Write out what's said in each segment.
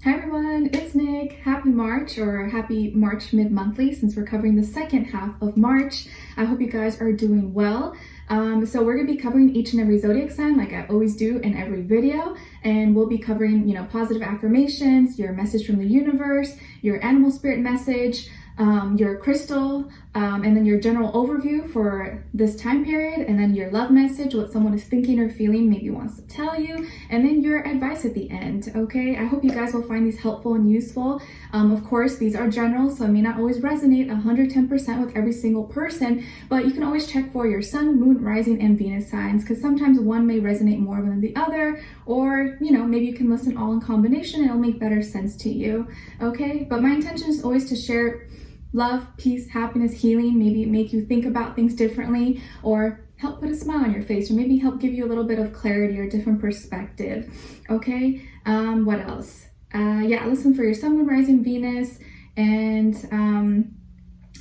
Hi everyone, it's Nick. Happy March, or happy March mid-monthly, since we're covering the second half of March. I hope you guys are doing well. So we're going to be covering each and every zodiac sign like I always do in every video, and we'll be covering, positive affirmations, your message from the universe, your animal spirit message, your crystal, and then your general overview for this time period, and then your love message, what someone is thinking or feeling, maybe wants to tell you, and then your advice at the end. Okay, I hope you guys will find these helpful and useful. Of course, these are general, so it may not always resonate 110% with every single person, but you can always check for your sun, moon, rising, and Venus signs, because sometimes one may resonate more than the other, or maybe you can listen all in combination and it'll make better sense to you. Okay, but my intention is always to share love, peace, happiness, healing, maybe make you think about things differently, or help put a smile on your face, or maybe help give you a little bit of clarity or different perspective. Okay, what else? Listen for your sun, moon, rising, Venus, and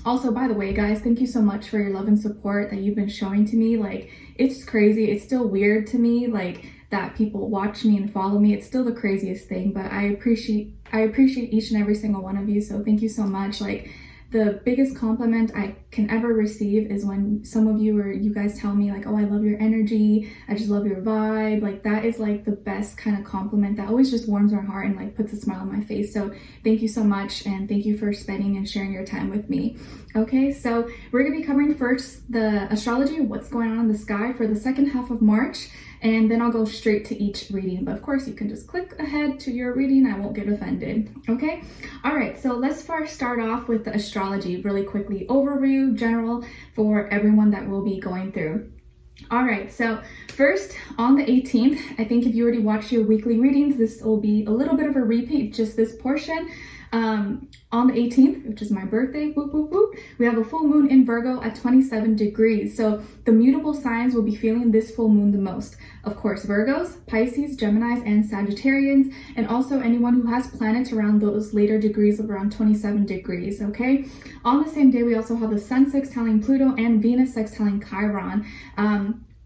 also, by the way, guys, thank you so much for your love and support that you've been showing to me. Like, it's crazy. It's still weird to me, like, that people watch me and follow me. It's still the craziest thing, but I appreciate each and every single one of you. So thank you so much. Like, the biggest compliment I can ever receive is when some of you or you guys tell me like, oh, I love your energy, I just love your vibe. Like, that is like the best kind of compliment that always just warms my heart and like puts a smile on my face. So thank you so much, and thank you for spending and sharing your time with me. Okay, so we're gonna be covering first the astrology, what's going on in the sky for the second half of March, and then I'll go straight to each reading. But of course, you can just click ahead to your reading. I won't get offended, okay? All right, so let's first start off with the astrology really quickly. Overview, general, for everyone that we'll be going through. All right, so first on the 18th, I think if you already watched your weekly readings, this will be a little bit of a repeat, just this portion. On the 18th, which is my birthday, whoop, whoop, whoop, we have a full moon in Virgo at 27 degrees. So the mutable signs will be feeling this full moon the most. Of course, Virgos, Pisces, Geminis, and Sagittarians, and also anyone who has planets around those later degrees of around 27 degrees, okay? On the same day, we also have the Sun sextiling Pluto and Venus sextiling Chiron.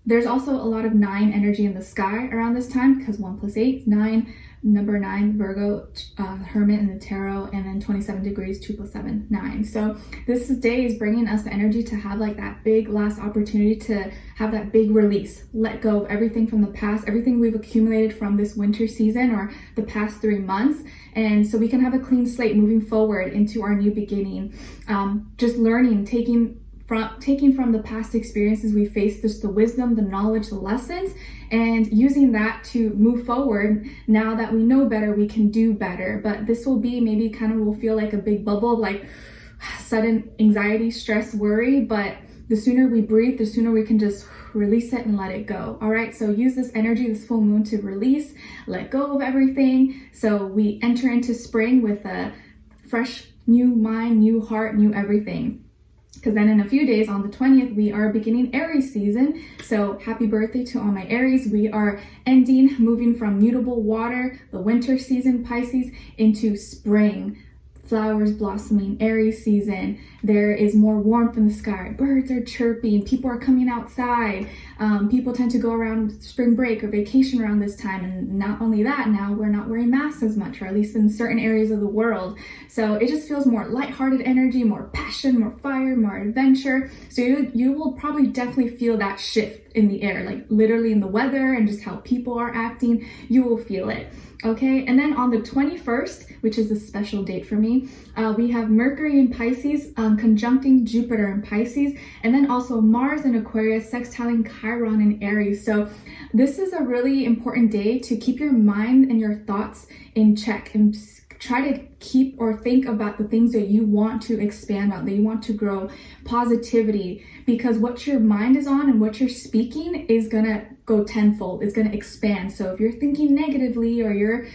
There's also a lot of 9 energy in the sky around this time, because 1 + 8 is 9. Number 9, Virgo, Hermit in the tarot, and then 27 degrees, 2 + 7, 9. So this day is bringing us the energy to have like that big last opportunity to have that big release, let go of everything from the past, everything we've accumulated from this winter season or the past 3 months. And so we can have a clean slate moving forward into our new beginning. Just learning, taking from the past experiences we faced, just the wisdom, the knowledge, the lessons, and using that to move forward. Now that we know better, we can do better. But this will be maybe will feel like a big bubble, like sudden anxiety, stress, worry. But the sooner we breathe, the sooner we can just release it and let it go. All right, so use this energy, this full moon, to release, let go of everything. So we enter into spring with a fresh new mind, new heart, new everything. Because then in a few days, on the 20th, we are beginning Aries season. So happy birthday to all my Aries. We are moving from mutable water, the winter season, Pisces, into spring. Flowers blossoming, Aries season. There is more warmth in the sky. Birds are chirping. People are coming outside. People tend to go around spring break or vacation around this time. And not only that, now we're not wearing masks as much, or at least in certain areas of the world. So it just feels more lighthearted energy, more passion, more fire, more adventure. So you will probably definitely feel that shift in the air, like literally in the weather and just how people are acting. You will feel it. Okay, and then on the 21st, which is a special date for me, we have Mercury in Pisces conjuncting Jupiter in Pisces, and then also Mars in Aquarius sextiling Chiron in Aries. So this is a really important day to keep your mind and your thoughts in check, and try to keep or think about the things that you want to expand on, that you want to grow, positivity, because what your mind is on and what you're speaking is gonna go tenfold, it's gonna expand. So if you're thinking negatively or you're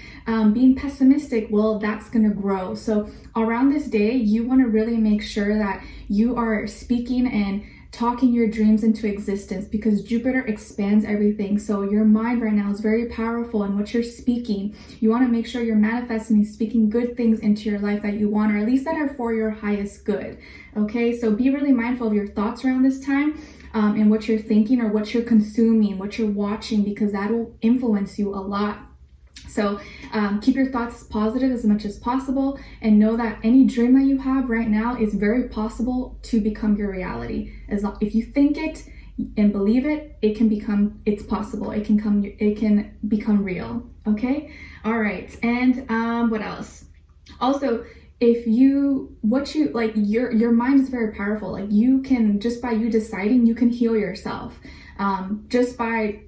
being pessimistic, well, that's gonna grow. So around this day, you wanna really make sure that you are speaking and talking your dreams into existence, because Jupiter expands everything. So your mind right now is very powerful, and what you're speaking, you want to make sure you're manifesting and speaking good things into your life that you want, or at least that are for your highest good. Okay, so be really mindful of your thoughts around this time, and what you're thinking or what you're consuming, what you're watching, because that will influence you a lot. So keep your thoughts positive as much as possible, and know that any dream that you have right now is very possible to become your reality. If you think it and believe it, it's possible. It can become real. Okay. All right. And what else? Also, your mind is very powerful. Like, you can, just by you deciding, you can heal yourself. Just by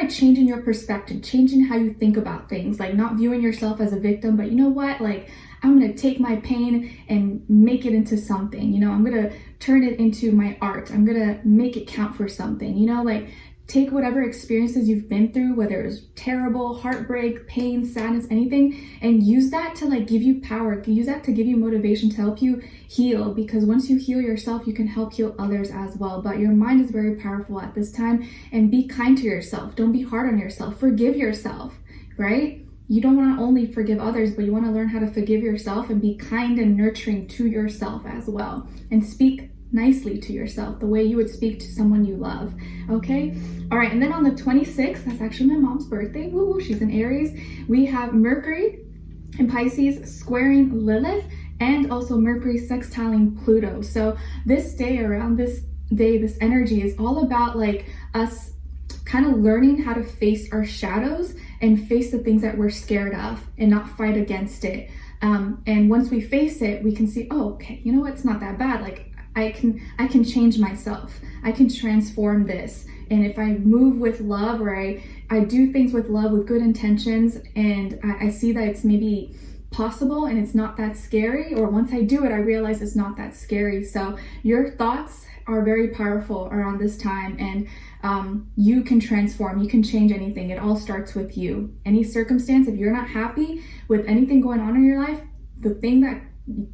changing your perspective, changing how you think about things, like not viewing yourself as a victim, but you know what, like, I'm gonna take my pain and make it into something, I'm gonna turn it into my art. I'm gonna make it count for something, like, take whatever experiences you've been through, whether it's terrible, heartbreak, pain, sadness, anything, and use that to give you power. Use that to give you motivation, to help you heal, because once you heal yourself, you can help heal others as well. But your mind is very powerful at this time, and be kind to yourself. Don't be hard on yourself. Forgive yourself, right? You don't want to only forgive others, but you want to learn how to forgive yourself and be kind and nurturing to yourself as well. And speak nicely to yourself, the way you would speak to someone you love. Okay. All right. And then on the 26th, that's actually my mom's birthday. Woo, she's in Aries. We have Mercury in Pisces squaring Lilith, and also Mercury sextiling Pluto. So this day, this energy is all about us kind of learning how to face our shadows and face the things that we're scared of and not fight against it. And once we face it, we can see, oh, okay, you know what? It's not that bad. Like, I can change myself. I can transform this. And if I move with love, or I do things with love, with good intentions, and I see that it's maybe possible and it's not that scary, or once I do it, I realize it's not that scary. So your thoughts are very powerful around this time, and you can transform, you can change anything. It all starts with you. Any circumstance, if you're not happy with anything going on in your life, the thing that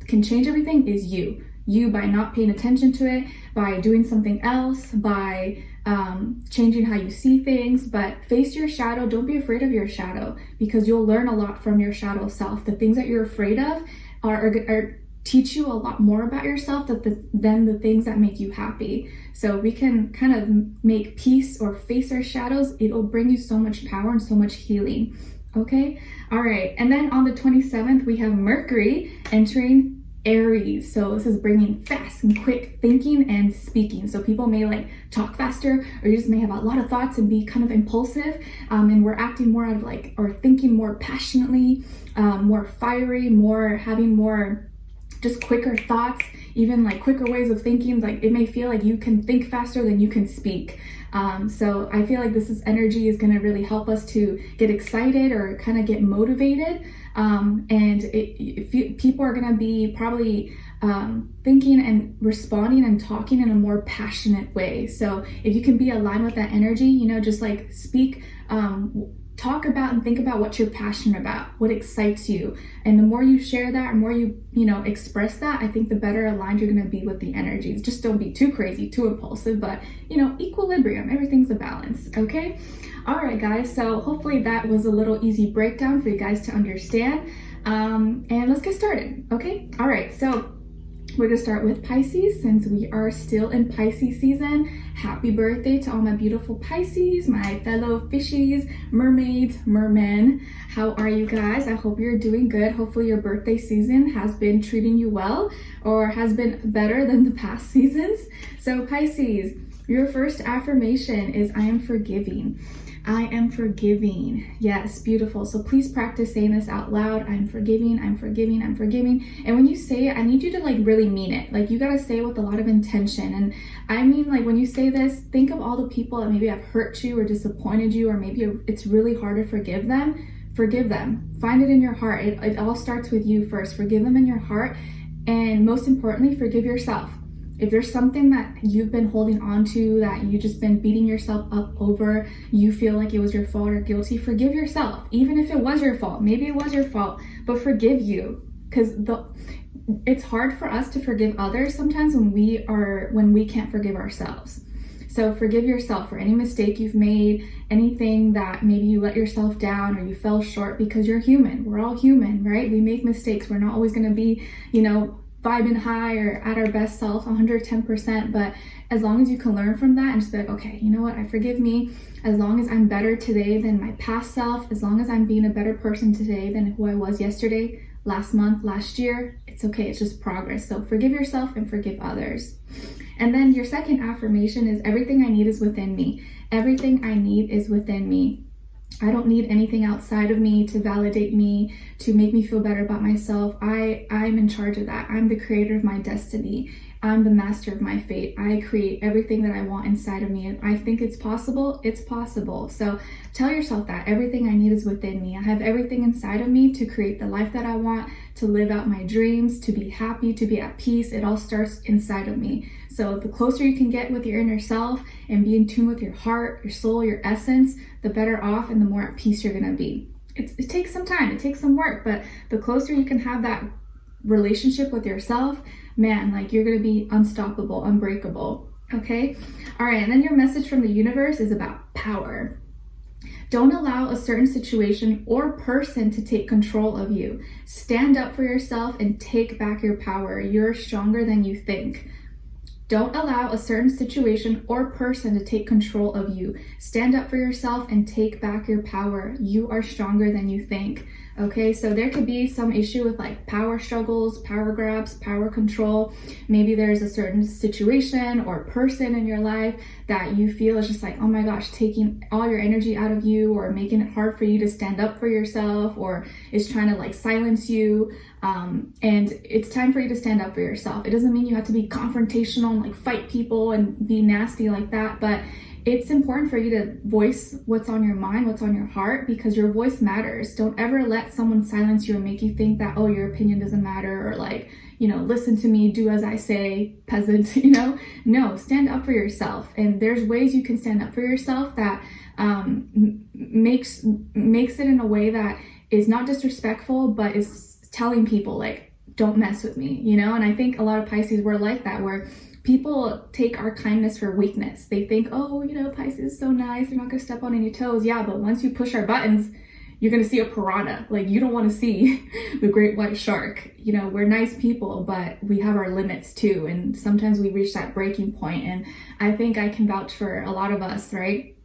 can change everything is you. You, by not paying attention to it, by doing something else, by changing how you see things. But face your shadow. Don't be afraid of your shadow, because you'll learn a lot from your shadow self. The things that you're afraid of are teach you a lot more about yourself than the things that make you happy. So we can kind of make peace or face our shadows. It'll bring you so much power and so much healing. Okay. All right. And then on the 27th, we have Mercury entering Aries. So this is bringing fast and quick thinking and speaking. So people may talk faster, or you just may have a lot of thoughts and be kind of impulsive, and we're acting more out of or thinking more passionately, more fiery, having more just quicker thoughts, even quicker ways of thinking. It may feel like you can think faster than you can speak. So I feel like this energy is going to really help us to get excited or kind of get motivated. People are going to be probably thinking and responding and talking in a more passionate way. So if you can be aligned with that energy, just speak, talk about and think about what you're passionate about, what excites you. And the more you share that, or more you express that, I think the better aligned you're going to be with the energies. Just don't be too crazy, too impulsive, but equilibrium. Everything's a balance. Okay. All right, guys. So hopefully that was a little easy breakdown for you guys to understand. And let's get started. Okay. All right. So we're going to start with Pisces, since we are still in Pisces season. Happy birthday to all my beautiful Pisces, my fellow fishies, mermaids, mermen. How are you guys? I hope you're doing good. Hopefully your birthday season has been treating you well, or has been better than the past seasons. So Pisces, your first affirmation is, I am forgiving. I am forgiving. Yes, beautiful. So please practice saying this out loud. I'm forgiving, I'm forgiving, I'm forgiving. And when you say it, I need you to really mean it. You got to say it with a lot of intention. And I mean, when you say this, think of all the people that maybe have hurt you or disappointed you, or maybe it's really hard to forgive them. Forgive them. Find it in your heart. It all starts with you first. Forgive them in your heart. And most importantly, forgive yourself. If there's something that you've been holding on to, that you've just been beating yourself up over, you feel like it was your fault or guilty, forgive yourself. Even if it was your fault, maybe it was your fault, but forgive you. Because it's hard for us to forgive others sometimes when we can't forgive ourselves. So forgive yourself for any mistake you've made, anything that maybe you let yourself down or you fell short, because you're human. We're all human, right? We make mistakes. We're not always going to be, vibing high or at our best self 110%, but as long as you can learn from that and just be like, okay, you know what, I forgive me. As long as I'm better today than my past self, as long as I'm being a better person today than who I was yesterday, last month, last year, it's okay. It's just progress. So forgive yourself and forgive others. And then your second affirmation is everything I need is within me. Everything I need is within me. I don't need anything outside of me to validate me, to make me feel better about myself. I'm in charge of that. I'm the creator of my destiny. I'm the master of my fate. I create everything that I want inside of me. And I think it's possible. It's possible. So tell yourself that everything I need is within me. I have everything inside of me to create the life that I want, to live out my dreams, to be happy, to be at peace. It all starts inside of me. So the closer you can get with your inner self and be in tune with your heart, your soul, your essence, the better off and the more at peace you're going to be. It takes some time. It takes some work, but the closer you can have that relationship with yourself, man, like you're going to be unstoppable, unbreakable. Okay. All right. And then your message from the universe is about power. Don't allow a certain situation or person to take control of you. Stand up for yourself and take back your power. You're stronger than you think. Don't allow a certain situation or person to take control of you. Stand up for yourself and take back your power. You are stronger than you think. Okay, so there could be some issue with like power struggles, power grabs, power control. Maybe there's a certain situation or person in your life that you feel is just like, oh my gosh, taking all your energy out of you or making it hard for you to stand up for yourself or is trying to like silence you. And it's time for you to stand up for yourself. It doesn't mean you have to be confrontational and like fight people and be nasty like that, but it's important for you to voice what's on your mind, what's on your heart, because your voice matters. Don't ever let someone silence you and make you think that, oh, your opinion doesn't matter, or like, you know, listen to me, do as I say, peasant, you know? No, stand up for yourself. And there's ways you can stand up for yourself that makes it in a way that is not disrespectful, but is telling people like, don't mess with me, you know? And I think a lot of Pisces were like that, where people take our kindness for weakness. They think, oh, you know, Pisces is so nice, they're not gonna step on any toes. Yeah, but once you push our buttons, you're gonna see a piranha. Like, you don't wanna see the great white shark. You know, we're nice people, but we have our limits too. And sometimes we reach that breaking point. And I think I can vouch for a lot of us, right?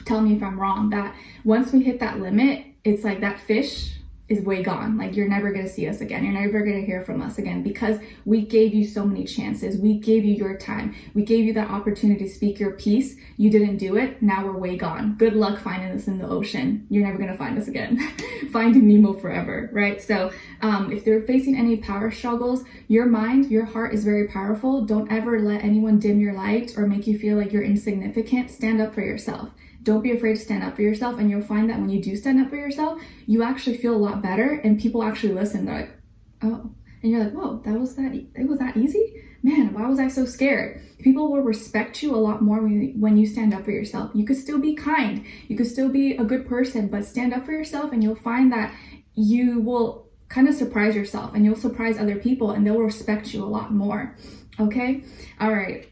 Tell me if I'm wrong, that once we hit that limit, it's like that fish is way gone. Like, you're never gonna see us again. You're never gonna hear from us again, because we gave you so many chances. We gave you your time. We gave you that opportunity to speak your piece. You didn't do it. Now we're way gone. Good luck finding us in the ocean. You're never gonna find us again. Finding Nemo forever, right? So if they're facing any power struggles, your mind, your heart is very powerful. Don't ever let anyone dim your light or make you feel like you're insignificant. Stand up for yourself. Don't be afraid to stand up for yourself, and you'll find that when you do stand up for yourself, you actually feel a lot better, and people actually listen. They're like, oh, and you're like, whoa, it was that easy? Man, why was I so scared? People will respect you a lot more when you stand up for yourself. You could still be kind, you could still be a good person, but stand up for yourself, and you'll find that you will kind of surprise yourself, and you'll surprise other people, and they'll respect you a lot more. Okay, all right.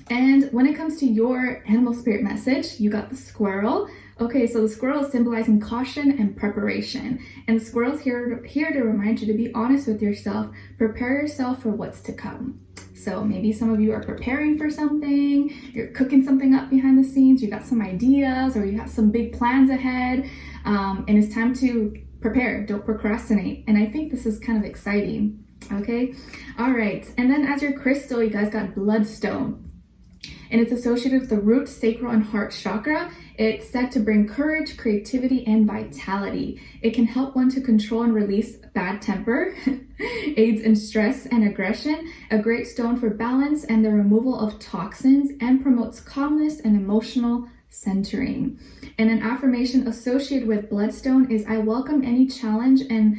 And when it comes to your animal spirit message, you got the squirrel. Okay, so the squirrel is symbolizing caution and preparation. And the squirrel is here to remind you to be honest with yourself. Prepare yourself for what's to come. So maybe some of you are preparing for something, you're cooking something up behind the scenes, you got some ideas, or you have some big plans ahead, and it's time to prepare. Don't procrastinate. And I think this is kind of exciting. Okay, all right. And then as your crystal, you guys got bloodstone. And it's associated with the root, sacral, and heart chakra. It's said to bring courage, creativity, and vitality. It can help one to control and release bad temper, aids in stress and aggression, a great stone for balance and the removal of toxins, and promotes calmness and emotional centering. And an affirmation associated with bloodstone is, I welcome any challenge and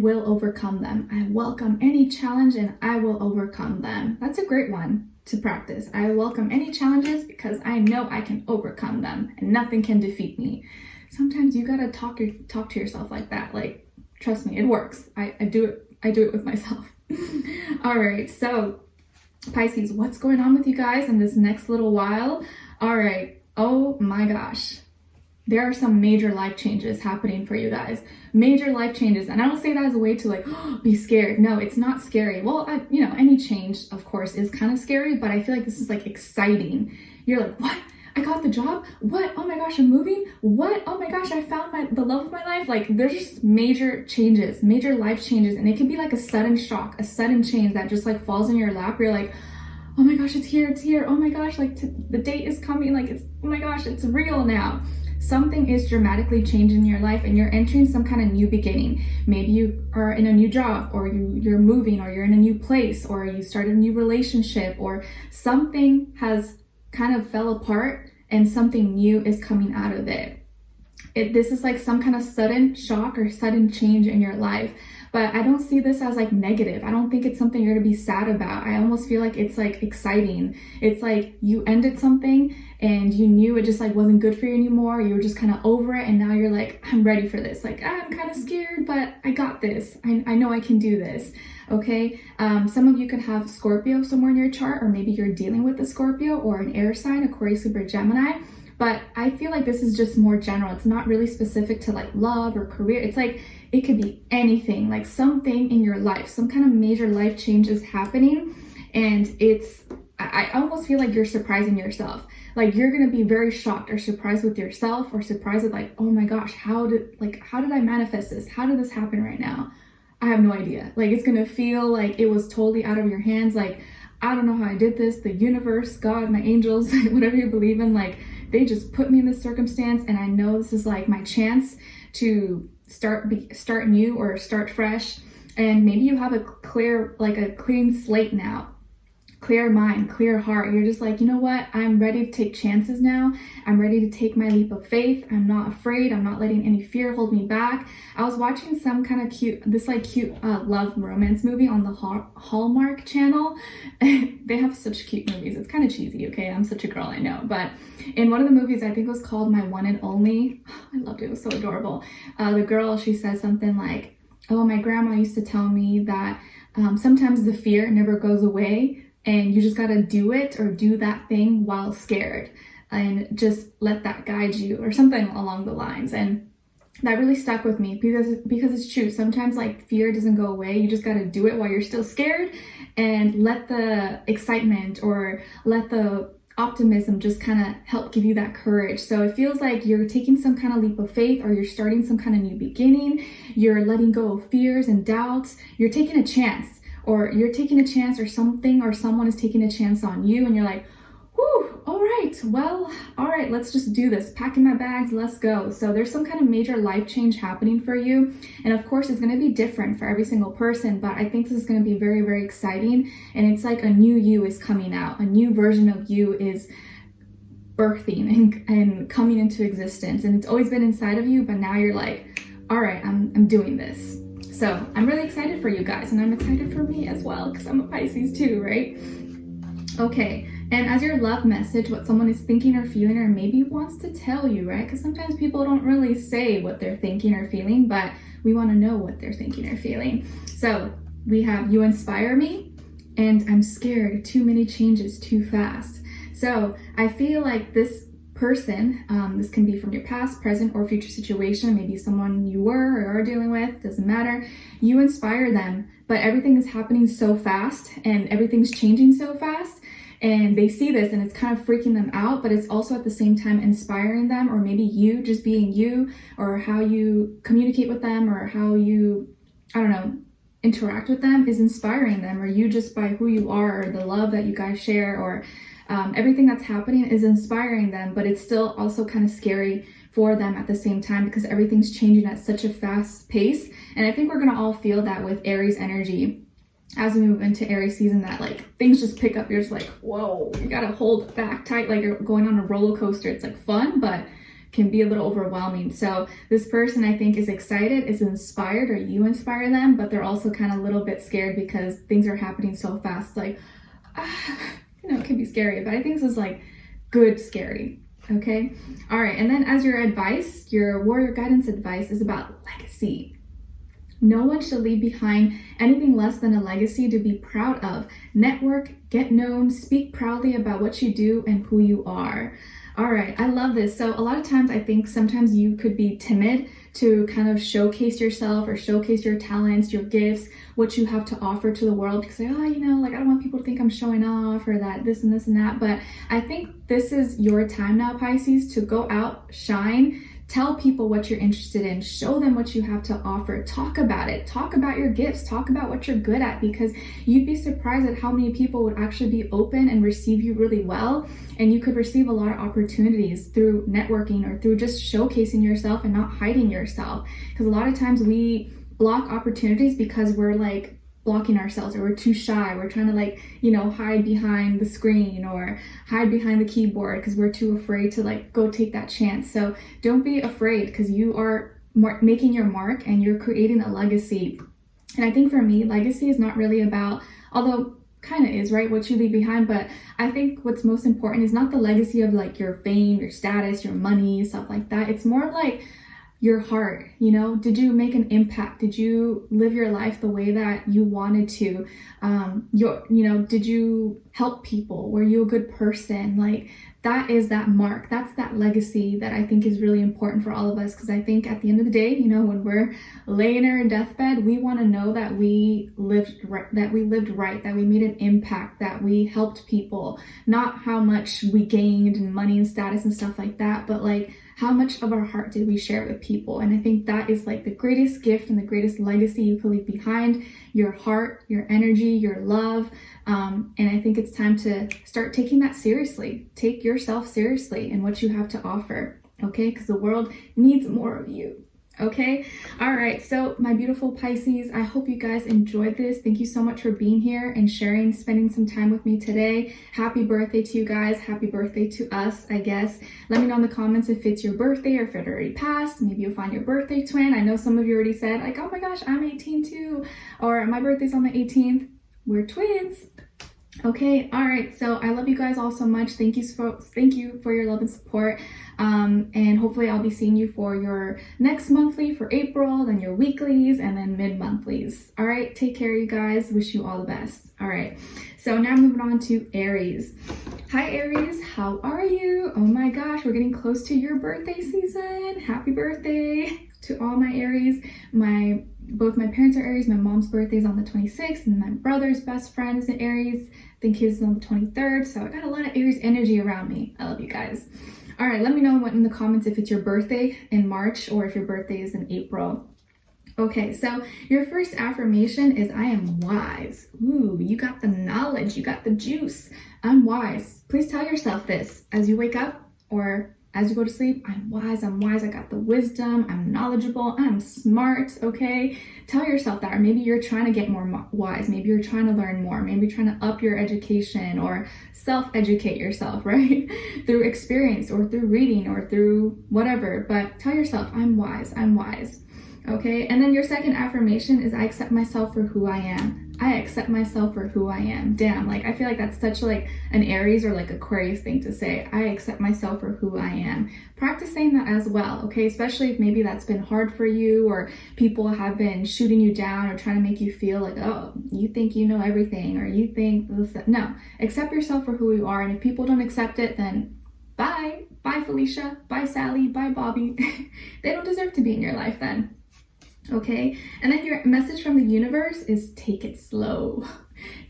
will overcome them. I welcome any challenge and I will overcome them. That's a great one to practice. I welcome any challenges because I know I can overcome them and nothing can defeat me. Sometimes you gotta talk to yourself like that. Like, trust me, it works. I do it with myself. All right, so Pisces, what's going on with you guys in this next little while? All right, oh my gosh. there are some major life changes happening for you guys. Major life changes. And I don't say that as a way to like be scared. No, it's not scary. Well, you know, any change, of course, is kind of scary, but I feel like this is like exciting. You're like, what? I got the job? What? Oh my gosh, I'm moving? What? Oh my gosh, I found the love of my life. Like, there's just major changes, major life changes. And it can be like a sudden shock, a sudden change that just like falls in your lap. You're like, oh my gosh, it's here, it's here. Oh my gosh, like the date is coming. Like, it's, oh my gosh, it's real now. Something is dramatically changing your life and you're entering some kind of new beginning. Maybe you are in a new job, or you're moving, or you're in a new place, or you started a new relationship, or something has kind of fell apart and something new is coming out of it. This is like some kind of sudden shock or sudden change in your life. But I don't see this as like negative. I don't think it's something you're to be sad about. I almost feel like it's like exciting. It's like you ended something and you knew it just like wasn't good for you anymore. You were just kind of over it, and now you're like, I'm ready for this. Like, I'm kind of scared, but I got this. I know I can do this. Okay. Some of you could have Scorpio somewhere in your chart, or maybe you're dealing with a Scorpio or an air sign, Aquarius, Libra, Gemini. But I feel like this is just more general. It's not really specific to like love or career. It's like, it could be anything, like something in your life, some kind of major life change is happening. And I almost feel like you're surprising yourself. Like, you're going to be very shocked or surprised with yourself, or surprised with like, oh my gosh, how did I manifest this? How did this happen right now? I have no idea. Like, it's going to feel like it was totally out of your hands. Like, I don't know how I did this. The universe, God, my angels, whatever you believe in, like, they just put me in this circumstance, and I know this is like my chance to start new or start fresh. And maybe you have a clean slate now, clear mind, clear heart. You're just like, you know what? I'm ready to take chances now. I'm ready to take my leap of faith. I'm not afraid. I'm not letting any fear hold me back. I was watching some kind of cute love romance movie on the Hallmark channel. They have such cute movies. It's kind of cheesy, okay? I'm such a girl, I know. But in one of the movies, I think it was called My One and Only. I loved it. It was so adorable. The girl, she says something like, oh, my grandma used to tell me that sometimes the fear never goes away, and you just got to do it or do that thing while scared, and just let that guide you, or something along the lines. And that really stuck with me because it's true. Sometimes like fear doesn't go away. You just got to do it while you're still scared, and let the excitement or let the optimism just kind of help give you that courage. So it feels like you're taking some kind of leap of faith, or you're starting some kind of new beginning. You're letting go of fears and doubts. You're taking a chance, or you're taking a chance, or something or someone is taking a chance on you, and you're like, whew, all right, let's just do this. Packing my bags, let's go. So there's some kind of major life change happening for you. And of course, it's going to be different for every single person, but I think this is going to be very, very exciting. And it's like a new you is coming out. A new version of you is birthing and coming into existence. And it's always been inside of you, but now you're like, all right, I'm doing this. So I'm really excited for you guys, and I'm excited for me as well, because I'm a Pisces too, right? Okay, and as your love message, what someone is thinking or feeling, or maybe wants to tell you, right? Because sometimes people don't really say what they're thinking or feeling, but we want to know what they're thinking or feeling. So we have, you inspire me, and I'm scared, too many changes too fast. So I feel like this person, this can be from your past, present, or future situation, maybe someone you were or are dealing with, doesn't matter. You inspire them, but everything is happening so fast, and everything's changing so fast, and they see this and it's kind of freaking them out, but it's also at the same time inspiring them, or maybe you just being you, or how you communicate with them, or how you, I don't know, interact with them is inspiring them, or you just by who you are, or the love that you guys share, or everything that's happening is inspiring them, but it's still also kind of scary for them at the same time, because everything's changing at such a fast pace. And I think we're gonna all feel that with Aries energy as we move into Aries season, that like things just pick up. You're just like, whoa, you gotta hold back tight, like you're going on a roller coaster. It's like fun, but can be a little overwhelming. So this person, I think, is excited, is inspired, or you inspire them, but they're also kind of a little bit scared because things are happening so fast. It's like, you know, it can be scary, but I think this is like good scary. Okay. All right. And then as your advice, your warrior guidance advice is about legacy. No one should leave behind anything less than a legacy to be proud of. Network, get known, speak proudly about what you do and who you are. All right, I love this. So a lot of times I think sometimes you could be timid to kind of showcase yourself or showcase your talents, your gifts, what you have to offer to the world, because oh, you know, like I don't want people to think I'm showing off or that this and this and that. But I think this is your time now, Pisces, to go out, shine, tell people what you're interested in, show them what you have to offer, talk about it, talk about your gifts, talk about what you're good at, because you'd be surprised at how many people would actually be open and receive you really well. And you could receive a lot of opportunities through networking or through just showcasing yourself and not hiding yourself. Because a lot of times we block opportunities because we're like blocking ourselves, or we're too shy. We're trying to like, you know, hide behind the screen or hide behind the keyboard because we're too afraid to like go take that chance. So don't be afraid, because you are making your mark and you're creating a legacy. And I think for me, legacy is not really about, although kind of is, right, what you leave behind, but I think what's most important is not the legacy of like your fame, your status, your money, stuff like that. It's more like your heart. You know, did you make an impact? Did you live your life the way that you wanted to? Did you help people? Were you a good person? Like, that is that mark. That's that legacy that I think is really important for all of us. Because I think at the end of the day, you know, when we're laying in our deathbed, we want to know that we lived right, that we made an impact, that we helped people. Not how much we gained in money and status and stuff like that, but like, how much of our heart did we share with people? And I think that is like the greatest gift and the greatest legacy you can leave behind: your heart, your energy, your love. And I think it's time to start taking that seriously. Take yourself seriously and what you have to offer, okay? Because the world needs more of you. Okay, all right, so my beautiful Pisces, I hope you guys enjoyed this. Thank you so much for being here and spending some time with me today. Happy birthday to you guys. Happy birthday to us, I guess. Let me know in the comments if it's your birthday or if it already passed. Maybe you'll find your birthday twin. I know some of you already said like, oh my gosh, I'm 18 too, or my birthday's on the 18th. We're twins. Okay, all right, so I love you guys all so much. Thank you for your love and support, and hopefully I'll be seeing you for your next monthly for April, then your weeklies, and then mid-monthlies. All right, take care, you guys. Wish you all the best. All right, so now moving on to Aries. Hi Aries, how are you? Oh my gosh, we're getting close to your birthday season. Happy birthday to all my Aries. Both my parents are Aries. My mom's birthday is on the 26th, and my brother's best friend is an Aries. I think his is on the 23rd. So I got a lot of Aries energy around me. I love you guys. All right, let me know in the comments if it's your birthday in March or if your birthday is in April. Okay, so your first affirmation is I am wise. Ooh, you got the knowledge, you got the juice. I'm wise. Please tell yourself this as you wake up or as you go to sleep. I'm wise, I got the wisdom, I'm knowledgeable, I'm smart, okay? Tell yourself that. Or maybe you're trying to get more wise, maybe you're trying to learn more, maybe you're trying to up your education or self-educate yourself, right? Through experience or through reading or through whatever, but tell yourself, I'm wise, okay? And then your second affirmation is I accept myself for who I am. I accept myself for who I am. Damn, like I feel like that's such like an Aries or like Aquarius thing to say. I accept myself for who I am. Practice saying that as well, okay? Especially if maybe that's been hard for you, or people have been shooting you down or trying to make you feel like, oh, you think you know everything, or you think this, that. No, accept yourself for who you are. And if people don't accept it, then bye. Bye, Felicia. Bye, Sally. Bye, Bobby. They don't deserve to be in your life then. Okay, and then your message from the universe is take it slow.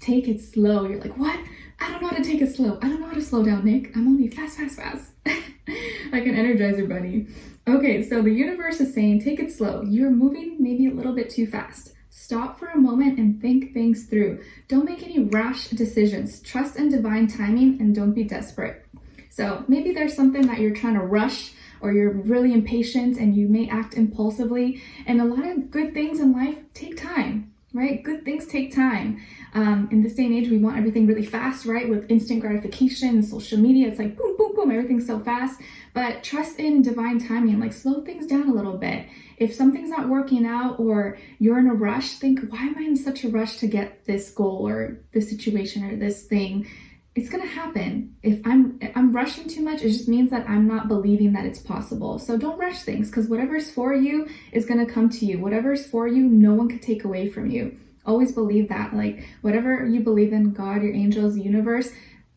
Take it slow. You're like, what? I don't know how to take it slow. I don't know how to slow down, Nick. I'm only fast. Like an Energizer bunny. Okay, so the universe is saying take it slow. You're moving maybe a little bit too fast. Stop for a moment and think things through. Don't make any rash decisions. Trust in divine timing and don't be desperate. So maybe there's something that you're trying to rush, or you're really impatient and you may act impulsively. And a lot of good things in life take time, right? Good things take time. In this day and age, we want everything really fast, right? With instant gratification and social media, it's like boom, boom, boom, everything's so fast. But trust in divine timing, like slow things down a little bit. If something's not working out or you're in a rush, think, why am I in such a rush to get this goal or this situation or this thing? It's gonna happen. If I'm rushing too much, it just means that I'm not believing that it's possible. So don't rush things, because whatever's for you is gonna come to you. Whatever's for you, no one can take away from you. Always believe that. Like whatever you believe in, God, your angels, the universe,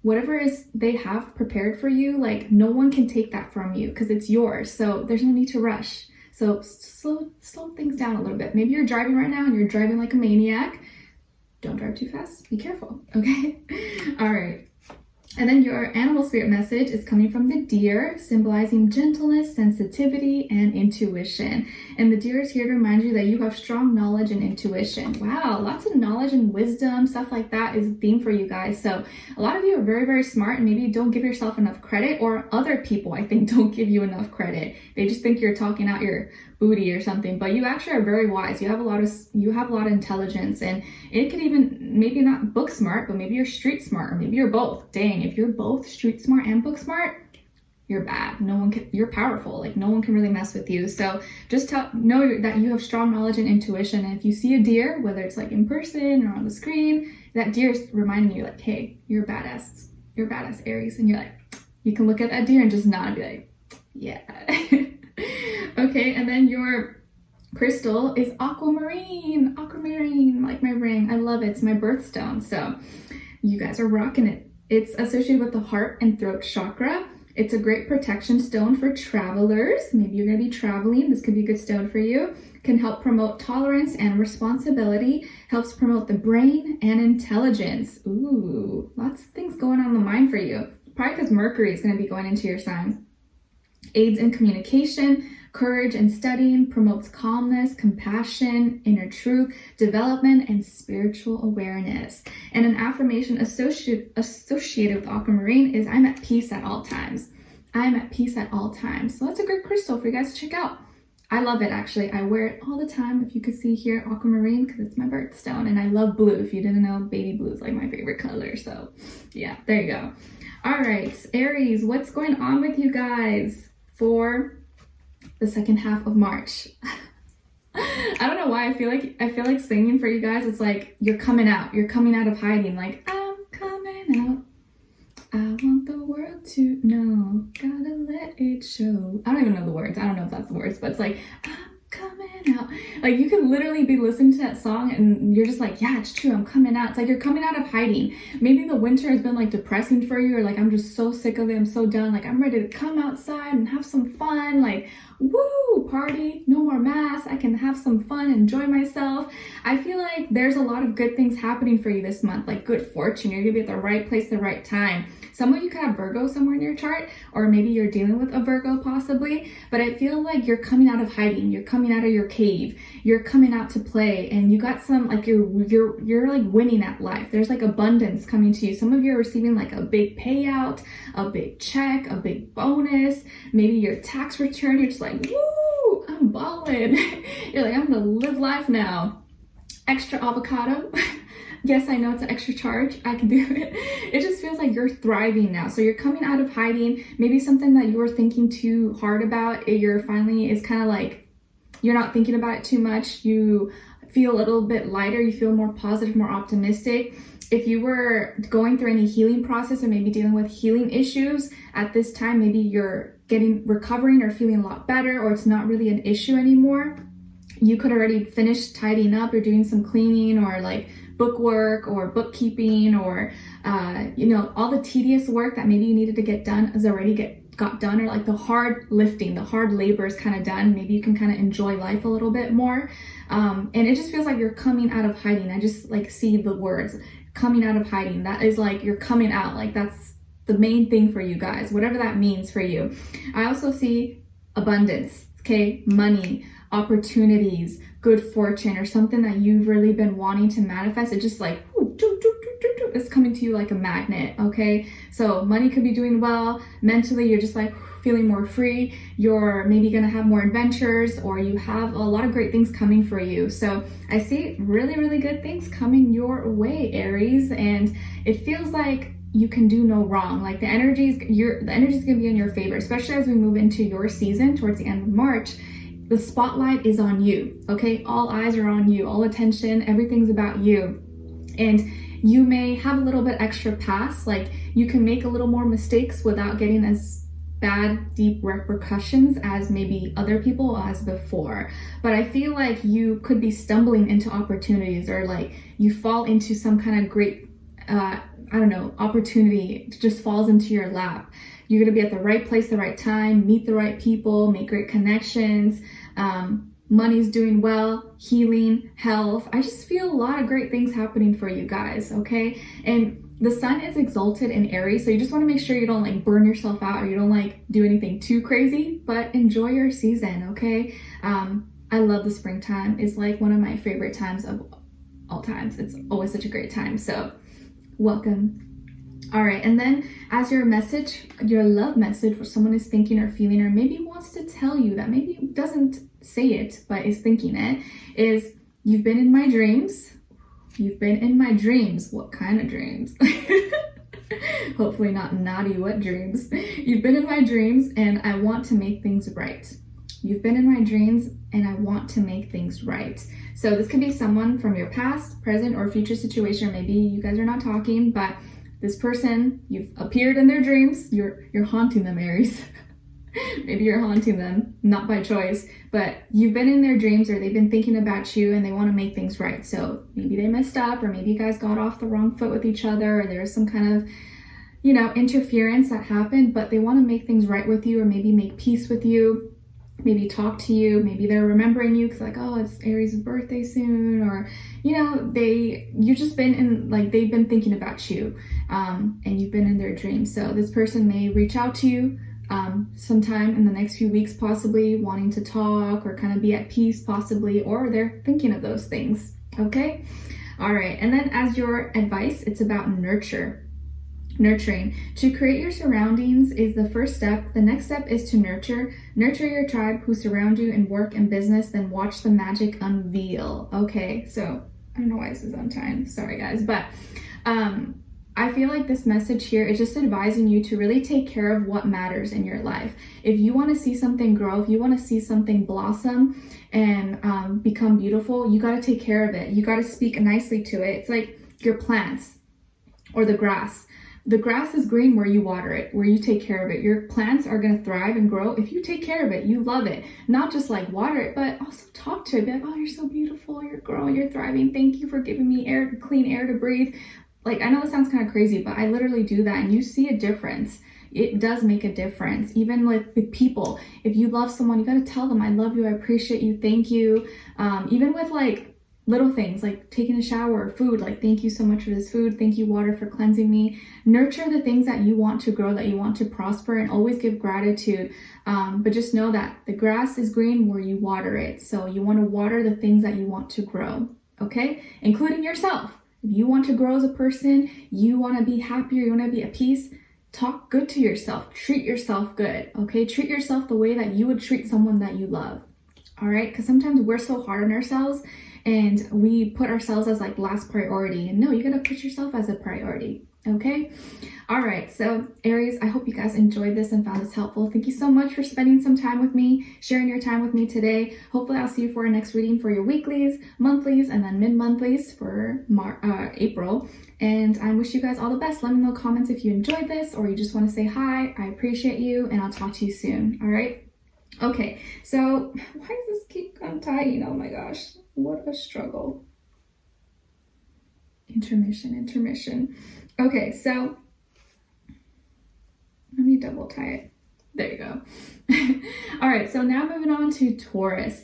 whatever is they have prepared for you, like no one can take that from you because it's yours. So there's no need to rush. So slow things down a little bit. Maybe you're driving right now and you're driving like a maniac. Don't drive too fast. Be careful, okay? All right. And then your animal spirit message is coming from the deer, symbolizing gentleness, sensitivity, and intuition. And the deer is here to remind you that you have strong knowledge and intuition. Wow, lots of knowledge and wisdom, stuff like that is a theme for you guys. So a lot of you are very, very smart and maybe you don't give yourself enough credit, or other people, I think, don't give you enough credit. They just think you're talking out your booty or something, but you actually are very wise. You have a lot of intelligence, and it could even, maybe not book smart, but maybe you're street smart, or maybe you're both. Dang, if you're both street smart and book smart, you're bad. You're powerful. Like no one can really mess with you. So just know that you have strong knowledge and intuition. And if you see a deer, whether it's like in person or on the screen, that deer is reminding you like, hey, you're a badass. You're a badass, Aries. And you're like, you can look at that deer and just nod and be like, yeah. Okay, and then your crystal is aquamarine, like my ring. I love it. It's my birthstone. So you guys are rocking it. It's associated with the heart and throat chakra. It's a great protection stone for travelers. Maybe you're going to be traveling. This could be a good stone for you. Can help promote tolerance and responsibility. Helps promote the brain and intelligence. Ooh, lots of things going on in the mind for you. Probably because Mercury is going to be going into your sign. Aids in communication, courage and studying, promotes calmness, compassion, inner truth, development, and spiritual awareness. And an affirmation associated with aquamarine is I'm at peace at all times. I'm at peace at all times. So that's a great crystal for you guys to check out. I love it, actually. I wear it all the time. If you could see here, aquamarine, because it's my birthstone. And I love blue. If you didn't know, baby blue is like my favorite color. So yeah, there you go. All right, Aries, what's going on with you guys for the second half of March? I don't know why I feel like singing for you guys. It's like you're coming out of hiding. Like, I'm coming out. I want the world to know. Gotta let it show. I don't even know the words. I don't know if that's the words, but it's like, I'm coming out. Like you could literally be listening to that song and you're just like, yeah, it's true. I'm coming out. It's like you're coming out of hiding. Maybe the winter has been like depressing for you, or like, I'm just so sick of it. I'm so done. Like I'm ready to come outside and have some fun. Like, woo, party, no more masks. I can have some fun, enjoy myself. I feel like there's a lot of good things happening for you this month, like good fortune. You're gonna be at the right place, the right time. Some of you could have Virgo somewhere in your chart, or maybe you're dealing with a Virgo possibly, but I feel like you're coming out of hiding. You're coming out of your cave. You're coming out to play, and you got some, like you're like winning at life. There's like abundance coming to you. Some of you are receiving like a big payout, a big check, a big bonus, maybe your tax return. You're just like, woo, I'm balling. You're like, I'm gonna live life now. Extra avocado. Yes, I know it's an extra charge. I can do it. It just feels like you're thriving now. So you're coming out of hiding. Maybe something that you were thinking too hard about, you're finally, is kind of like, you're not thinking about it too much. You feel a little bit lighter. You feel more positive, more optimistic. If you were going through any healing process or maybe dealing with healing issues at this time, maybe you're recovering or feeling a lot better, or it's not really an issue anymore. You could already finish tidying up or doing some cleaning, or like book work or bookkeeping, or all the tedious work that maybe you needed to get done is already got done, or like the hard lifting, the hard labor is kind of done. Maybe you can kind of enjoy life a little bit more. And it just feels like you're coming out of hiding. I just like see the words coming out of hiding. That is like you're coming out. Like that's the main thing for you guys, whatever that means for you. I also see abundance, okay? Money, opportunities, good fortune, or something that you've really been wanting to manifest. It's just like, it's coming to you like a magnet, okay? So money could be doing well. Mentally, you're just like feeling more free. You're maybe gonna have more adventures, or you have a lot of great things coming for you. So I see really, really good things coming your way, Aries, and it feels like you can do no wrong. Like the energy is gonna be in your favor, especially as we move into your season towards the end of March. The spotlight is on you, okay? All eyes are on you, all attention, everything's about you. And you may have a little bit extra pass, like you can make a little more mistakes without getting as bad, deep repercussions as maybe other people as before. But I feel like you could be stumbling into opportunities, or like you fall into some kind of great I don't know, opportunity just falls into your lap. You're going to be at the right place, the right time, meet the right people, make great connections. Money's doing well, healing, health. I just feel a lot of great things happening for you guys, okay? And the sun is exalted in Aries, so you just want to make sure you don't like burn yourself out or you don't like do anything too crazy, but enjoy your season, okay? I love the springtime. It's like one of my favorite times of all times. It's always such a great time, so welcome. All right, and then as your message, your love message, what someone is thinking or feeling or maybe wants to tell you that maybe doesn't say it but is thinking it, is you've been in my dreams. You've been in my dreams. What kind of dreams? Hopefully not naughty wet dreams. You've been in my dreams and I want to make things right. You've been in my dreams and I want to make things right. So this could be someone from your past, present, or future situation. Maybe you guys are not talking, but this person, you've appeared in their dreams. You're haunting them, Aries. Maybe you're haunting them, not by choice, but you've been in their dreams or they've been thinking about you and they want to make things right. So maybe they messed up, or maybe you guys got off the wrong foot with each other, or there's some kind of, you know, interference that happened, but they want to make things right with you, or maybe make peace with you, maybe talk to you. Maybe they're remembering you because like, oh, it's Aries' birthday soon, or, you know, you've just been in, like, they've been thinking about you, and you've been in their dreams. So this person may reach out to you sometime in the next few weeks, possibly wanting to talk or kind of be at peace, possibly, or they're thinking of those things. Okay. All right. And then as your advice, it's about nurturing. To create your surroundings is the first step. The next step is to nurture your tribe who surround you in work and business, then watch the magic unveil. Okay. So I don't know why this is on time. Sorry guys, but I feel like this message here is just advising you to really take care of what matters in your life. If you want to see something grow, if you want to see something blossom and become beautiful, you got to take care of it. You got to speak nicely to it. It's like your plants or the grass. The grass is green where you water it, where you take care of it. Your plants are going to thrive and grow if you take care of it. You love it. Not just like water it, but also talk to it. Be like, oh, you're so beautiful. You're growing. You're thriving. Thank you for giving me air, clean air to breathe. Like, I know this sounds kind of crazy, but I literally do that and you see a difference. It does make a difference. Even with people, if you love someone, you got to tell them, I love you, I appreciate you, thank you. Even with like little things like taking a shower or food, like thank you so much for this food, thank you water for cleansing me. Nurture the things that you want to grow, that you want to prosper, and always give gratitude. But just know that the grass is green where you water it. So you want to water the things that you want to grow, okay? Including yourself. If you want to grow as a person, you want to be happier, you want to be at peace, talk good to yourself, treat yourself good, okay? Treat yourself the way that you would treat someone that you love, all right? Because sometimes we're so hard on ourselves and we put ourselves as like last priority. And no, you got to put yourself as a priority, okay? All right, so Aries, I hope you guys enjoyed this and found this helpful. Thank you so much for spending some time with me, sharing your time with me today. Hopefully I'll see you for our next reading for your weeklies, monthlies, and then mid-monthlies for April. And I wish you guys all the best. Let me know in the comments if you enjoyed this or you just want to say hi. I appreciate you, and I'll talk to you soon, all right? Okay, so why does this keep untying? Oh my gosh, what a struggle. Intermission. Okay, so let me double tie it. There you go. All right, so now moving on to Taurus.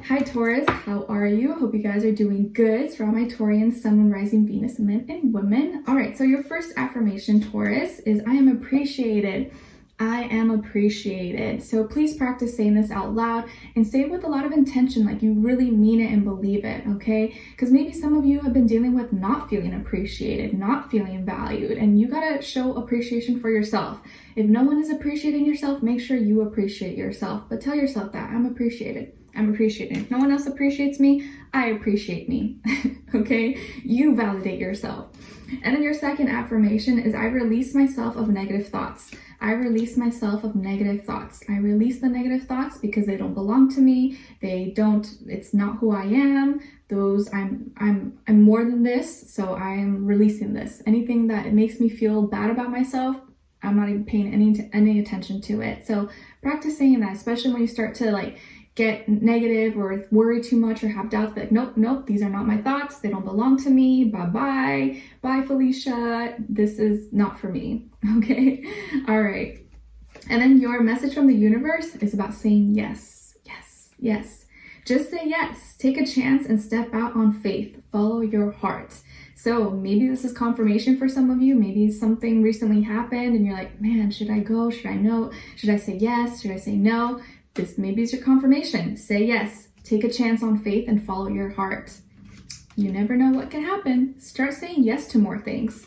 Hi Taurus, how are you? I hope you guys are doing good. So all my Taurians, Sun, Moon, Rising, Venus, men and women. All right, so your first affirmation, Taurus, is I am appreciated. I am appreciated. So please practice saying this out loud and say it with a lot of intention, like you really mean it and believe it, okay? Because maybe some of you have been dealing with not feeling appreciated, not feeling valued, and you gotta show appreciation for yourself. If no one is appreciating yourself, make sure you appreciate yourself, but tell yourself that I'm appreciated. I'm appreciated. If no one else appreciates me, I appreciate me, okay? You validate yourself. And then your second affirmation is I release myself of negative thoughts. I release myself of negative thoughts. I release the negative thoughts because they don't belong to me. It's not who I am. I'm more than this, so I am releasing this. Anything that makes me feel bad about myself, I'm not even paying any attention to it. So practice saying that, especially when you start to like get negative or worry too much or have doubts, like, nope, these are not my thoughts. They don't belong to me. Bye, Felicia. This is not for me. Okay. All right. And then your message from the universe is about saying yes, yes, yes. Just say yes. Take a chance and step out on faith. Follow your heart. So maybe this is confirmation for some of you. Maybe something recently happened and you're like, man, should I go? Should I no? Should I say yes? Should I say no? This maybe is your confirmation. Say yes. Take a chance on faith and follow your heart. You never know what can happen. Start saying yes to more things.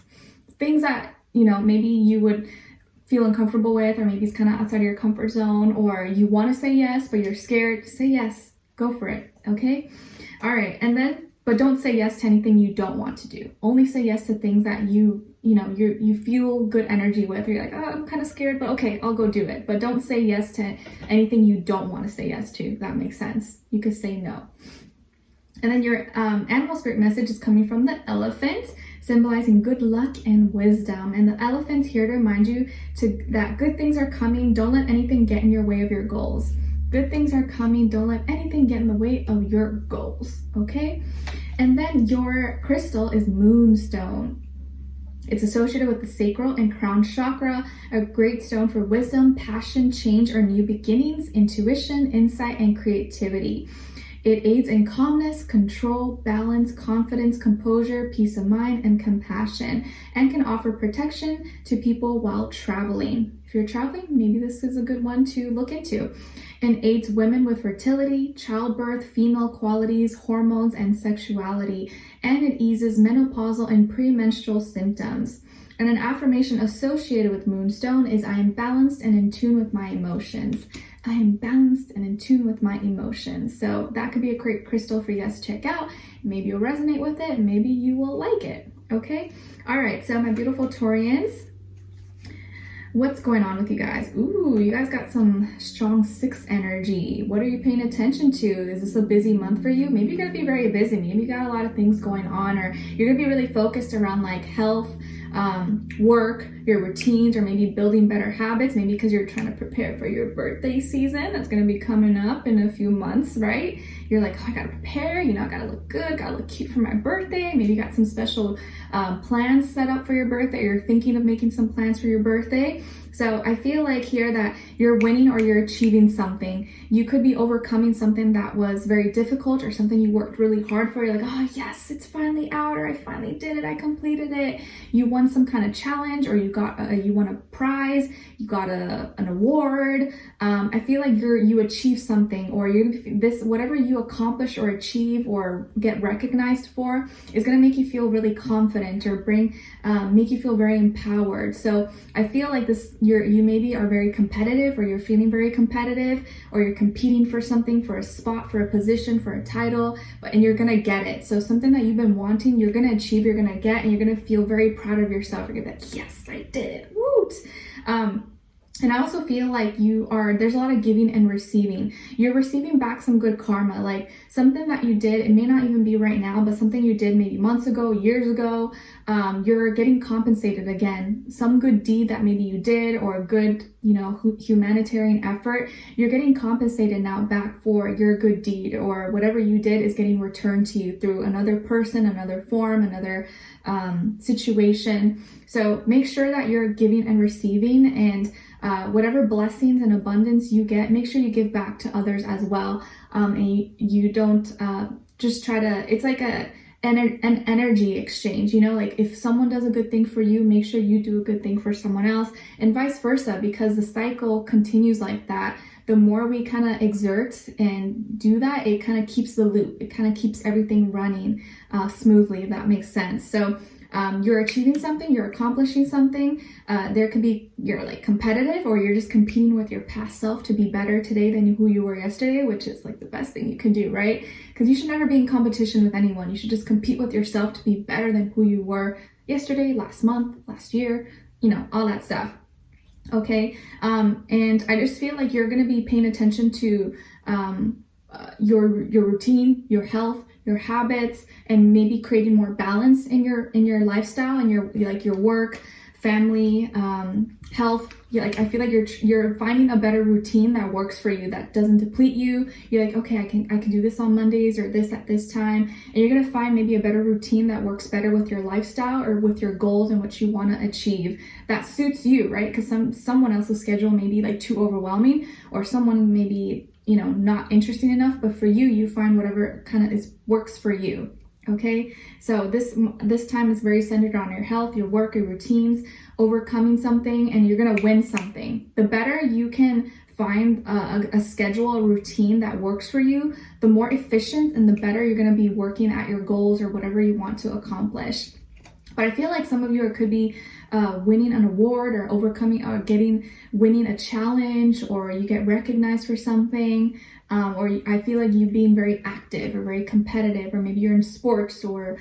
Things that, you know, maybe you would feel uncomfortable with, or maybe it's kind of outside of your comfort zone, or you want to say yes, but you're scared. Say yes. Go for it. Okay. All right. And then, but don't say yes to anything you don't want to do. Only say yes to things that you feel good energy with, or you're like, oh, I'm kind of scared, but okay, I'll go do it. But don't say yes to anything you don't want to say yes to. If that makes sense. You could say no. And then your animal spirit message is coming from the elephant, symbolizing good luck and wisdom. And the elephant's here to remind you that good things are coming. Don't let anything get in your way of your goals. Good things are coming. Don't let anything get in the way of your goals. Okay? And then your crystal is moonstone. It's associated with the sacral and crown chakra, a great stone for wisdom, passion, change, or new beginnings, intuition, insight, and creativity. It aids in calmness, control, balance, confidence, composure, peace of mind, and compassion, and can offer protection to people while traveling. If you're traveling, maybe this is a good one to look into. And aids women with fertility, childbirth, female qualities, hormones, and sexuality. And it eases menopausal and premenstrual symptoms. And an affirmation associated with moonstone is, I am balanced and in tune with my emotions. I am balanced and in tune with my emotions. So that could be a great crystal for you guys to check out. Maybe you'll resonate with it. Maybe you will like it. Okay. All right. So my beautiful Taurians, what's going on with you guys? Ooh, you guys got some strong 6 energy. What are you paying attention to? Is this a busy month for you? Maybe you're going to be very busy. Maybe you got a lot of things going on, or you're going to be really focused around like health, work, your routines, or maybe building better habits, maybe because you're trying to prepare for your birthday season that's going to be coming up in a few months, right? You're like, oh, I gotta prepare, you know, I gotta look good, gotta look cute for my birthday. Maybe you got some special plans set up for your birthday, or you're thinking of making some plans for your birthday. So I feel like here that you're winning or you're achieving something. You could be overcoming something that was very difficult, or something you worked really hard for. You're like, oh yes, it's finally out, or I finally did it, I completed it. You won some kind of challenge, or you won a prize, you got an award. I feel like you achieved something, or whatever you accomplish or achieve or get recognized for is going to make you feel really confident, or make you feel very empowered. So I feel like you maybe are very competitive, or you're feeling very competitive, or you're competing for something, for a spot, for a position, for a title, and you're gonna get it. So something that you've been wanting, you're gonna achieve, you're gonna get, and you're gonna feel very proud of yourself. You're gonna be like, yes, I did it. Woot! And I also feel like there's a lot of giving and receiving. You're receiving back some good karma, like something that you did. It may not even be right now, but something you did maybe months ago, years ago. You're getting compensated again. Some good deed that maybe you did, or a good, humanitarian effort. You're getting compensated now back for your good deed, or whatever you did is getting returned to you through another person, another form, another situation. So make sure that you're giving and receiving, and whatever blessings and abundance you get, make sure you give back to others as well. And you don't just try to, it's like an energy exchange, like if someone does a good thing for you, make sure you do a good thing for someone else, and vice versa, because the cycle continues like that. The more we kind of exert and do that, it kind of keeps the loop. It kind of keeps everything running smoothly, if that makes sense. So you're achieving something, you're accomplishing something. There could be, you're like competitive, or you're just competing with your past self to be better today than who you were yesterday, which is like the best thing you can do, right? Because you should never be in competition with anyone. You should just compete with yourself to be better than who you were yesterday, last month, last year, all that stuff. Okay. And I just feel like you're going to be paying attention to your routine, your health, your habits, and maybe creating more balance in your lifestyle and your work, family, health. I feel like you're finding a better routine that works for you, that doesn't deplete you. You're like, okay, I can do this on Mondays or this at this time, and you're gonna find maybe a better routine that works better with your lifestyle or with your goals and what you want to achieve, that suits you, right? Because someone else's schedule may be like too overwhelming, or someone may be, not interesting enough, but for you, you find whatever kind of works for you. Okay, so this time is very centered on your health, your work, your routines, overcoming something, and you're gonna win something. The better you can find a schedule, a routine that works for you, the more efficient and the better you're gonna be working at your goals or whatever you want to accomplish. But I feel like some of you could be winning an award or overcoming or winning a challenge, or you get recognized for something. Or I feel like you being very active or very competitive, or maybe you're in sports, or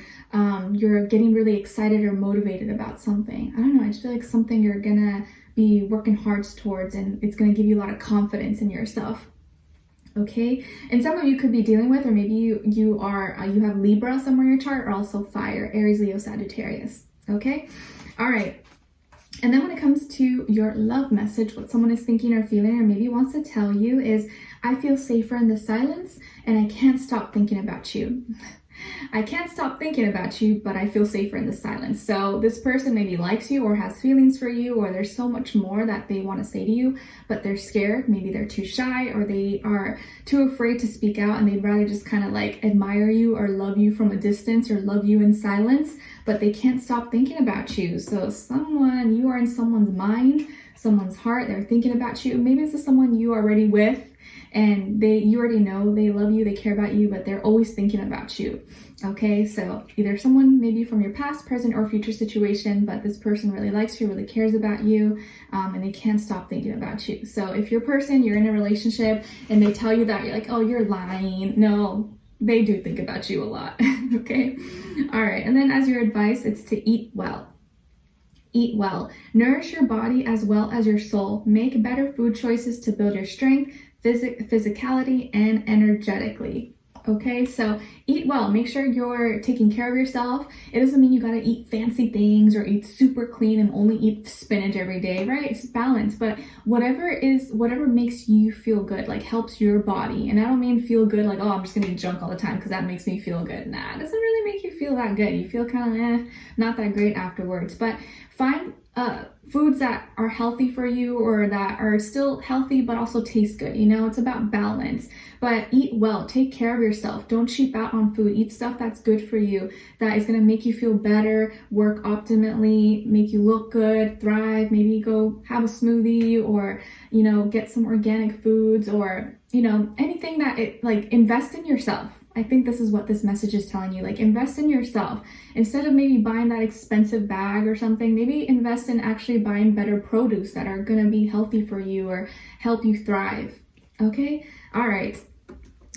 you're getting really excited or motivated about something. I don't know, I just feel like something you're gonna be working hard towards, and it's gonna give you a lot of confidence in yourself. Okay, and some of you could be dealing with, or maybe you have Libra somewhere in your chart, or also fire, Aries, Leo, Sagittarius. Okay, all right. And then when it comes to your love message, what someone is thinking or feeling or maybe wants to tell you is, I feel safer in the silence and I can't stop thinking about you. I can't stop thinking about you, but I feel safer in the silence. So this person maybe likes you or has feelings for you, or there's so much more that they want to say to you, but they're scared. Maybe they're too shy, or they are too afraid to speak out, and they'd rather just kind of like admire you or love you from a distance, or love you in silence, but they can't stop thinking about you. So you are in someone's mind, someone's heart. They're thinking about you. Maybe this is someone you are already with, and you already know they love you, they care about you, but they're always thinking about you. Okay, so either someone maybe from your past, present, or future situation, but this person really likes you, really cares about you, and they can't stop thinking about you. So if you're in a relationship and they tell you that, you're like, oh, you're lying. No, they do think about you a lot. Okay, all right. And then as your advice, it's to eat well. Eat well. Nourish your body as well as your soul. Make better food choices to build your strength, physicality, and energetically. Okay, so eat well. Make sure you're taking care of yourself. It doesn't mean you gotta eat fancy things or eat super clean and only eat spinach every day, right? It's balance, but whatever makes you feel good, like helps your body. And I don't mean feel good like, oh, I'm just gonna eat junk all the time because that makes me feel good. Nah, it doesn't really make you feel that good. You feel kind of not that great afterwards. But find foods that are healthy for you, or that are still healthy but also taste good. It's about balance. But eat well, take care of yourself. Don't cheap out on food. Eat stuff that's good for you, that is going to make you feel better, work optimally, make you look good, thrive. Maybe go have a smoothie, or get some organic foods, or anything that invest in yourself. I think this is what this message is telling you. Like, invest in yourself. Instead of maybe buying that expensive bag or something, maybe invest in actually buying better produce that are going to be healthy for you or help you thrive. Okay? All right.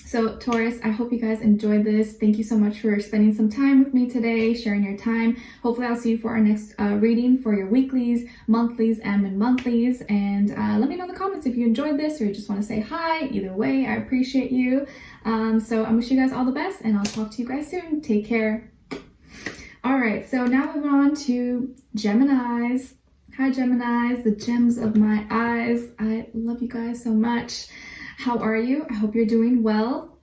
So Taurus, I hope you guys enjoyed this. Thank you so much for spending some time with me today, sharing your time. Hopefully I'll see you for our next reading for your weeklies, monthlies, and mid-monthlies. And let me know in the comments if you enjoyed this or you just want to say hi. Either way, I appreciate you. So I wish you guys all the best, and I'll talk to you guys soon. Take care. All right, so now moving on to Geminis. Hi Geminis, the gems of my eyes. I love you guys so much. How are you? I hope you're doing well.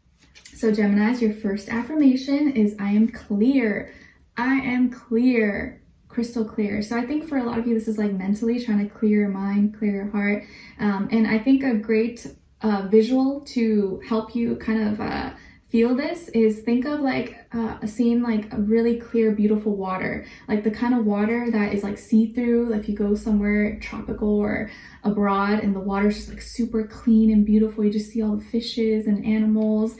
So Geminis, your first affirmation is I am clear. I am clear, crystal clear. So I think for a lot of you, this is like mentally trying to clear your mind, clear your heart. And I think a great visual to help you kind of feel this is think of seeing like a really clear, beautiful water, like the kind of water that is like see-through. If you go somewhere tropical or abroad and the water's just like super clean and beautiful, you just see all the fishes and animals.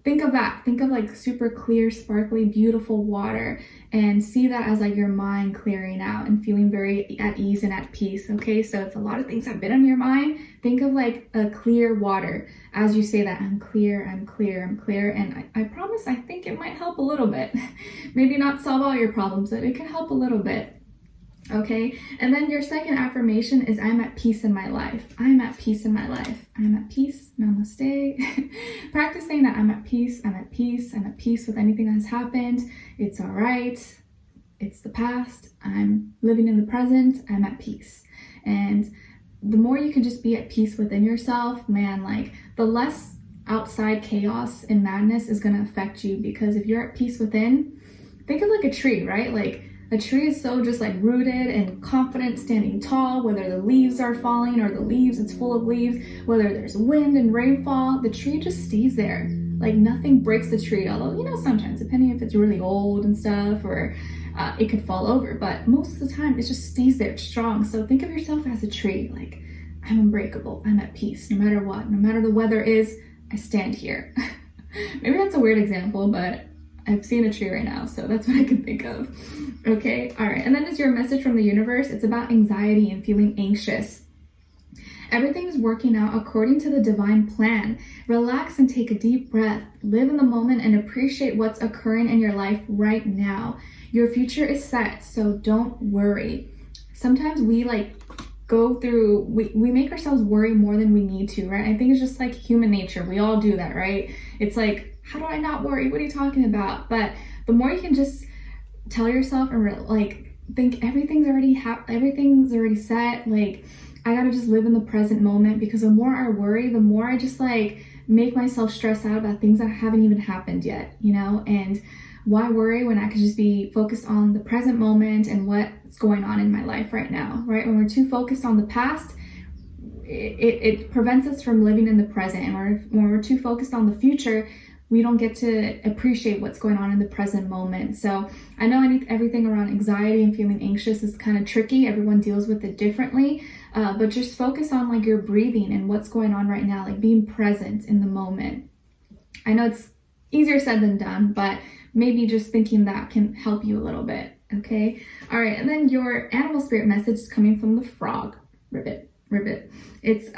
Think of that. Think of like super clear, sparkly, beautiful water, and see that as like your mind clearing out and feeling very at ease and at peace. Okay, so if a lot of things have been on your mind, think of like a clear water as you say that. I'm clear, I'm clear, I'm clear. And I promise, I think it might help a little bit. Maybe not solve all your problems, but it can help a little bit. Okay, and then your second affirmation is I'm at peace in my life. I'm at peace in my life. I'm at peace. Namaste. Practice saying that I'm at peace. I'm at peace. I'm at peace with anything that has happened. It's all right. it's the past. I'm living in the present. I'm at peace. And the more you can just be at peace within yourself, man, like the less outside chaos and madness is going to affect you. Because if you're at peace within, think of like a tree, right? Like a tree is so just like rooted and confident, standing tall, whether the leaves are falling or the leaves, it's full of leaves, whether there's wind and rainfall, the tree just stays there. Like nothing breaks the tree. Although, you know, sometimes depending if it's really old and stuff, or it could fall over, but most of the time it just stays there strong. So think of yourself as a tree. Like, I'm unbreakable. I'm at peace no matter what. No matter the weather is, I stand here. Maybe that's a weird example, but I've seen a tree right now, so that's what I can think of. Okay, all right. And then as your message from the universe, it's about anxiety and feeling anxious. Everything is working out according to the divine plan. Relax and take a deep breath. Live in the moment and appreciate what's occurring in your life right now. Your future is set, so don't worry. Sometimes we go through, we make ourselves worry more than we need to, right? I think it's just like human nature. We all do that, right? It's like, how do I not worry? What are you talking about? But the more you can just tell yourself and think everything's already set. Like, I gotta just live in the present moment, because the more I worry, the more I just make myself stress out about things that haven't even happened yet, you know? And why worry when I could just be focused on the present moment and what's going on in my life right now, right? When we're too focused on the past, it prevents us from living in the present. And when we're too focused on the future, we don't get to appreciate what's going on in the present moment. So I know everything around anxiety and feeling anxious is kind of tricky. Everyone deals with it differently, but just focus on your breathing and what's going on right now, like being present in the moment. I know it's easier said than done, but maybe just thinking that can help you a little bit. Okay. All right. And then your animal spirit message is coming from the frog. Ribbit. It's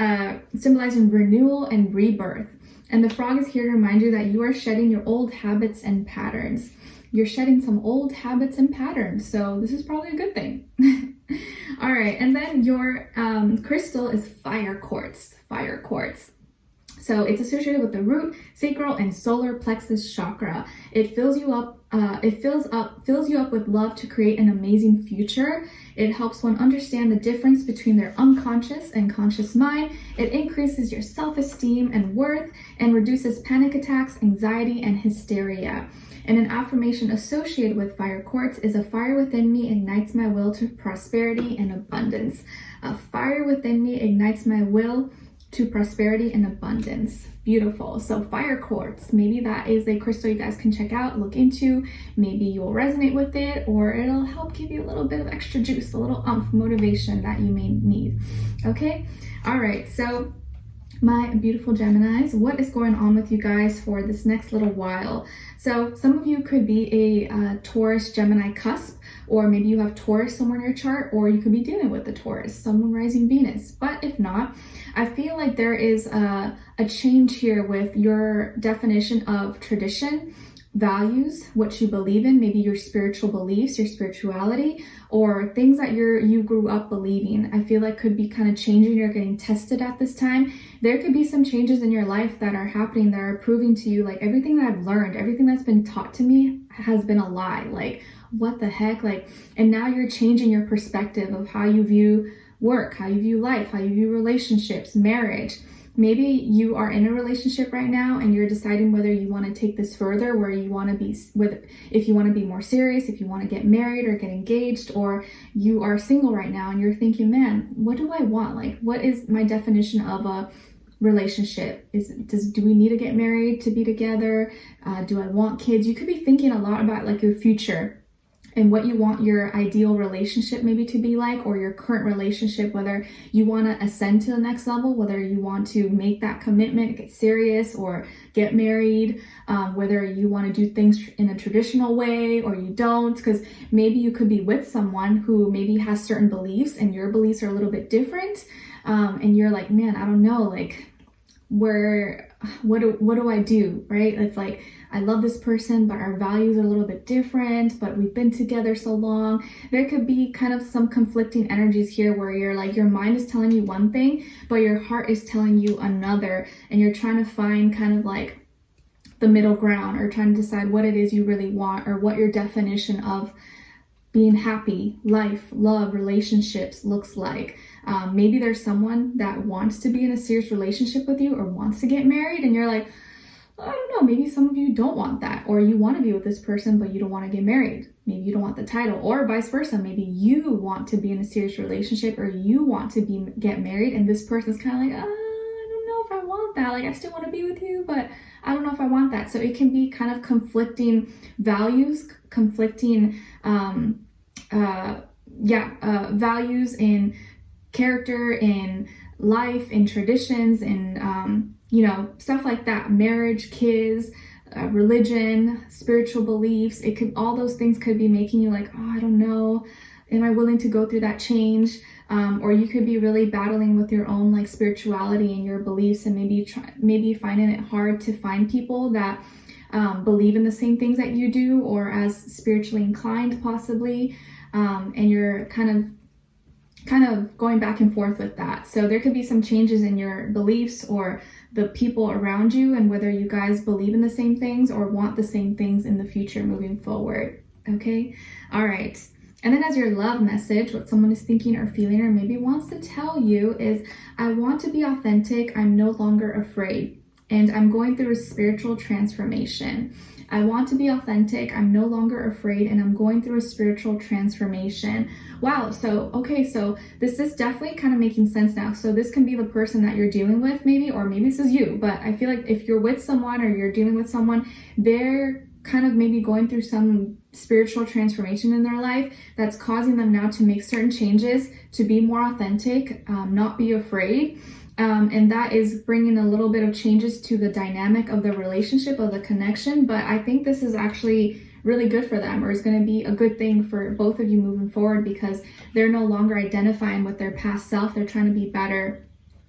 symbolizing renewal and rebirth. And the frog is here to remind you that you are shedding your old habits and patterns. You're shedding some old habits and patterns. So this is probably a good thing. All right. And then your crystal is fire quartz. So it's associated with the root, sacral, and solar plexus chakra. It fills you up. Fills you up with love to create an amazing future. It helps one understand the difference between their unconscious and conscious mind. It increases your self-esteem and worth, and reduces panic attacks, anxiety, and hysteria. And an affirmation associated with fire quartz is: a fire within me ignites my will to prosperity and abundance. A fire within me ignites my will to prosperity and abundance. Beautiful. So fire quartz, maybe that is a crystal you guys can check out, look into. Maybe you'll resonate with it, or it'll help give you a little bit of extra juice, a little motivation that you may need. Okay. All right. So my beautiful Geminis, what is going on with you guys for this next little while? So some of you could be a Taurus Gemini cusp, or maybe you have Taurus somewhere in your chart, or you could be dealing with the Taurus, Sun, Moon, Rising, Venus. But if not, I feel like there is a change here with your definition of tradition, values, what you believe in, maybe your spiritual beliefs, your spirituality, or things that you grew up believing. I feel like could be kind of changing. You're getting tested at this time. There could be some changes in your life that are happening that are proving to you, like, everything that I've learned, everything that's been taught to me has been a lie. Like, what the heck? And now you're changing your perspective of how you view work, how you view life, how you view relationships, marriage. Maybe you are in a relationship right now and you're deciding whether you want to take this further, where you want to be if you want to be more serious, if you want to get married or get engaged, or you are single right now and you're thinking, man, what do I want? What is my definition of a relationship? Do we need to get married to be together? Do I want kids? You could be thinking a lot about your future and what you want your ideal relationship maybe to be like, or your current relationship, whether you want to ascend to the next level, whether you want to make that commitment, get serious, or get married, whether you want to do things in a traditional way or you don't, because maybe you could be with someone who maybe has certain beliefs and your beliefs are a little bit different, and you're like, man, I don't know, what do I do, right? It's like, I love this person, but our values are a little bit different, but we've been together so long. There could be kind of some conflicting energies here where you're your mind is telling you one thing, but your heart is telling you another, and you're trying to find kind of the middle ground, or trying to decide what it is you really want, or what your definition of being happy, life, love, relationships looks like. Maybe there's someone that wants to be in a serious relationship with you or wants to get married, and you're like, I don't know, maybe some of you don't want that, or you want to be with this person but you don't want to get married. Maybe you don't want the title, or vice versa. Maybe you want to be in a serious relationship or you want to get married, and this person's kind of like, I don't know if I want that. Like, I still want to be with you, but I don't know if I want that. So it can be kind of conflicting values, conflicting values in character, in life, in traditions, in stuff like that. Marriage, kids, religion, spiritual beliefs. It could, all those things could be making you like, oh, I don't know, am I willing to go through that change? Or you could be really battling with your own like spirituality and your beliefs, and maybe finding it hard to find people that believe in the same things that you do, or as spiritually inclined possibly, and you're kind of going back and forth with that. So there could be some changes in your beliefs or the people around you, and whether you guys believe in the same things or want the same things in the future moving forward. Okay, all right. And then as your love message, what someone is thinking or feeling or maybe wants to tell you is, I want to be authentic, I'm no longer afraid, and I'm going through a spiritual transformation. I want to be authentic, I'm no longer afraid, and I'm going through a spiritual transformation. Wow, so this is definitely kind of making sense now. So this can be the person that you're dealing with maybe, or maybe this is you, but I feel like if you're with someone or you're dealing with someone, they're kind of maybe going through some spiritual transformation in their life that's causing them now to make certain changes to be more authentic, not be afraid. And that is bringing a little bit of changes to the dynamic of the relationship, of the connection. But I think this is actually really good for them, or is going to be a good thing for both of you moving forward, because they're no longer identifying with their past self. They're trying to be better.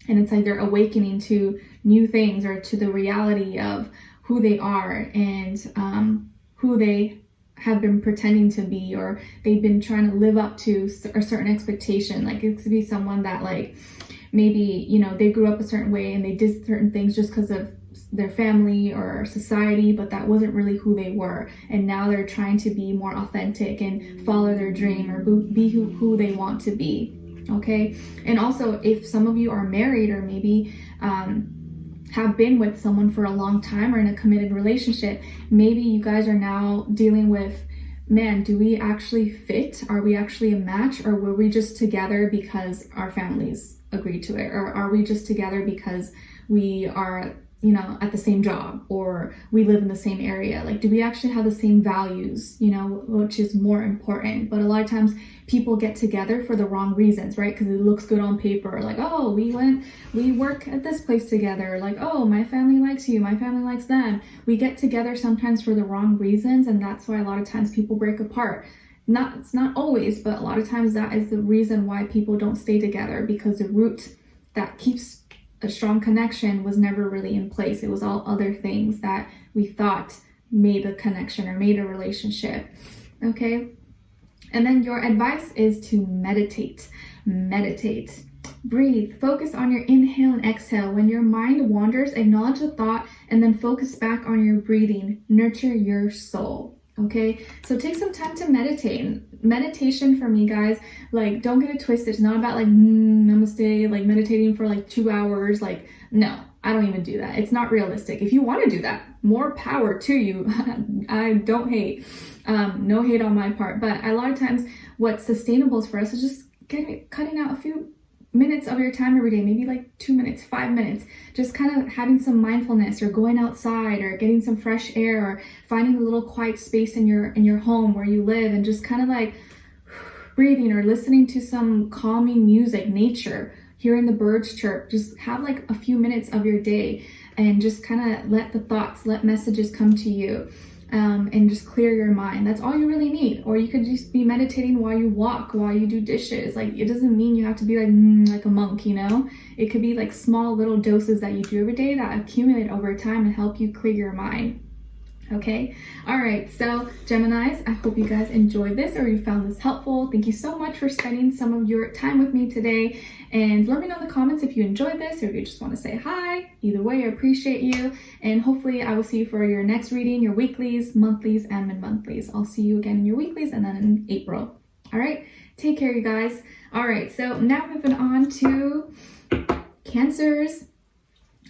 And it's like they're awakening to new things, or to the reality of who they are and who they have been pretending to be, or they've been trying to live up to a certain expectation. Like it could be someone that like maybe, they grew up a certain way and they did certain things just because of their family or society, but that wasn't really who they were. And now they're trying to be more authentic and follow their dream, or be who they want to be. Okay. And also, if some of you are married, or maybe have been with someone for a long time, or in a committed relationship, maybe you guys are now dealing with, man, do we actually fit? Are we actually a match? Or were we just together because our families agreed to it? Or are we just together because we are, at the same job, or we live in the same area? Like, do we actually have the same values, which is more important? But a lot of times people get together for the wrong reasons, right? Because it looks good on paper. Like, oh, we work at this place together. Like, oh, my family likes you, my family likes them. We get together sometimes for the wrong reasons. And that's why a lot of times people break apart. It's not always, but a lot of times that is the reason why people don't stay together, because the root that keeps a strong connection was never really in place. It was all other things that we thought made a connection or made a relationship. Okay. And then your advice is to meditate. Meditate. Breathe. Focus on your inhale and exhale. When your mind wanders, acknowledge the thought and then focus back on your breathing. Nurture your soul. Okay, so take some time to meditate. Meditation for me, guys, like, don't get it twisted. It's not about like namaste, like meditating for like 2 hours. Like, no, I don't even do that. It's not realistic. If you want to do that, more power to you. I don't hate. No hate on my part. But a lot of times what's sustainable for us is just cutting out a few minutes of your time every day, maybe like 2 minutes, 5 minutes, just kind of having some mindfulness, or going outside, or getting some fresh air, or finding a little quiet space in your home where you live, and just kind of like breathing, or listening to some calming music, nature, hearing the birds chirp. Just have like a few minutes of your day and just kind of let messages come to you. And just clear your mind. That's all you really need. Or you could just be meditating while you walk, while you do dishes. Like, it doesn't mean you have to be like a monk, It could be like small little doses that you do every day that accumulate over time and help you clear your mind. Okay, all right, so Geminis, I hope you guys enjoyed this or you found this helpful. Thank you so much for spending some of your time with me today, and let me know in the comments if you enjoyed this or if you just want to say hi. Either way, I appreciate you, and hopefully I will see you for your next reading, your weeklies, monthlies, and mid-monthlies. I'll see you again in your weeklies and then in April. All right, take care, you guys. All right, so now moving on to Cancers.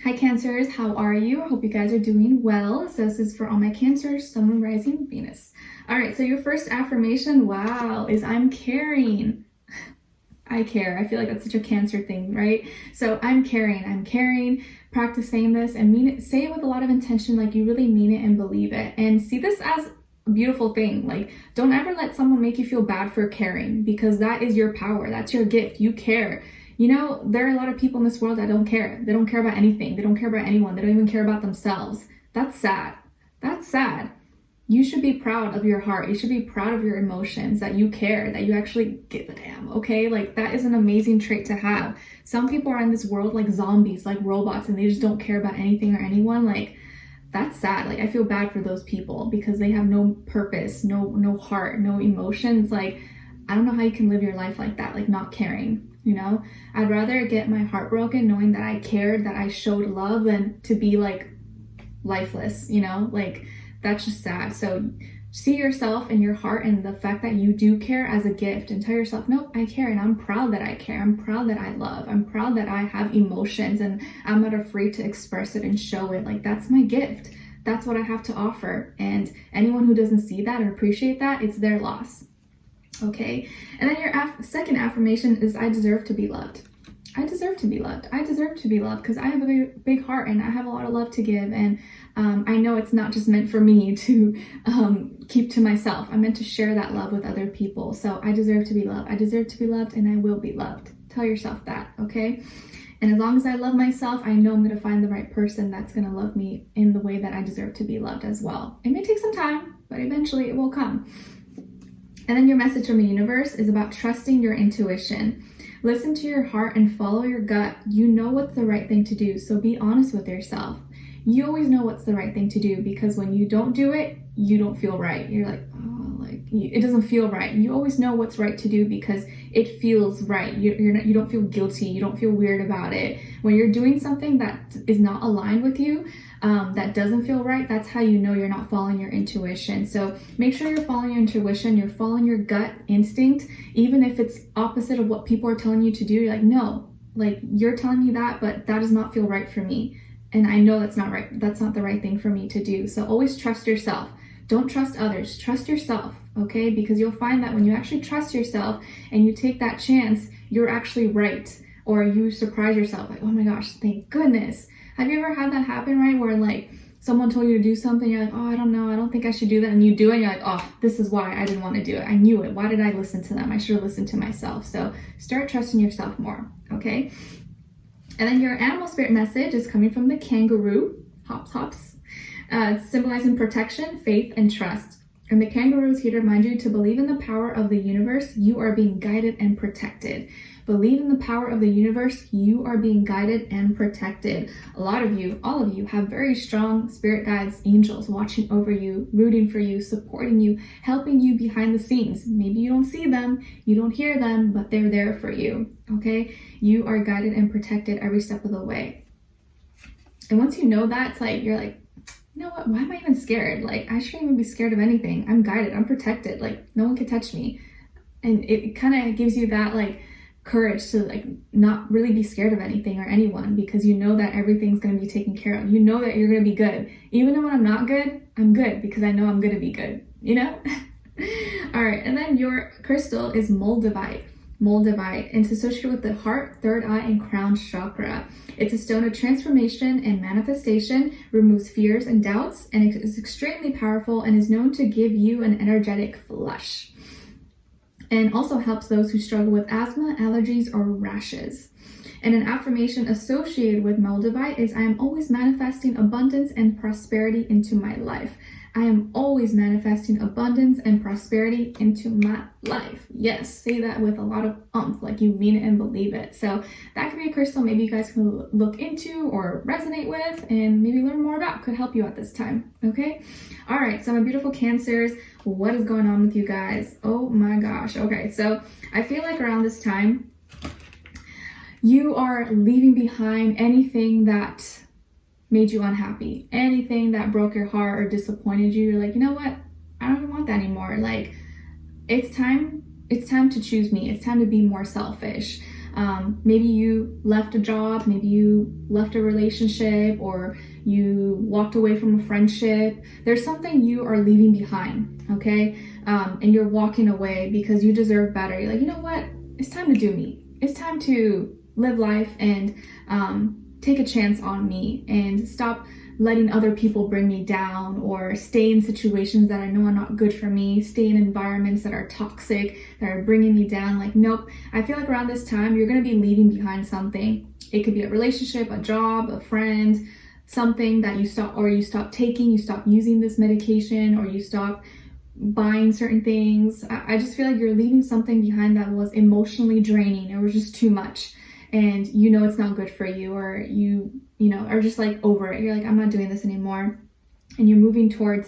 Hi Cancers, how are you? I hope you guys are doing well. So this is for all my Cancers, Sun, Moon, Rising, Venus. All right, so your first affirmation, wow, is I'm caring. I care. I feel like that's such a Cancer thing, right? So I'm caring. Practice saying this and mean it. Say it with a lot of intention, like you really mean it and believe it. And see this as a beautiful thing. Like, don't ever let someone make you feel bad for caring, because that is your power. That's your gift. You care. You know, there are a lot of people in this world that don't care. They don't care about anything. They don't care about anyone. They don't even care about themselves. That's sad. That's sad. You should be proud of your heart. You should be proud of your emotions, that you care, that you actually give a damn, okay? Like, that is an amazing trait to have. Some people are in this world like zombies, like robots, and they just don't care about anything or anyone. Like, that's sad. Like, I feel bad for those people because they have no purpose, no heart, no emotions. Like, I don't know how you can live your life like that, like not caring. You know, I'd rather get my heart broken knowing that I cared, that I showed love, than to be like lifeless, you know, like that's just sad. So see yourself and your heart and the fact that you do care as a gift, and tell yourself, nope, I care, and I'm proud that I care. I'm proud that I love. I'm proud that I have emotions and I'm not afraid to express it and show it. Like, that's my gift. That's what I have to offer. And anyone who doesn't see that and appreciate that, it's their loss. Okay, and then your second affirmation is I deserve to be loved. I deserve to be loved. I deserve to be loved because I have a big heart and I have a lot of love to give. And I know it's not just meant for me to keep to myself. I'm meant to share that love with other people. So I deserve to be loved. I deserve to be loved, and I will be loved. Tell yourself that, okay? And as long as I love myself, I know I'm going to find the right person that's going to love me in the way that I deserve to be loved as well. It may take some time, but eventually it will come. And then your message from the universe is about trusting your intuition. Listen to your heart and follow your gut. You know what's the right thing to do, so be honest with yourself. You always know what's the right thing to do, because when you don't do it, you don't feel right. You're like, oh, like it doesn't feel right. You always know what's right to do because it feels right. You don't feel guilty. You don't feel weird about it. When you're doing something that is not aligned with you, that doesn't feel right, that's how you know you're not following your intuition. So make sure you're following your intuition, you're following your gut instinct, even if it's opposite of what people are telling you to do. You're like, no, like you're telling me that, but that does not feel right for me. And I know that's not right. That's not the right thing for me to do. So always trust yourself. Don't trust others. Trust yourself, okay? Because you'll find that when you actually trust yourself and you take that chance, you're actually right. Or you surprise yourself like, oh my gosh, thank goodness. Have you ever had that happen, right? Where like someone told you to do something, you're like, oh, I don't know, I don't think I should do that. And you do it, and you're like, oh, this is why I didn't want to do it. I knew it. Why did I listen to them? I should have listened to myself. So start trusting yourself more, okay? And then your animal spirit message is coming from the kangaroo, hops. It's symbolizing protection, faith, and trust. And the kangaroo is here to remind you to believe in the power of the universe. You are being guided and protected. Believe in the power of the universe. You are being guided and protected. A lot of you, all of you, have very strong spirit guides, angels watching over you, rooting for you, supporting you, helping you behind the scenes. Maybe you don't see them, you don't hear them, but they're there for you, okay? You are guided and protected every step of the way. And once you know that, it's like, you're like, you know what, why am I even scared? Like, I shouldn't even be scared of anything. I'm guided, I'm protected, like, no one can touch me. And it kind of gives you that, like, courage to, like, not really be scared of anything or anyone, because you know that everything's going to be taken care of. You know that you're going to be good. Even when I'm not good, I'm good because I know I'm going to be good, you know? All right, and then your crystal is moldavite. Moldavite, and it's associated with the heart, third eye, and crown chakra. It's a stone of transformation and manifestation, removes fears and doubts, and it is extremely powerful and is known to give you an energetic flush. And also helps those who struggle with asthma, allergies, or rashes. And an affirmation associated with moldavite is, I am always manifesting abundance and prosperity into my life. I am always manifesting abundance and prosperity into my life. Yes, say that with a lot of oomph, like you mean it and believe it. So that could be a crystal maybe you guys can look into or resonate with and maybe learn more about. Could help you at this time, okay? All right, so my beautiful Cancers, what is going on with you guys? Oh my gosh. Okay, so I feel like around this time, you are leaving behind anything that made you unhappy, anything that broke your heart or disappointed you. You're like, you know what? I don't even want that anymore. Like, it's time to choose me. It's time to be more selfish. Maybe you left a job, maybe you left a relationship, or you walked away from a friendship. There's something you are leaving behind, okay? And you're walking away because you deserve better. You're like, you know what? It's time to do me. It's time to live life and take a chance on me and stop letting other people bring me down or stay in situations that I know are not good for me, stay in environments that are toxic, that are bringing me down. Like, nope. I feel like around this time, you're going to be leaving behind something. It could be a relationship, a job, a friend, something that you stop taking, you stop using this medication, or you stop buying certain things. I just feel like you're leaving something behind that was emotionally draining. It was just too much. And you know it's not good for you, or you know, are just like over it. You're like, I'm not doing this anymore. And you're moving towards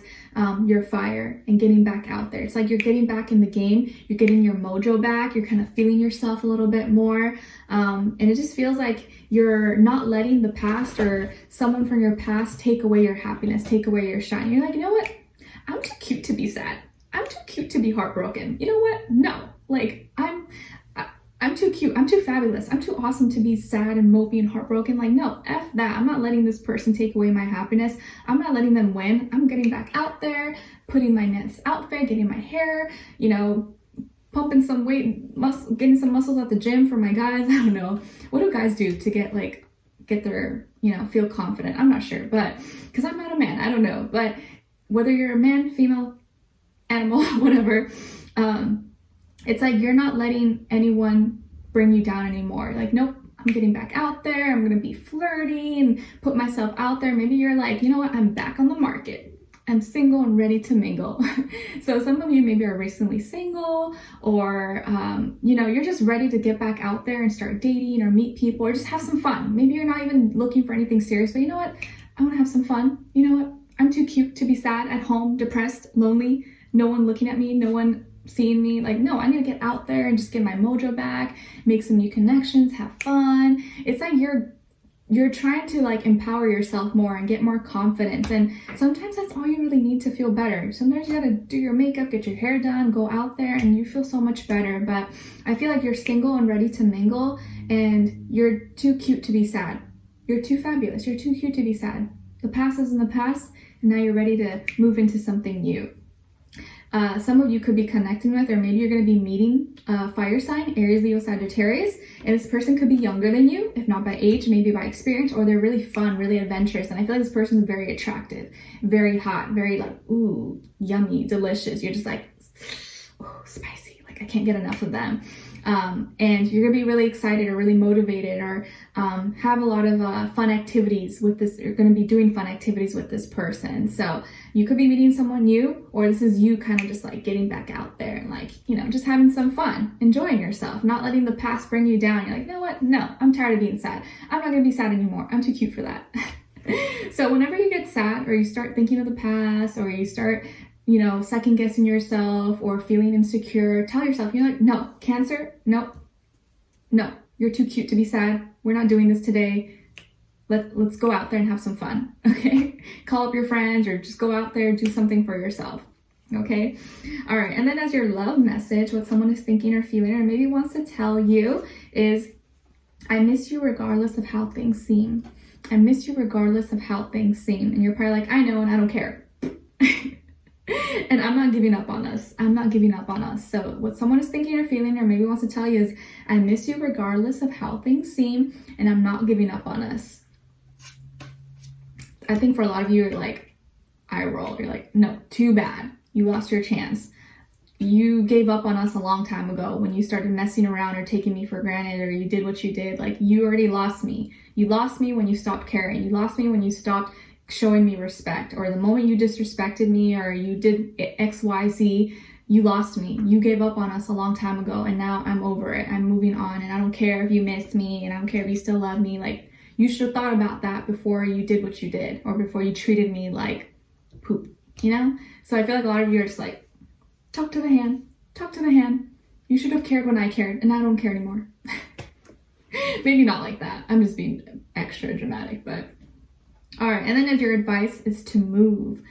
your fire and getting back out there. It's like you're getting back in the game. You're getting your mojo back. You're kind of feeling yourself a little bit more. And it just feels like you're not letting the past or someone from your past take away your happiness, take away your shine. You're like, you know what? I'm too cute to be sad. I'm too cute to be heartbroken. You know what? No, like I'm too cute. I'm too fabulous. I'm too awesome to be sad and mopey and heartbroken. Like, no, F that. I'm not letting this person take away my happiness. I'm not letting them win. I'm getting back out there, putting my next outfit, getting my hair, you know, pumping some weight, getting some muscles at the gym for my guys. I don't know. What do guys do to get their, you know, feel confident? I'm not sure, but because I'm not a man, I don't know. But whether you're a man, female, animal, whatever, it's like you're not letting anyone bring you down anymore. Like, nope, I'm getting back out there. I'm going to be flirty and put myself out there. Maybe you're like, you know what? I'm back on the market. I'm single and ready to mingle. So some of you maybe are recently single, or, you know, you're just ready to get back out there and start dating or meet people or just have some fun. Maybe you're not even looking for anything serious, but you know what? I want to have some fun. You know what? I'm too cute to be sad at home, depressed, lonely, no one looking at me, no one seeing me. Like, no, I need to get out there and just get my mojo back, make some new connections, have fun. It's like you're trying to like empower yourself more and get more confidence, and sometimes that's all you really need to feel better. Sometimes you gotta do your makeup, get your hair done, go out there, and you feel so much better. But I feel like you're single and ready to mingle, and you're too cute to be sad. You're too fabulous. You're too cute to be sad. The past is in the past, and now you're ready to move into something new. Some of you could be connecting with, or maybe you're going to be meeting a fire sign, Aries, Leo, Sagittarius, and this person could be younger than you, if not by age, maybe by experience, or they're really fun, really adventurous, and I feel like this person is very attractive, very hot, very like, ooh, yummy, delicious. You're just like, oh, spicy, like I can't get enough of them. And you're gonna be really excited or really motivated, or have a lot of fun activities with this. You're gonna be doing fun activities with this person. So you could be meeting someone new, or this is you kind of just like getting back out there and like, you know, just having some fun, enjoying yourself, not letting the past bring you down. You're like, you know what? No, I'm tired of being sad. I'm not gonna be sad anymore. I'm too cute for that. So whenever you get sad, or you start thinking of the past, or you start, you know, second guessing yourself or feeling insecure, tell yourself, you're like, no, Cancer, no, you're too cute to be sad. We're not doing this today. Let's go out there and have some fun, okay? Call up your friends, or just go out there, do something for yourself, okay? All right, and then as your love message, what someone is thinking or feeling, or maybe wants to tell you is, I miss you regardless of how things seem. I miss you regardless of how things seem. And you're probably like, I know, and I don't care. And I'm not giving up on us. I'm not giving up on us. So what someone is thinking or feeling, or maybe wants to tell you is, I miss you regardless of how things seem, and I'm not giving up on us. I think for a lot of you, you're like, eye roll. You're like, no, too bad. You lost your chance. You gave up on us a long time ago when you started messing around or taking me for granted, or you did what you did. Like, you already lost me. You lost me when you stopped caring. You lost me when you stopped showing me respect, or the moment you disrespected me or you did XYZ, you lost me. You gave up on us a long time ago, and now I'm over it. I'm moving on, and I don't care if you miss me, and I don't care if you still love me. Like, you should have thought about that before you did what you did, or before you treated me like poop, you know? So I feel like a lot of you are just like, talk to the hand, talk to the hand. You should have cared when I cared, and I don't care anymore. Maybe not like that. I'm just being extra dramatic, but all right. And then if your advice is to move,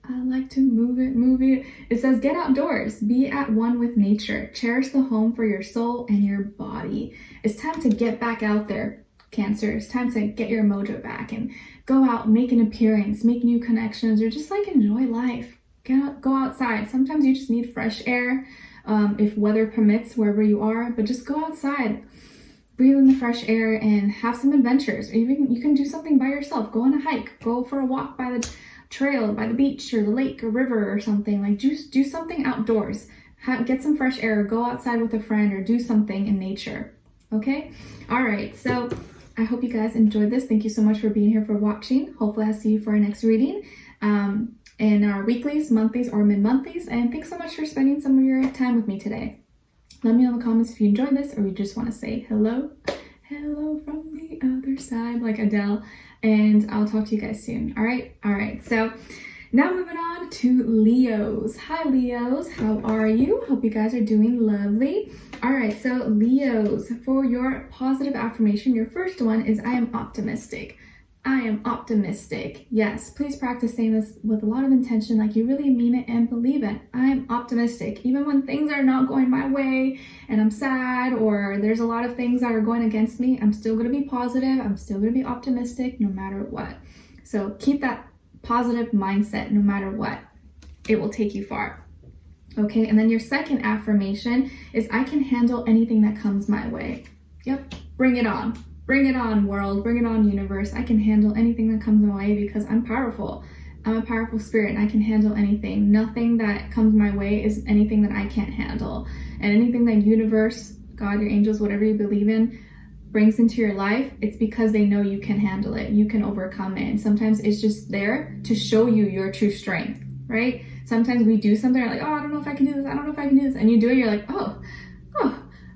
I like to move it. It says, get outdoors, be at one with nature, cherish the home for your soul and your body. It's time to get back out there, Cancer. It's time to get your mojo back and go out, make an appearance, make new connections, or just like enjoy life. Go outside. Sometimes you just need fresh air, if weather permits, wherever you are, but just go outside. Breathe in the fresh air and have some adventures. Or even you can do something by yourself. Go on a hike. Go for a walk by the trail, by the beach or the lake or river or something. Like, just do something outdoors. Get some fresh air. Go outside with a friend or do something in nature. Okay? All right. So I hope you guys enjoyed this. Thank you so much for being here, for watching. Hopefully I'll see you for our next reading in our weeklies, monthlies, or mid-monthlies. And thanks so much for spending some of your time with me today. Let me know in the comments if you enjoyed this, or you just want to say hello from the other side, like Adele, and I'll talk to you guys soon. All right. So now moving on to Leos. Hi Leos, how are you? Hope you guys are doing lovely. All right, so Leos, for your positive affirmation, your first one is, I am optimistic. I am optimistic. Yes, please practice saying this with a lot of intention, like you really mean it and believe it. I'm optimistic. Even when things are not going my way and I'm sad, or there's a lot of things that are going against me, I'm still going to be positive. I'm still going to be optimistic no matter what. So keep that positive mindset no matter what. It will take you far. Okay, and then your second affirmation is, I can handle anything that comes my way. Yep, bring it on. Bring it on, world. Bring it on, universe. I can handle anything that comes my way because I'm powerful. I'm a powerful spirit and I can handle anything. Nothing that comes my way is anything that I can't handle. And anything that universe, God, your angels, whatever you believe in, brings into your life, it's because they know you can handle it. You can overcome it. And sometimes it's just there to show you your true strength, right? Sometimes we do something like, oh, I don't know if I can do this. I don't know if I can do this. And you do it, you're like, oh.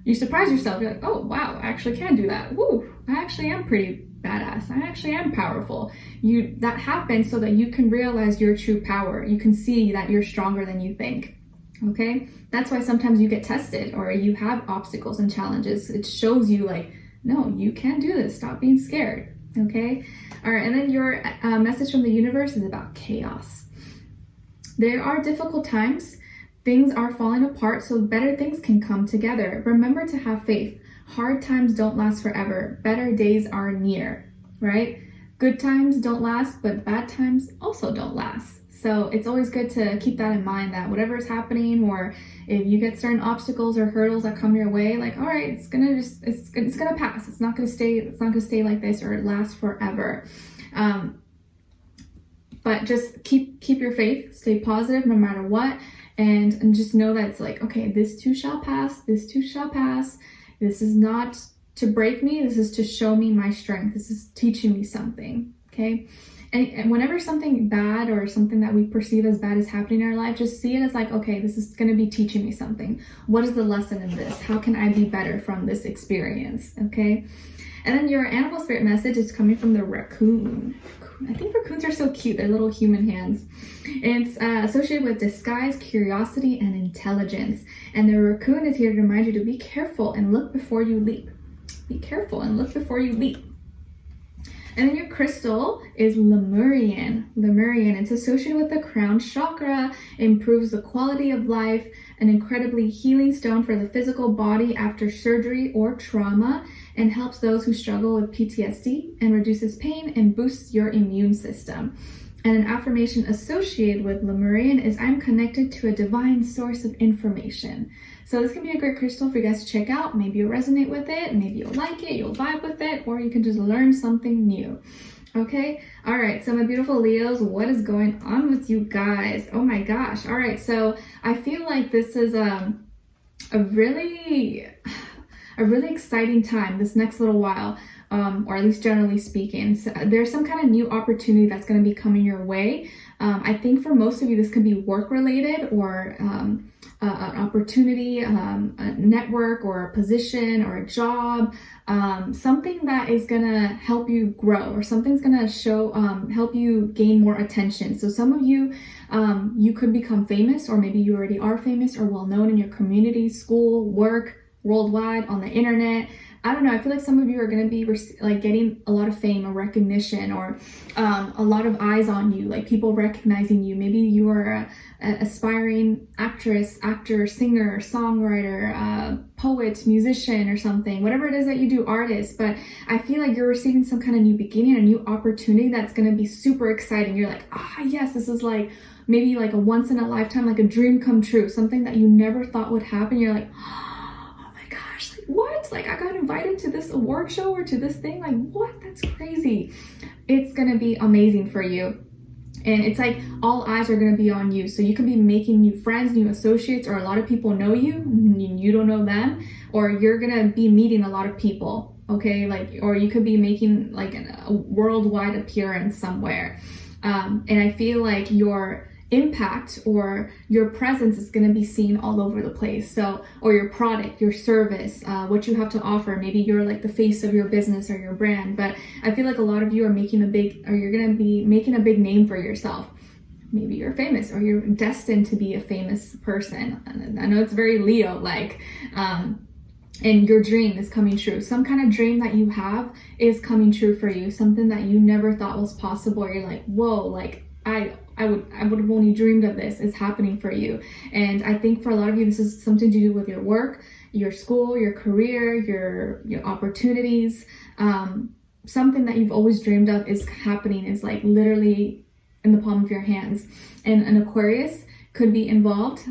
You surprise yourself. You're like, oh, wow, I actually can do that. Woo, I actually am pretty badass. I actually am powerful. That happens so that you can realize your true power. You can see that you're stronger than you think. Okay? That's why sometimes you get tested or you have obstacles and challenges. It shows you like, no, you can do this. Stop being scared. Okay? All right. And then your message from the universe is about chaos. There are difficult times. Things are falling apart, so better things can come together. Remember to have faith. Hard times don't last forever. Better days are near, right? Good times don't last, but bad times also don't last. So it's always good to keep that in mind, that whatever is happening, or if you get certain obstacles or hurdles that come your way, like, all right, it's gonna pass. It's not gonna stay like this or last forever. But just keep your faith, stay positive no matter what. And just know that it's like, okay, this too shall pass. This too shall pass. This is not to break me. This is to show me my strength. This is teaching me something, okay? And whenever something bad or something that we perceive as bad is happening in our life, just see it as like, okay, this is going to be teaching me something. What is the lesson in this? How can I be better from this experience, okay? And then your animal spirit message is coming from the raccoon. I think raccoons are so cute. They're little human hands. It's associated with disguise, curiosity, and intelligence. And the raccoon is here to remind you to be careful and look before you leap. Be careful and look before you leap. And then your crystal is Lemurian. It's associated with the crown chakra, improves the quality of life, an incredibly healing stone for the physical body after surgery or trauma, and helps those who struggle with PTSD, and reduces pain and boosts your immune system. And an affirmation associated with Lemurian is, I'm connected to a divine source of information. So this can be a great crystal for you guys to check out. Maybe you'll resonate with it, maybe you'll like it, you'll vibe with it, or you can just learn something new. Okay, all right, so my beautiful Leos, what is going on with you guys? Oh my gosh. All right, so I feel like this is a really exciting time, this next little while. or at least generally speaking. So there's some kind of new opportunity that's going to be coming your way. I think for most of you, this could be work related, or an opportunity, a network, or a position, or a job, something that is gonna help you grow, or something's gonna help you gain more attention. So some of you, you could become famous, or maybe you already are famous or well known in your community, school, work, worldwide, on the internet. I don't know, I feel like some of you are going to be like getting a lot of fame or recognition, or a lot of eyes on you, like people recognizing you. Maybe you are an aspiring actress, actor, singer, songwriter, poet, musician, or something, whatever it is that you do, artist. But I feel like you're receiving some kind of new beginning, a new opportunity that's going to be super exciting. You're like, yes, this is like maybe like a once in a lifetime, like a dream come true, something that you never thought would happen. You're like, what? Like, I got invited to this award show or to this thing? Like, what? That's crazy. It's gonna be amazing for you. And it's like all eyes are gonna be on you. So you can be making new friends, new associates, or a lot of people know you and you don't know them, or you're gonna be meeting a lot of people, okay? Like, or you could be making like a worldwide appearance somewhere. And I feel like your impact or your presence is going to be seen all over the place. So, or your product, your service, what you have to offer. Maybe you're like the face of your business or your brand, but I feel like a lot of you are you're going to be making a big name for yourself. Maybe you're famous, or you're destined to be a famous person. And I know it's very Leo like, and your dream is coming true. Some kind of dream that you have is coming true for you. Something that you never thought was possible. You're like, whoa, like I would have only dreamed of this is happening for you. And I think for a lot of you, this is something to do with your work, your school, your career, your opportunities. Something that you've always dreamed of is happening, is like literally in the palm of your hands. And an Aquarius could be involved.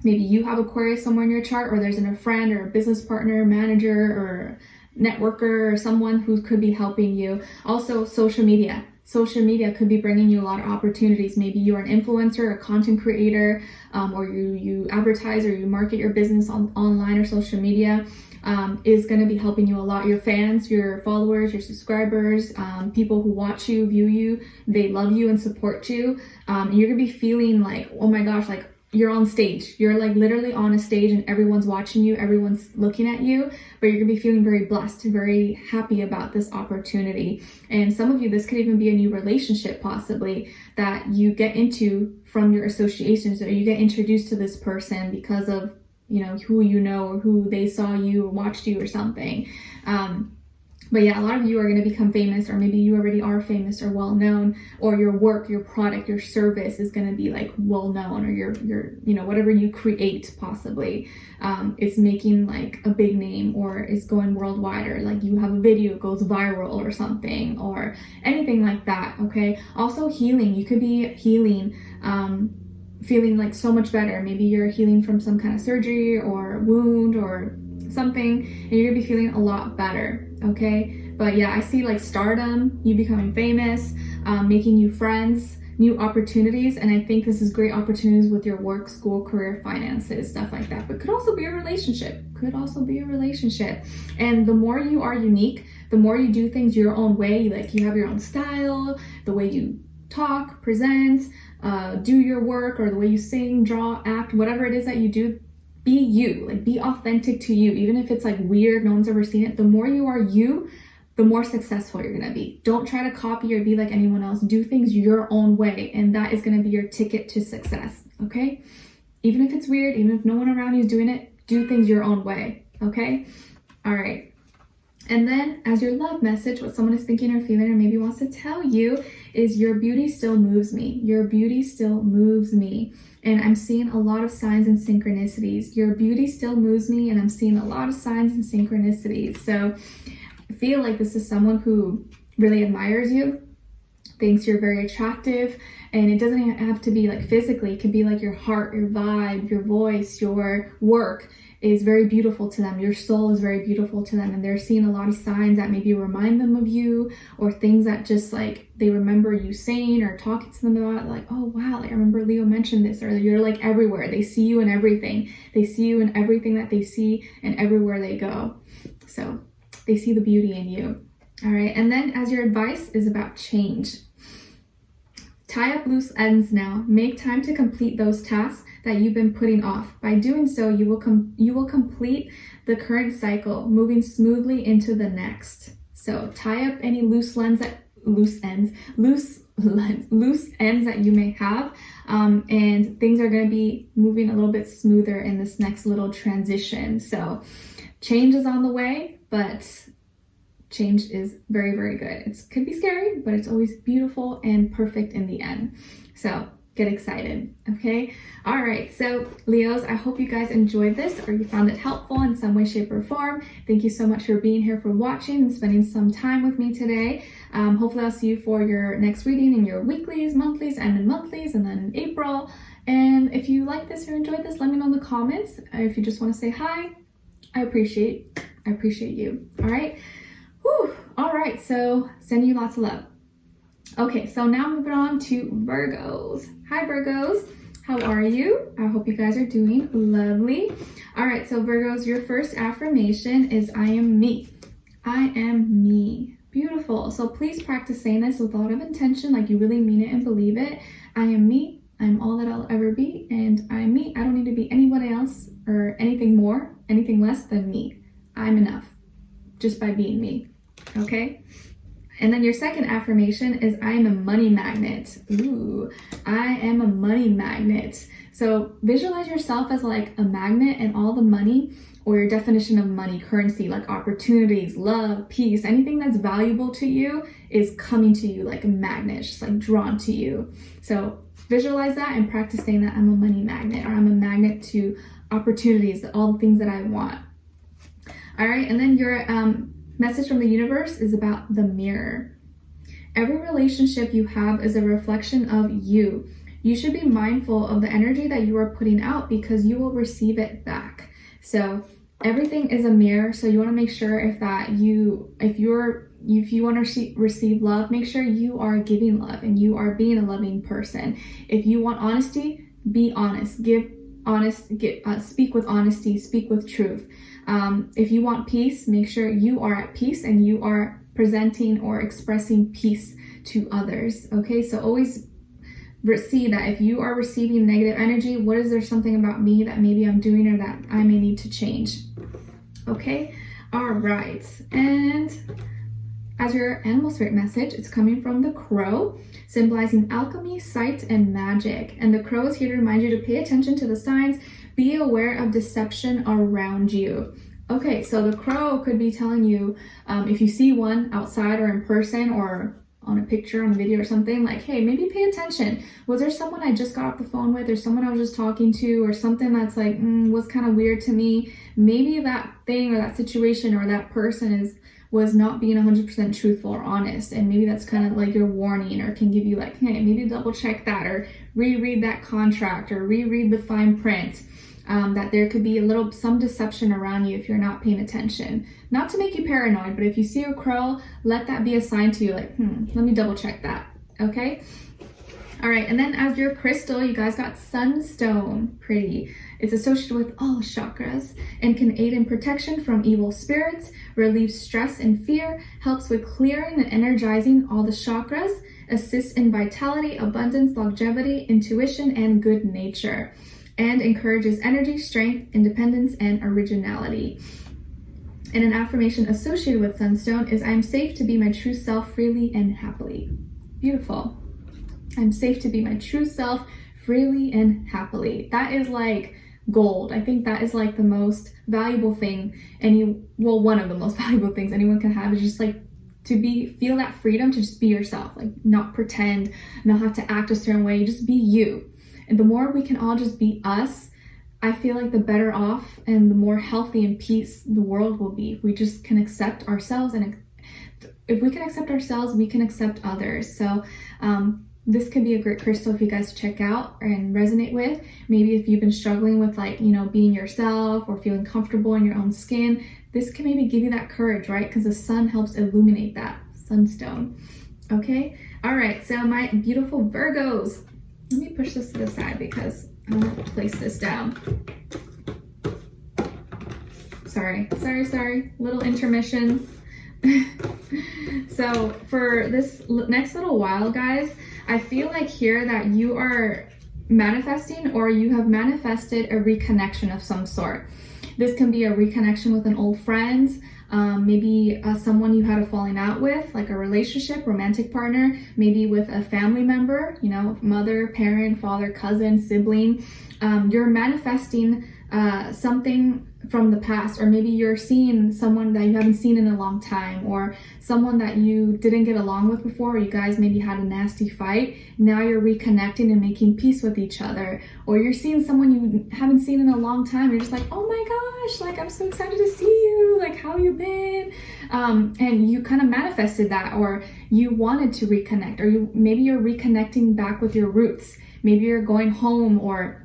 Maybe you have Aquarius somewhere in your chart, or there's a friend or a business partner, manager, or networker, or someone who could be helping you. Also, social media. Social media could be bringing you a lot of opportunities. Maybe you're an influencer, a content creator, or you advertise or you market your business online or social media, is going to be helping you a lot. Your fans, your followers, your subscribers, people who watch you, view you, they love you and support you. And you're going to be feeling like, oh my gosh, like you're on stage. You're like literally on a stage and everyone's watching you, everyone's looking at you, but you're gonna be feeling very blessed, very happy about this opportunity. And some of you, this could even be a new relationship possibly that you get into from your associations, or you get introduced to this person because of, you know, who you know, or who they saw you or watched you or something. But yeah, a lot of you are going to become famous, or maybe you already are famous or well known, or your work, your product, your service is going to be like well known, or your you know, whatever you create possibly is making like a big name, or is going worldwide, or like you have a video goes viral or something, or anything like that. Okay. Also healing. You could be healing, feeling like so much better. Maybe you're healing from some kind of surgery or wound or something, and you're gonna be feeling a lot better. Okay, but yeah, I see like stardom, you becoming famous, making new friends, new opportunities, and I think this is great opportunities with your work, school, career, finances, stuff like that. But could also be a relationship. And the more you are unique, the more you do things your own way, like you have your own style, the way you talk, present, do your work, or the way you sing, draw, act, whatever it is that you do. Be you, like be authentic to you, even if it's like weird, no one's ever seen it. The more you are you, the more successful you're gonna be. Don't try to copy or be like anyone else. Do things your own way, and that is gonna be your ticket to success, okay? Even if it's weird, even if no one around you is doing it, do things your own way, okay? All right. And then as your love message, what someone is thinking or feeling or maybe wants to tell you is, your beauty still moves me. Your beauty still moves me. And I'm seeing a lot of signs and synchronicities. Your beauty still moves me, and I'm seeing a lot of signs and synchronicities. So I feel like this is someone who really admires you, thinks you're very attractive, and it doesn't even have to be like physically. It could be like your heart, your vibe, your voice, your work is very beautiful to them. Your soul is very beautiful to them, and they're seeing a lot of signs that maybe remind them of you, or things that just like they remember you saying or talking to them about, like, oh wow, like I remember Leo mentioned this, or you're like everywhere. They see you in everything. They see you in everything that they see and everywhere they go. So They see the beauty in you. All right, and then as your advice is about change. Tie up loose ends now. Make time to complete those tasks that you've been putting off. By doing so, you will complete the current cycle, moving smoothly into the next. So tie up any loose ends that you may have, and things are going to be moving a little bit smoother in this next little transition. So change is on the way, but change is very, very good. It could be scary, but it's always beautiful and perfect in the end. So get excited, okay? All right, so Leos, I hope you guys enjoyed this or you found it helpful in some way, shape, or form. Thank you so much for being here, for watching and spending some time with me today. Hopefully I'll see you for your next reading in your weeklies, monthlies, and then monthlies, and then in April. And if you like this or enjoyed this, let me know in the comments. If you just want to say hi, I appreciate you, all right? Whew. All right, so sending you lots of love. Okay, so now moving on to Virgos. Hi Virgos, how are you? I hope you guys are doing lovely. All right, so Virgos, your first affirmation is I am me. I am me. Beautiful. So please practice saying this with a lot of intention, like you really mean it and believe it. I am me. I'm all that I'll ever be, and I'm me. I don't need to be anybody else or anything more, anything less than me. I'm enough just by being me. Okay? And then your second affirmation is I am a money magnet. Ooh, I am a money magnet. So visualize yourself as like a magnet, and all the money, or your definition of money, currency, like opportunities, love, peace, anything that's valuable to you is coming to you like a magnet, just like drawn to you. So visualize that and practice saying that I'm a money magnet, or I'm a magnet to opportunities, all the things that I want. All right, and then your message from the universe is about the mirror. Every relationship you have is a reflection of you. You should be mindful of the energy that you are putting out, because you will receive it back. So everything is a mirror. So you want to make sure if you want to receive love, make sure you are giving love and you are being a loving person. If you want honesty, be honest. Speak with honesty, speak with truth. If you want peace, make sure you are at peace and you are presenting or expressing peace to others. Okay, so always see that if you are receiving negative energy, what is there something about me that maybe I'm doing or that I may need to change? Okay, all right. And as your animal spirit message, it's coming from the crow, symbolizing alchemy, sight, and magic. And the crow is here to remind you to pay attention to the signs, be aware of deception around you. Okay, so the crow could be telling you, if you see one outside or in person or on a picture, on a video or something, like, hey, maybe pay attention. Was there someone I just got off the phone with, or someone I was just talking to, or something that's like, was kind of weird to me? Maybe that thing or that situation or that person was not being 100% truthful or honest, and maybe that's kind of like your warning, or can give you like, hey, maybe double check that, or reread that contract, or reread the fine print. That there could be some deception around you if you're not paying attention. Not to make you paranoid, but if you see a crow, let that be a sign to you, like, let me double check that, okay? All right, and then as your crystal, you guys got sunstone. Pretty. It's associated with all chakras and can aid in protection from evil spirits, relieves stress and fear, helps with clearing and energizing all the chakras, assists in vitality, abundance, longevity, intuition, and good nature, and encourages energy, strength, independence, and originality. And an affirmation associated with sunstone is, I'm safe to be my true self freely and happily. Beautiful. I'm safe to be my true self freely and happily. That is like gold. I think that is like the most valuable thing one of the most valuable things anyone can have, is just like to feel that freedom to just be yourself, like not pretend, not have to act a certain way, just be you. And the more we can all just be us, I feel like the better off and the more healthy and peace the world will be. If we just can accept ourselves, and if we can accept ourselves, we can accept others. So this could be a great crystal for you guys to check out and resonate with. Maybe if you've been struggling with being yourself or feeling comfortable in your own skin, this can maybe give you that courage, right? Because the sun helps illuminate that sunstone. Okay. All right. So my beautiful Virgos, let me push this to the side because I want to place this down. Sorry. Little intermission. So for this next little while, guys, I feel like here that you are manifesting, or you have manifested a reconnection of some sort. This can be a reconnection with an old friend, maybe someone you had a falling out with, like a relationship, romantic partner, maybe with a family member, you know, mother, parent, father, cousin, sibling. You're manifesting something from the past, or maybe you're seeing someone that you haven't seen in a long time, or someone that you didn't get along with before, or you guys maybe had a nasty fight. Now you're reconnecting and making peace with each other. Or you're seeing someone you haven't seen in a long time. You're just like, oh my gosh, like I'm so excited to see you, like how you been? And you kind of manifested that, or you wanted to reconnect, or maybe you're reconnecting back with your roots. Maybe you're going home, or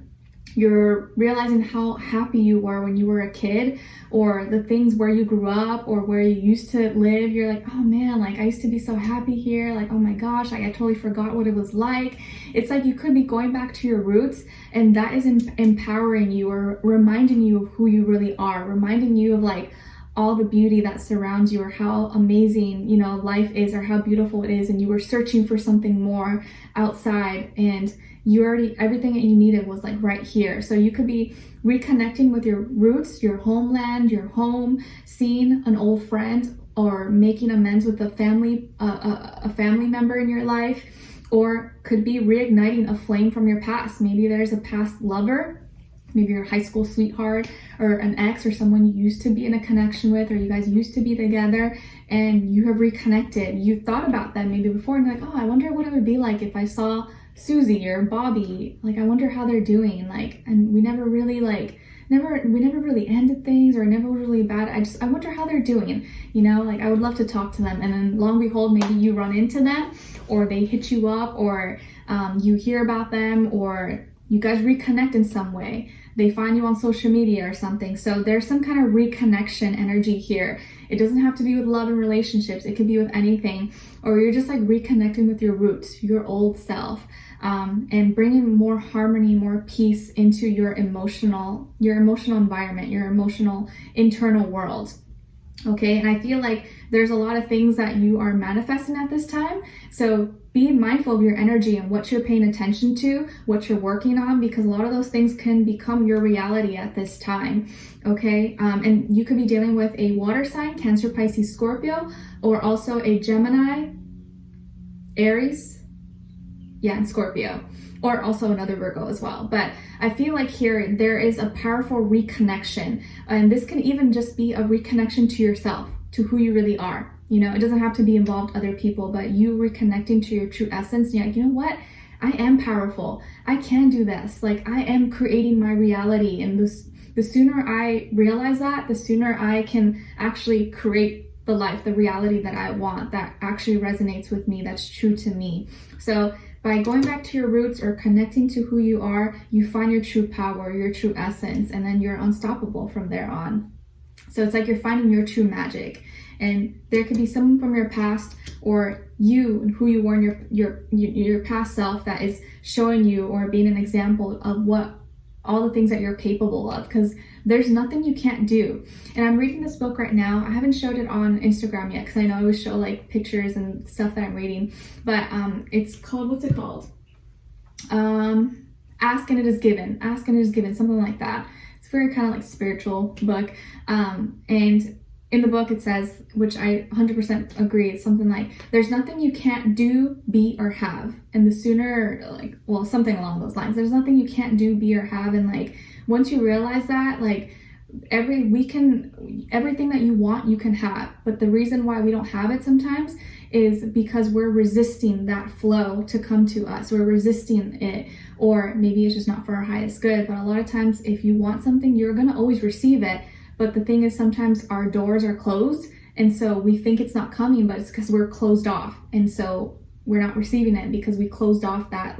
you're realizing how happy you were when you were a kid, or the things where you grew up or where you used to live. You're like, oh man, like I used to be so happy here. Like, oh my gosh, like I totally forgot what it was like. It's like you could be going back to your roots, and that is empowering you, or reminding you of who you really are, reminding you of like all the beauty that surrounds you, or how amazing, you know, life is, or how beautiful it is. And you were searching for something more outside, and you already, everything that you needed was like right here. So you could be reconnecting with your roots, your homeland, your home, seeing an old friend, or making amends with a family member in your life, or could be reigniting a flame from your past. Maybe there's a past lover, maybe your high school sweetheart, or an ex, or someone you used to be in a connection with, or you guys used to be together, and you have reconnected. You thought about them maybe before, and you're like, oh, I wonder what it would be like if I saw Susie or Bobby, like I wonder how they're doing. Like, and we never really really ended things, or never really bad. I wonder how they're doing, you know, like I would love to talk to them. And then long and behold, maybe you run into them, or they hit you up, or you hear about them, or you guys reconnect in some way. They find you on social media or something. So there's some kind of reconnection energy here. It doesn't have to be with love and relationships. It could be with anything. Or you're just like reconnecting with your roots, your old self, and bringing more harmony, more peace into your emotional environment, your emotional internal world. Okay, and I feel like there's a lot of things that you are manifesting at this time. So be mindful of your energy and what you're paying attention to, what you're working on, because a lot of those things can become your reality at this time. Okay, and you could be dealing with a water sign, Cancer, Pisces, Scorpio, or also a Gemini, Aries, and Scorpio, or also another Virgo as well. But I feel like here there is a powerful reconnection, and this can even just be a reconnection to yourself, to who you really are. You know, it doesn't have to be involved other people, but you reconnecting to your true essence. And you're like, you know what? I am powerful. I can do this. Like, I am creating my reality. And the sooner I realize that, the sooner I can actually create the life, the reality that I want, that actually resonates with me, that's true to me. So by going back to your roots, or connecting to who you are, you find your true power, your true essence, and then you're unstoppable from there on. So it's like you're finding your true magic. And there could be someone from your past, or you and who you were in your past self, that is showing you, or being an example of what all the things that you're capable of, because there's nothing you can't do. And I'm reading this book right now. I haven't showed it on Instagram yet, because I know I always show like pictures and stuff that I'm reading, but it's called, what's it called? Ask and It Is Given. Ask and It Is Given, something like that. It's very kind of like spiritual book. And in the book it says, which I 100% agree, it's something like, there's nothing you can't do, be, or have. And the sooner, like, well, something along those lines. There's nothing you can't do, be, or have. And like, once you realize that, like, everything that you want, you can have. But the reason why we don't have it sometimes is because we're resisting that flow to come to us. We're resisting it, or maybe it's just not for our highest good. But a lot of times, if you want something, you're gonna always receive it. But the thing is, sometimes our doors are closed, and so we think it's not coming, but it's because we're closed off, and so we're not receiving it because we closed off that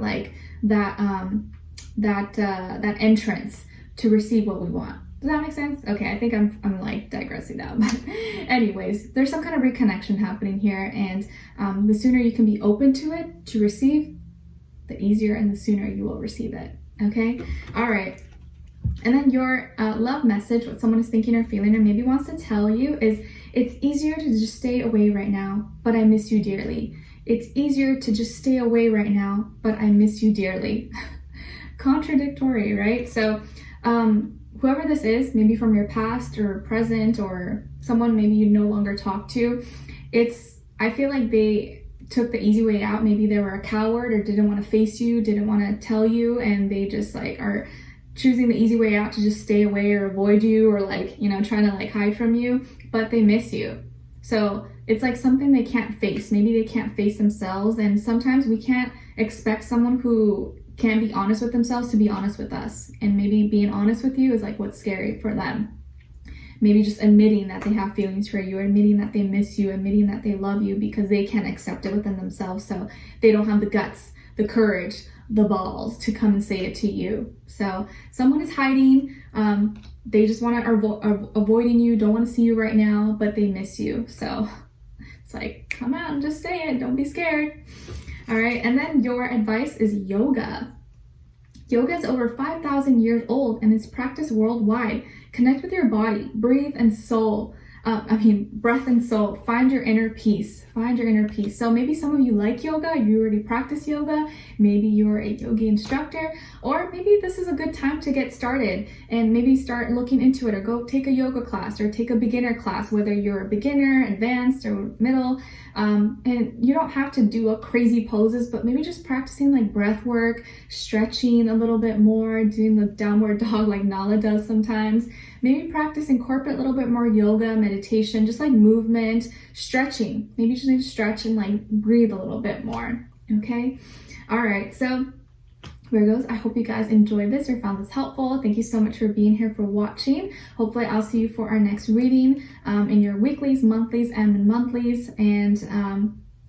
that entrance to receive what we want. Does that make sense? Okay, I think I'm like digressing now, but anyways, there's some kind of reconnection happening here, and the sooner you can be open to it, to receive, the easier and the sooner you will receive it. Okay, all right. And then your love message, what someone is thinking or feeling or maybe wants to tell you is, it's easier to just stay away right now, but I miss you dearly. It's easier to just stay away right now, but I miss you dearly. Contradictory, right? So whoever this is, maybe from your past or present or someone maybe you no longer talk to, I feel like they took the easy way out. Maybe they were a coward or didn't want to face you, didn't want to tell you, and they just like are choosing the easy way out to just stay away or avoid you, or like, you know, trying to like hide from you, but they miss you. So it's like something they can't face. Maybe they can't face themselves, and sometimes we can't expect someone who can be honest with themselves to be honest with us. And maybe being honest with you is like what's scary for them. Maybe just admitting that they have feelings for you, admitting that they miss you, admitting that they love you, because they can't accept it within themselves. So they don't have the guts, the courage, the balls to come and say it to you. So someone is hiding. They just want to avoiding you, don't want to see you right now, but they miss you. So it's like, come out and just say it. Don't be scared. All right. And then your advice is yoga. Yoga is over 5,000 years old and is practiced worldwide. Connect with your body, breathe and soul. Breath and soul. Find your inner peace. Find your inner peace. So maybe some of you like yoga, you already practice yoga, maybe you're a yogi instructor, or maybe this is a good time to get started and maybe start looking into it, or go take a yoga class or take a beginner class, whether you're a beginner, advanced, or middle. And you don't have to do a crazy poses, but maybe just practicing like breath work, stretching a little bit more, doing the downward dog like Nala does sometimes. Maybe practice, incorporate a little bit more yoga, meditation, just like movement, stretching. Maybe you just need to stretch and like breathe a little bit more. Okay. All right. So Virgos, I hope you guys enjoyed this or found this helpful. Thank you so much for being here, for watching. Hopefully I'll see you for our next reading in your weeklies, monthlies, and monthlies. And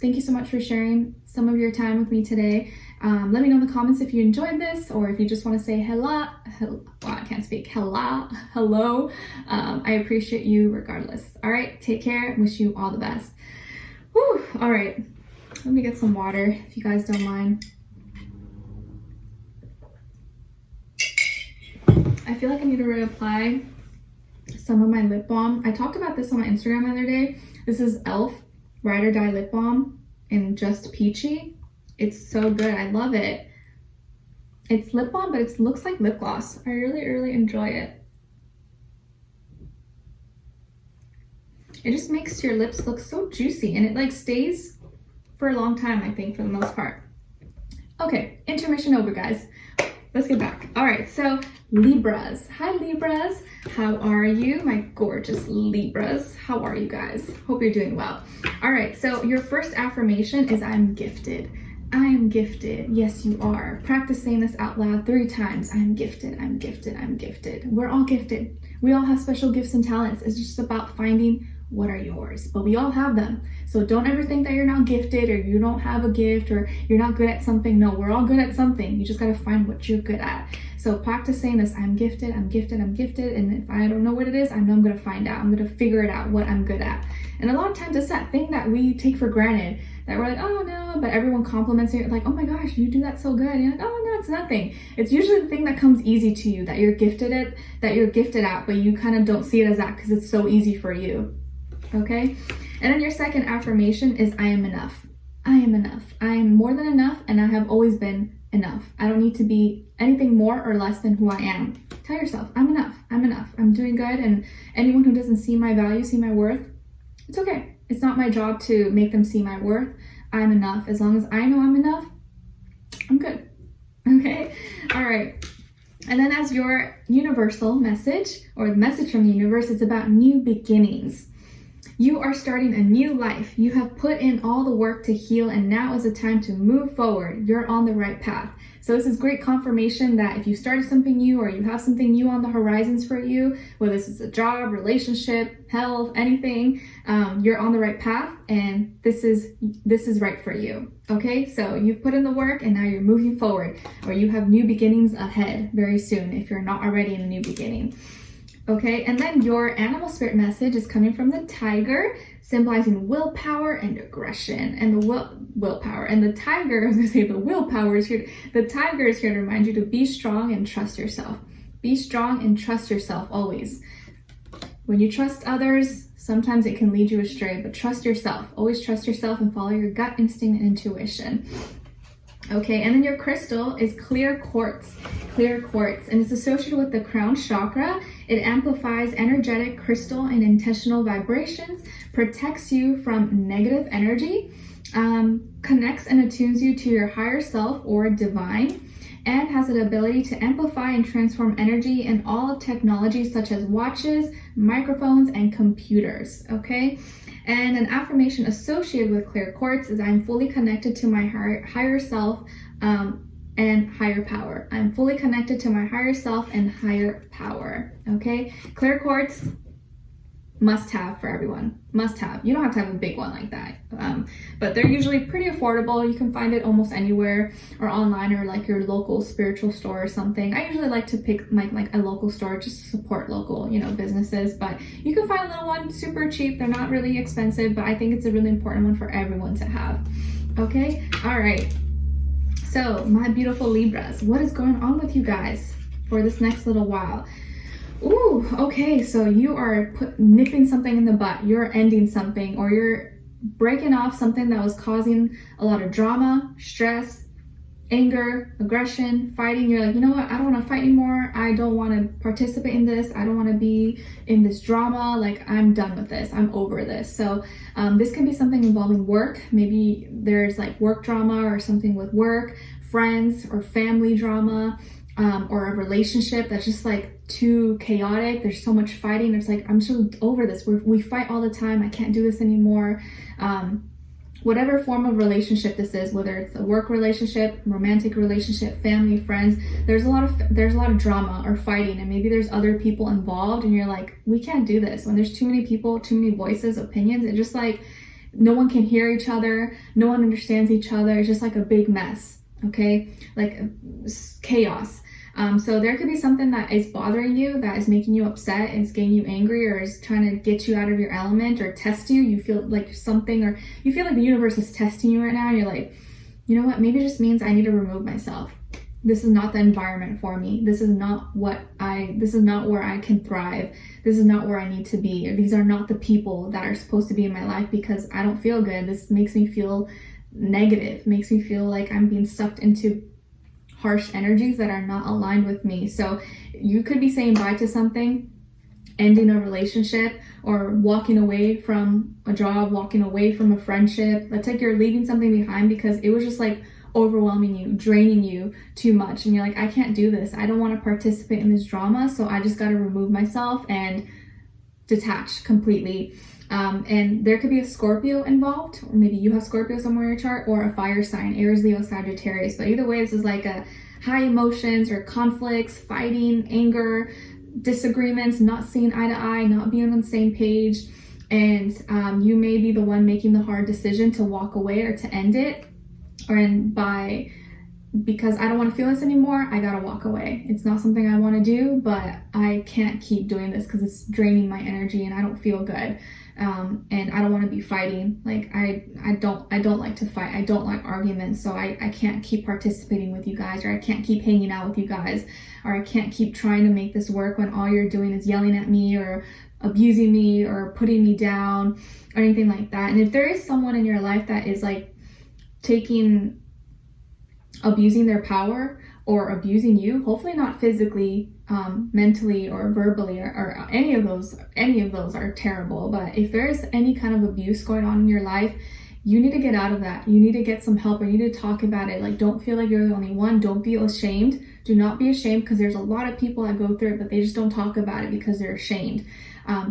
thank you so much for sharing some of your time with me today. Let me know in the comments if you enjoyed this, or if you just want to say hello. Well, I can't speak. Hello. I appreciate you regardless. All right. Take care. Wish you all the best. Whew. All right. Let me get some water if you guys don't mind. I feel like I need to reapply some of my lip balm. I talked about this on my Instagram the other day. This is e.l.f. Ride or Die Lip Balm in Just Peachy. It's so good. I love it. It's lip balm, but it looks like lip gloss. I really enjoy it. It just makes your lips look so juicy, and it like stays for a long time, I think, for the most part. Okay, intermission over, guys. Let's get back. All right, so Libras. Hi, Libras. How are you? My gorgeous Libras. How are you guys? Hope you're doing well. All right, so your first affirmation is I'm gifted. I am gifted. Yes, you are. Practice saying this out loud 3 times. I am gifted. I'm gifted. I'm gifted. We're all gifted. We all have special gifts and talents. It's just about finding what are yours, but we all have them. So don't ever think that you're not gifted, or you don't have a gift, or you're not good at something. No, we're all good at something. You just got to find what you're good at. So practice saying this, I'm gifted, I'm gifted, I'm gifted. And if I don't know what it is, I know I'm going to find out. I'm going to figure it out, what I'm good at. And a lot of times it's that thing that we take for granted, that we're like, oh no, but everyone compliments you, like, oh my gosh, you do that so good. And you're like, oh no, it's nothing. It's usually the thing that comes easy to you, that you're gifted at, but you kind of don't see it as that because it's so easy for you. Okay. And then your second affirmation is I am enough. I am enough. I am more than enough, and I have always been enough. I don't need to be anything more or less than who I am. Tell yourself, I'm enough. I'm enough. I'm doing good. And anyone who doesn't see my value, see my worth, it's okay. It's not my job to make them see my worth. I'm enough. As long as I know I'm enough, I'm good. Okay. All right. And then as your universal message, or the message from the universe, it's about new beginnings. You are starting a new life. You have put in all the work to heal, and now is the time to move forward. You're on the right path. So this is great confirmation that if you started something new, or you have something new on the horizons for you, whether this is a job, relationship, health, anything, you're on the right path, and this is right for you. Okay, so you've put in the work, and now you're moving forward, or you have new beginnings ahead very soon if you're not already in a new beginning. Okay, and then your animal spirit message is coming from the tiger, symbolizing willpower and aggression. And the willpower, and the tiger, I was gonna say the willpower is here. The tiger is here to remind you to be strong and trust yourself. Be strong and trust yourself always. When you trust others, sometimes it can lead you astray, but trust yourself. Always trust yourself and follow your gut instinct and intuition. Okay, and then your crystal is clear quartz. Clear quartz, and it's associated with the crown chakra. It amplifies energetic, crystal, and intentional vibrations, protects you from negative energy, connects and attunes you to your higher self or divine, and has the ability to amplify and transform energy in all of technology such as watches, microphones, and computers. Okay, and an affirmation associated with clear quartz is I'm fully connected to my higher self and higher power. I'm fully connected to my higher self and higher power. Okay, clear quartz, must have for everyone. Must have. You don't have to have a big one like that, but they're usually pretty affordable. You can find it almost anywhere, or online, or like your local spiritual store or something. I usually like to pick like a local store just to support local, you know, businesses, but you can find a little one super cheap. They're not really expensive, but I think it's a really important one for everyone to have. Okay, all right. So my beautiful Libras, what is going on with you guys for this next little while? Ooh, okay, so you are nipping something in the butt. You're ending something, or you're breaking off something that was causing a lot of drama, stress, anger, aggression, fighting. You're like, you know what? I don't want to fight anymore. I don't want to participate in this. I don't want to be in this drama. Like, I'm done with this. I'm over this. So this can be something involving work. Maybe there's like work drama or something with work, friends, or family drama. Or a relationship that's just like too chaotic. There's so much fighting. It's like, I'm so over this. We fight all the time. I can't do this anymore. Whatever form of relationship this is, whether it's a work relationship, romantic relationship, family, friends, there's a lot of drama or fighting, and maybe there's other people involved, and you're like, we can't do this. When there's too many people, too many voices, opinions, it just like no one can hear each other. No one understands each other. It's just like a big mess. Okay, like chaos. So there could be something that is bothering you, that is making you upset, and it's getting you angry, or is trying to get you out of your element or test you. You feel like something, or you feel like the universe is testing you right now. And you're like, you know what? Maybe it just means I need to remove myself. This is not the environment for me. This is not where I can thrive. This is not where I need to be. Or these are not the people that are supposed to be in my life, because I don't feel good. This makes me feel negative, makes me feel like I'm being sucked into harsh energies that are not aligned with me. So you could be saying bye to something, ending a relationship, or walking away from a job, walking away from a friendship. It's like you're leaving something behind because it was just like overwhelming you, draining you too much. And you're like, I can't do this. I don't want to participate in this drama. So I just got to remove myself and detach completely. And there could be a Scorpio involved, or maybe you have Scorpio somewhere in your chart, or a fire sign, Aries, Leo, Sagittarius. But either way, this is like a high emotions or conflicts, fighting, anger, disagreements, not seeing eye to eye, not being on the same page. And you may be the one making the hard decision to walk away or to end it, because I don't want to feel this anymore, I gotta walk away. It's not something I want to do, but I can't keep doing this because it's draining my energy and I don't feel good. And I don't want to be fighting. Like I don't like to fight. I don't like arguments. So I can't keep participating with you guys, or I can't keep hanging out with you guys, or I can't keep trying to make this work when all you're doing is yelling at me or abusing me or putting me down or anything like that. And if there is someone in your life that is like abusing their power or abusing you, hopefully not physically, mentally or verbally, or any of those are terrible. But if there's any kind of abuse going on in your life, you need to get out of that. You need to get some help, or you need to talk about it. Like, don't feel like you're the only one. Don't be ashamed. Do not be ashamed, because there's a lot of people that go through it, but they just don't talk about it because they're ashamed.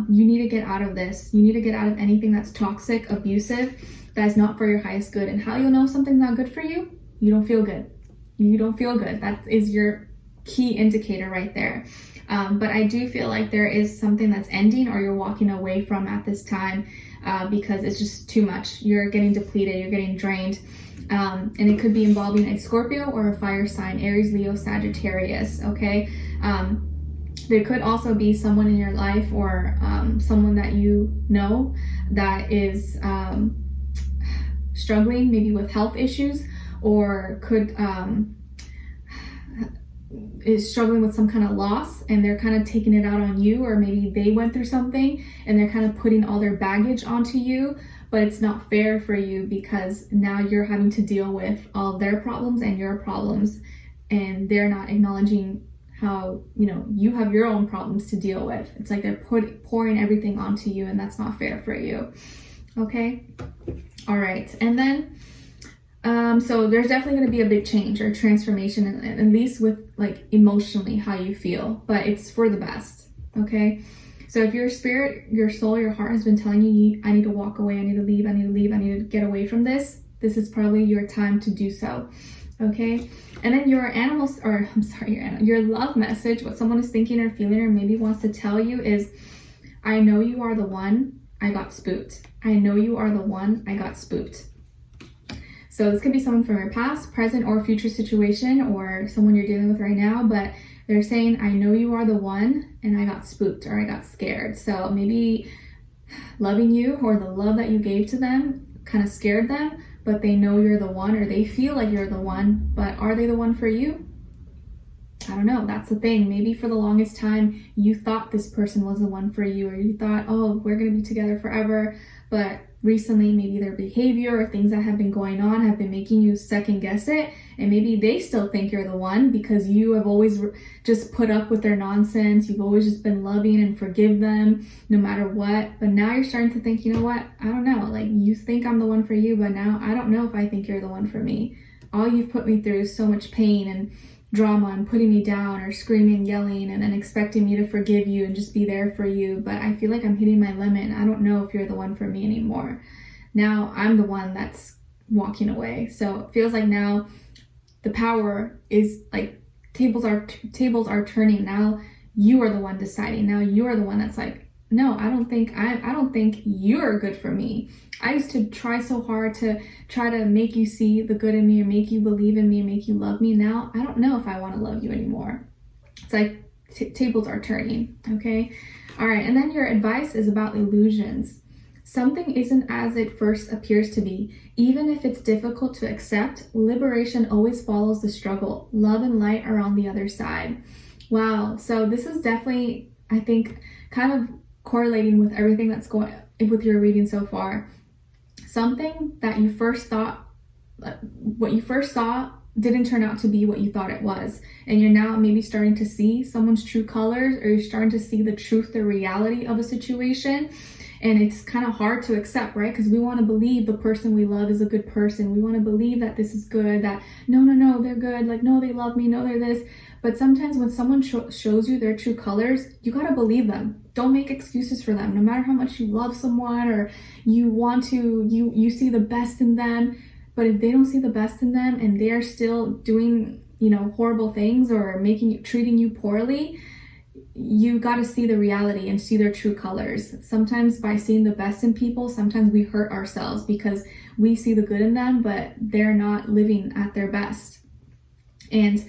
You need to get out of this. You need to get out of anything that's toxic, abusive, that is not for your highest good. And how you'll know something's not good for you? You don't feel good. You don't feel good. That is your key indicator right there. But I do feel like there is something that's ending, or you're walking away from at this time, because it's just too much. You're getting depleted, you're getting drained. And it could be involving a Scorpio or a fire sign, Aries, Leo, Sagittarius, okay? There could also be someone in your life, or someone that you know that is struggling maybe with health issues, or could is struggling with some kind of loss, and they're kind of taking it out on you, or maybe they went through something and they're kind of putting all their baggage onto you, but it's not fair for you because now you're having to deal with all their problems and your problems, and they're not acknowledging how, you know, you have your own problems to deal with. It's like they're pouring everything onto you, and that's not fair for you. Okay. All right. And then so there's definitely going to be a big change or transformation, at least with like emotionally how you feel, but it's for the best. Okay. So if your spirit, your soul, your heart has been telling you, I need to walk away, I need to leave, I need to leave, I need to get away from this, this is probably your time to do so. Okay. And then your animals, or I'm sorry, your love message, what someone is thinking or feeling or maybe wants to tell you is, I know you are the one, I got spooked. I know you are the one, I got spooked. So this could be someone from your past, present, or future situation, or someone you're dealing with right now, but they're saying, I know you are the one, and I got spooked, or I got scared. So maybe loving you or the love that you gave to them kind of scared them, but they know you're the one, or they feel like you're the one, but are they the one for you? I don't know. That's the thing. Maybe for the longest time, you thought this person was the one for you, or you thought, oh, we're going to be together forever. But recently, maybe their behavior or things that have been going on have been making you second guess it. And maybe they still think you're the one because you have always just put up with their nonsense. You've always just been loving and forgive them no matter what. But now you're starting to think, you know what? I don't know. Like, you think I'm the one for you, but now I don't know if I think you're the one for me. All you've put me through is so much pain and drama and putting me down or screaming, yelling, and then expecting me to forgive you and just be there for you. But I feel like I'm hitting my limit, and I don't know if you're the one for me anymore. Now I'm the one that's walking away. So it feels like now the power is like tables are turning. Now you are the one deciding. Now you are the one that's like, no, I don't think you're good for me. I used to try so hard to try to make you see the good in me, or make you believe in me, and make you love me. Now I don't know if I want to love you anymore. It's like tables are turning. Okay. All right. And then your advice is about illusions. Something isn't as it first appears to be. Even if it's difficult to accept, liberation always follows the struggle. Love and light are on the other side. Wow. So this is definitely, I think, kind of correlating with everything that's going with your reading so far. Something that you first thought, what you first saw didn't turn out to be what you thought it was. And you're now maybe starting to see someone's true colors, or you're starting to see the truth, the reality of a situation. And it's kind of hard to accept, right? Because we want to believe the person we love is a good person. We want to believe that this is good, that no, they're good. Like, no, they love me. No, they're this. But sometimes when someone shows you their true colors, you got to believe them. Don't make excuses for them. No matter how much you love someone, or you want to, you see the best in them. But if they don't see the best in them, and they're still doing, horrible things, or treating you poorly, you got to see the reality and see their true colors. Sometimes by seeing the best in people, sometimes we hurt ourselves because we see the good in them, but they're not living at their best. And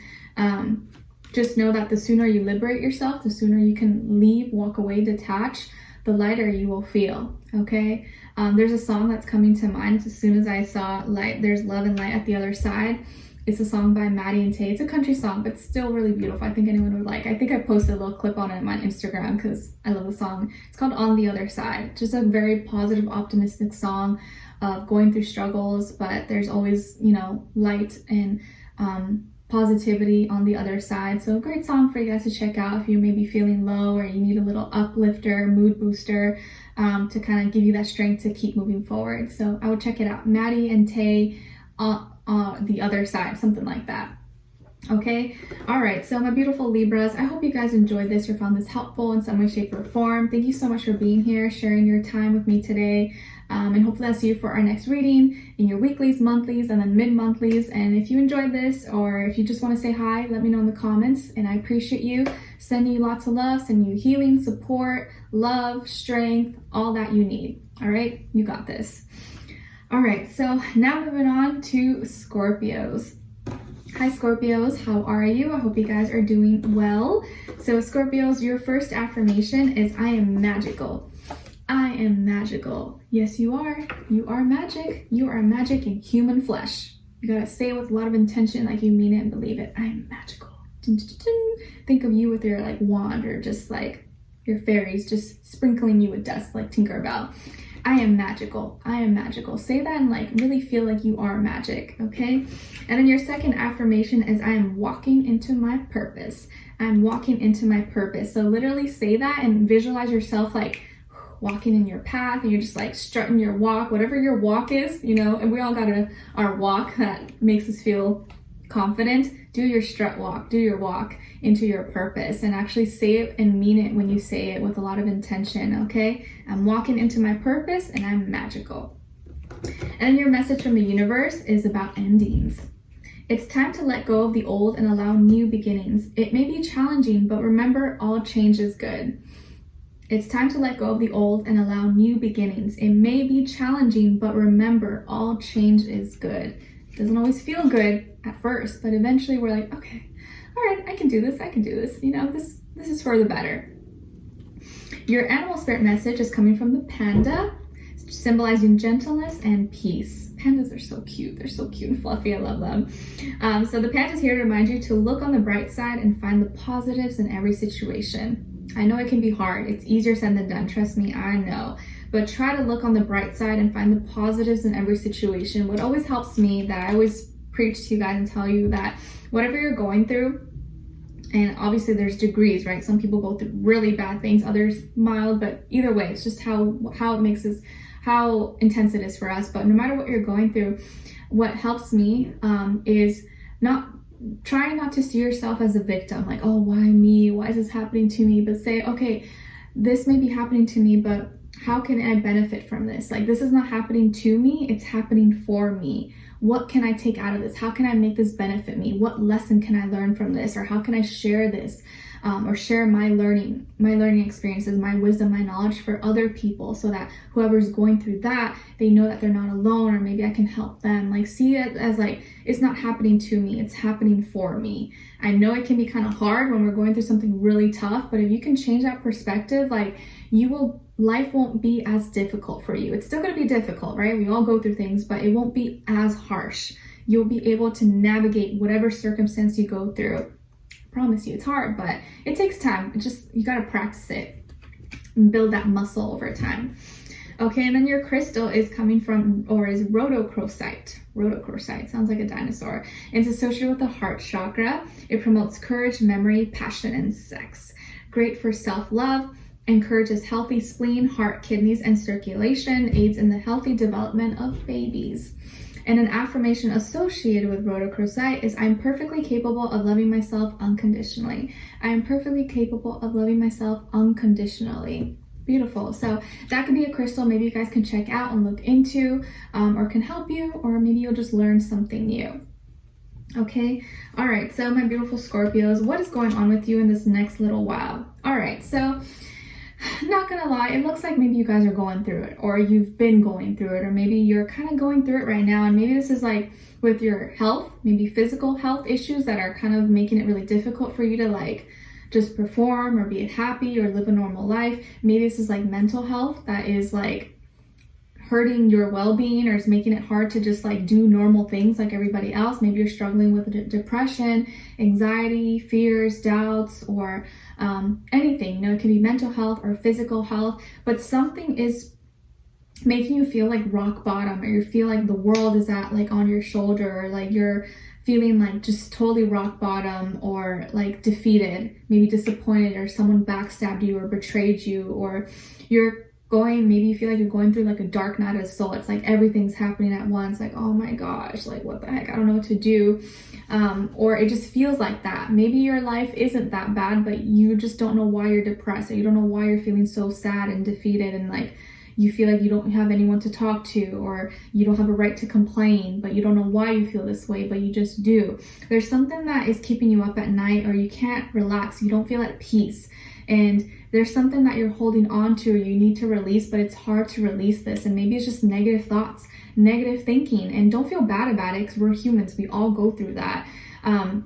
just know that the sooner you liberate yourself, the sooner you can leave, walk away, detach, the lighter you will feel. Okay. There's a song that's coming to mind as soon as I saw light. There's love and light at the other side. It's a song by Maddie and Tay. It's a country song, but still really beautiful. I think anyone would like. I think I posted a little clip on it on my Instagram because I love the song. It's called On the Other Side. Just a very positive, optimistic song of going through struggles, but there's always, light and positivity on the other side. So a great song for you guys to check out if you may be feeling low, or you need a little uplifter, mood booster, to kind of give you that strength to keep moving forward. So I would check it out. Maddie and Tay, the other side, something like that. Okay. All right. So my beautiful Libras, I hope you guys enjoyed this or found this helpful in some way, shape, or form. Thank you so much for being here, sharing your time with me today. And hopefully I'll see you for our next reading in your weeklies, monthlies, and then mid-monthlies. And if you enjoyed this, or if you just want to say hi, let me know in the comments. And I appreciate you. Sending you lots of love, sending you healing, support, love, strength, all that you need. All right. You got this. All right, so now moving on to Scorpios. Hi Scorpios, how are you? I hope you guys are doing well. So Scorpios, your first affirmation is I am magical. I am magical. Yes, you are. You are magic. You are magic in human flesh. You gotta say it with a lot of intention, like you mean it and believe it. I am magical. Think of you with your like wand, or just like your fairies just sprinkling you with dust like Tinkerbell. I am magical. I am magical. Say that and like really feel like you are magic, okay? And then your second affirmation is I am walking into my purpose. I'm walking into my purpose. So literally say that and visualize yourself like walking in your path, and you're just like strutting your walk, whatever your walk is, you know, and we all got our walk that makes us feel confident. Do your strut walk, do your walk into your purpose, and actually say it and mean it when you say it with a lot of intention, okay? I'm walking into my purpose and I'm magical. And then your message from the universe is about endings. It's time to let go of the old and allow new beginnings. It may be challenging, but remember, all change is good. It's time to let go of the old and allow new beginnings. It may be challenging, but remember, all change is good. It doesn't always feel good at first, but eventually we're like, okay, all right, I can do this. You know, this is for the better. Your animal spirit message is coming from the panda, symbolizing gentleness and peace. Pandas are so cute. They're so cute and fluffy. I love them. So the panda is here to remind you to look on the bright side and find the positives in every situation. I know it can be hard. It's easier said than done. Trust me, I know. But try to look on the bright side and find the positives in every situation. What always helps me, that I always preach to you guys and tell you, that whatever you're going through, and obviously there's degrees, right? Some people go through really bad things, others mild, but either way, it's just how it makes us, how intense it is for us. But no matter what you're going through, what helps me is trying not to see yourself as a victim, like, oh, why me? Why is this happening to me? But say, okay, this may be happening to me, but how can I benefit from this? Like, this is not happening to me, it's happening for me. What can I take out of this? How can I make this benefit me? What lesson can I learn from this? Or how can I share this? Or share my learning experiences, my wisdom, my knowledge for other people, so that whoever's going through that, they know that they're not alone, or maybe I can help them. Like, see it as like, it's not happening to me, it's happening for me. I know it can be kind of hard when we're going through something really tough, but if you can change that perspective, like, life won't be as difficult for you. It's still going to be difficult, right? We all go through things, but it won't be as harsh. You'll be able to navigate whatever circumstance you go through. Promise you, it's hard, but it takes time. You got to practice it and build that muscle over time. Okay, and then your crystal is coming from, or is rhodochrosite. Rhodochrosite sounds like a dinosaur. It's associated with the heart chakra. It promotes courage, memory, passion, and sex. Great for self-love. Encourages healthy spleen, heart, kidneys, and circulation. Aids in the healthy development of babies. And an affirmation associated with rhodochrosite is, I'm perfectly capable of loving myself unconditionally. I am perfectly capable of loving myself unconditionally. Beautiful. So that could be a crystal maybe you guys can check out and look into, or can help you, or maybe you'll just learn something new. Okay. All right. So my beautiful Scorpios, what is going on with you in this next little while? All right. So not gonna lie, it looks like maybe you guys are going through it, or you've been going through it, or maybe you're kind of going through it right now, and maybe this is like with your health, maybe physical health issues that are kind of making it really difficult for you to like just perform or be happy or live a normal life. Maybe this is like mental health that is like hurting your well-being, or is making it hard to just like do normal things like everybody else. Maybe you're struggling with depression, anxiety, fears, doubts, or anything. You know, it can be mental health or physical health, but something is making you feel like rock bottom, or you feel like the world is at like on your shoulder, or like you're feeling like just totally rock bottom, or like defeated, maybe disappointed, or someone backstabbed you or betrayed you, or maybe you feel like you're going through like a dark night of the soul. It's like everything's happening at once, like, oh my gosh, like what the heck, I don't know what to do. Or it just feels like that. Maybe your life isn't that bad, but you just don't know why you're depressed, or you don't know why you're feeling so sad and defeated, and like you feel like you don't have anyone to talk to, or you don't have a right to complain, but you don't know why you feel this way, but you just do. There's something that is keeping you up at night, or you can't relax, you don't feel at peace, and there's something that you're holding on to, or you need to release, but it's hard to release this. And maybe it's just negative thoughts, negative thinking, and don't feel bad about it, because we're humans, we all go through that. And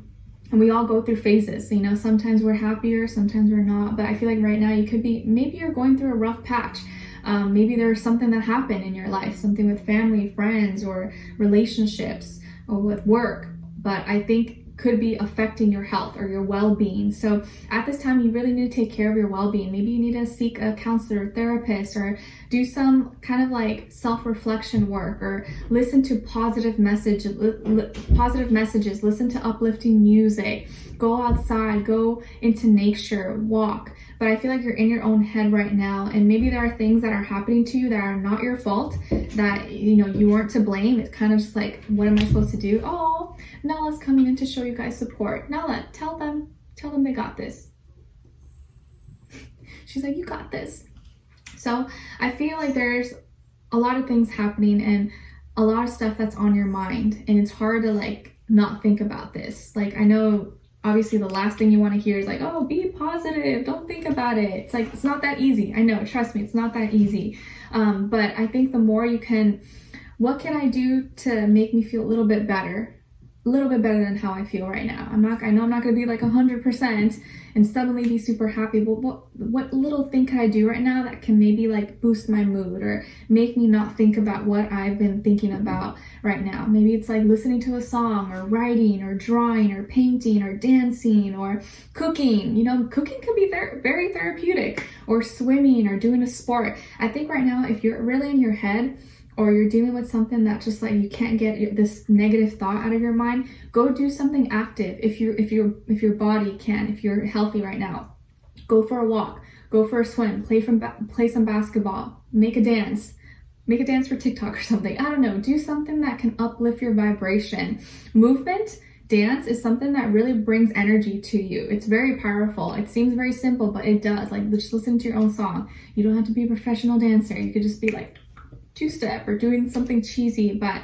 we all go through phases, you know, sometimes we're happier, sometimes we're not, but I feel like right now maybe you're going through a rough patch. Maybe there's something that happened in your life, something with family, friends, or relationships, or with work. But I think could be affecting your health or your well-being. So at this time, you really need to take care of your well-being. Maybe you need to seek a counselor, therapist, or do some kind of like self-reflection work, or listen to positive messages, listen to uplifting music, go outside, go into nature, walk. But I feel like you're in your own head right now, and maybe there are things that are happening to you that are not your fault, that, you know, you weren't to blame. It's kind of just like, what am I supposed to do? Oh, Nala's coming in to show you guys support. Nala, tell them they got this. She's like, you got this. So I feel like there's a lot of things happening and a lot of stuff that's on your mind, and it's hard to like not think about this. Like, I know obviously the last thing you want to hear is like, oh, be positive, don't think about it. It's like, it's not that easy. I know, trust me, it's not that easy. But I think the more you can, what can I do to make me feel a little bit better than how I feel right now? I know I'm not going to be like 100% and suddenly be super happy, but what little thing can I do right now that can maybe like boost my mood or make me not think about what I've been thinking about right now? Maybe it's like listening to a song, or writing, or drawing, or painting, or dancing, or cooking. You know, cooking can be very therapeutic, or swimming, or doing a sport. I think right now, if you're really in your head, or you're dealing with something that just like you can't get this negative thought out of your mind, go do something active. If your body can, if you're healthy right now, go for a walk, go for a swim, play some basketball, make a dance for TikTok or something. I don't know, do something that can uplift your vibration. Movement, dance is something that really brings energy to you. It's very powerful. It seems very simple, but it does. Like, just listen to your own song. You don't have to be a professional dancer. You could just be like two-step or doing something cheesy, but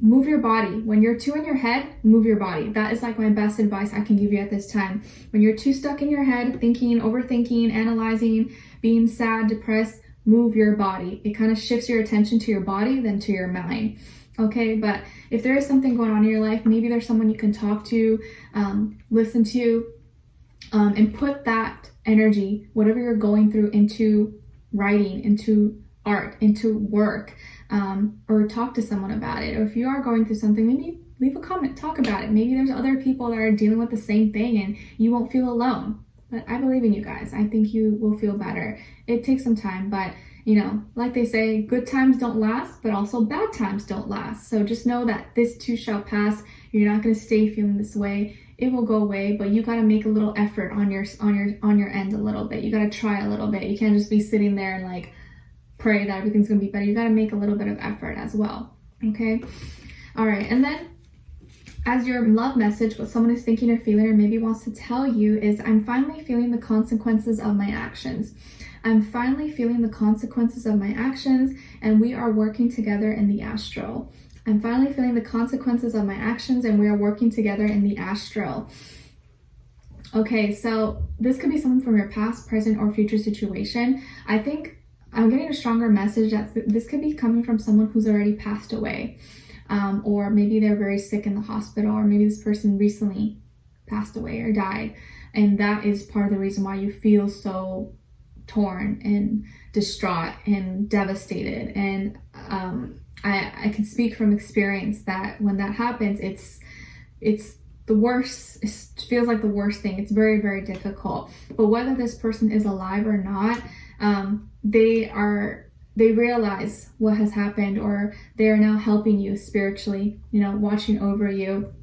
move your body. When you're too in your head, move your body. That is like my best advice I can give you at this time. When you're too stuck in your head, thinking, overthinking, analyzing, being sad, depressed, move your body. It kind of shifts your attention to your body than to your mind. Okay, but if there is something going on in your life, maybe there's someone you can talk to, listen to, and put that energy, whatever you're going through, into writing, into art, into work, or talk to someone about it. Or if you are going through something, maybe leave a comment, talk about it. Maybe there's other people that are dealing with the same thing and you won't feel alone. But I believe in you guys. I think you will feel better. It takes some time, but you know, like they say, good times don't last, but also bad times don't last. So just know that this too shall pass. You're not going to stay feeling this way. It will go away, but you got to make a little effort on your end a little bit. You got to try a little bit. You can't just be sitting there and like pray that everything's going to be better. You got to make a little bit of effort as well. Okay. All right. And then as your love message, what someone is thinking or feeling or maybe wants to tell you is, I'm finally feeling the consequences of my actions. I'm finally feeling the consequences of my actions, and we are working together in the astral. I'm finally feeling the consequences of my actions, and we are working together in the astral. Okay, so this could be someone from your past, present, or future situation. I think I'm getting a stronger message that this could be coming from someone who's already passed away. Or maybe they're very sick in the hospital, or maybe this person recently passed away or died. And that is part of the reason why you feel so torn and distraught and devastated. And I can speak from experience that when that happens, it's the worst. It feels like the worst thing. It's very, very difficult. But whether this person is alive or not, they realize what has happened, or they are now helping you spiritually, you know, watching over you,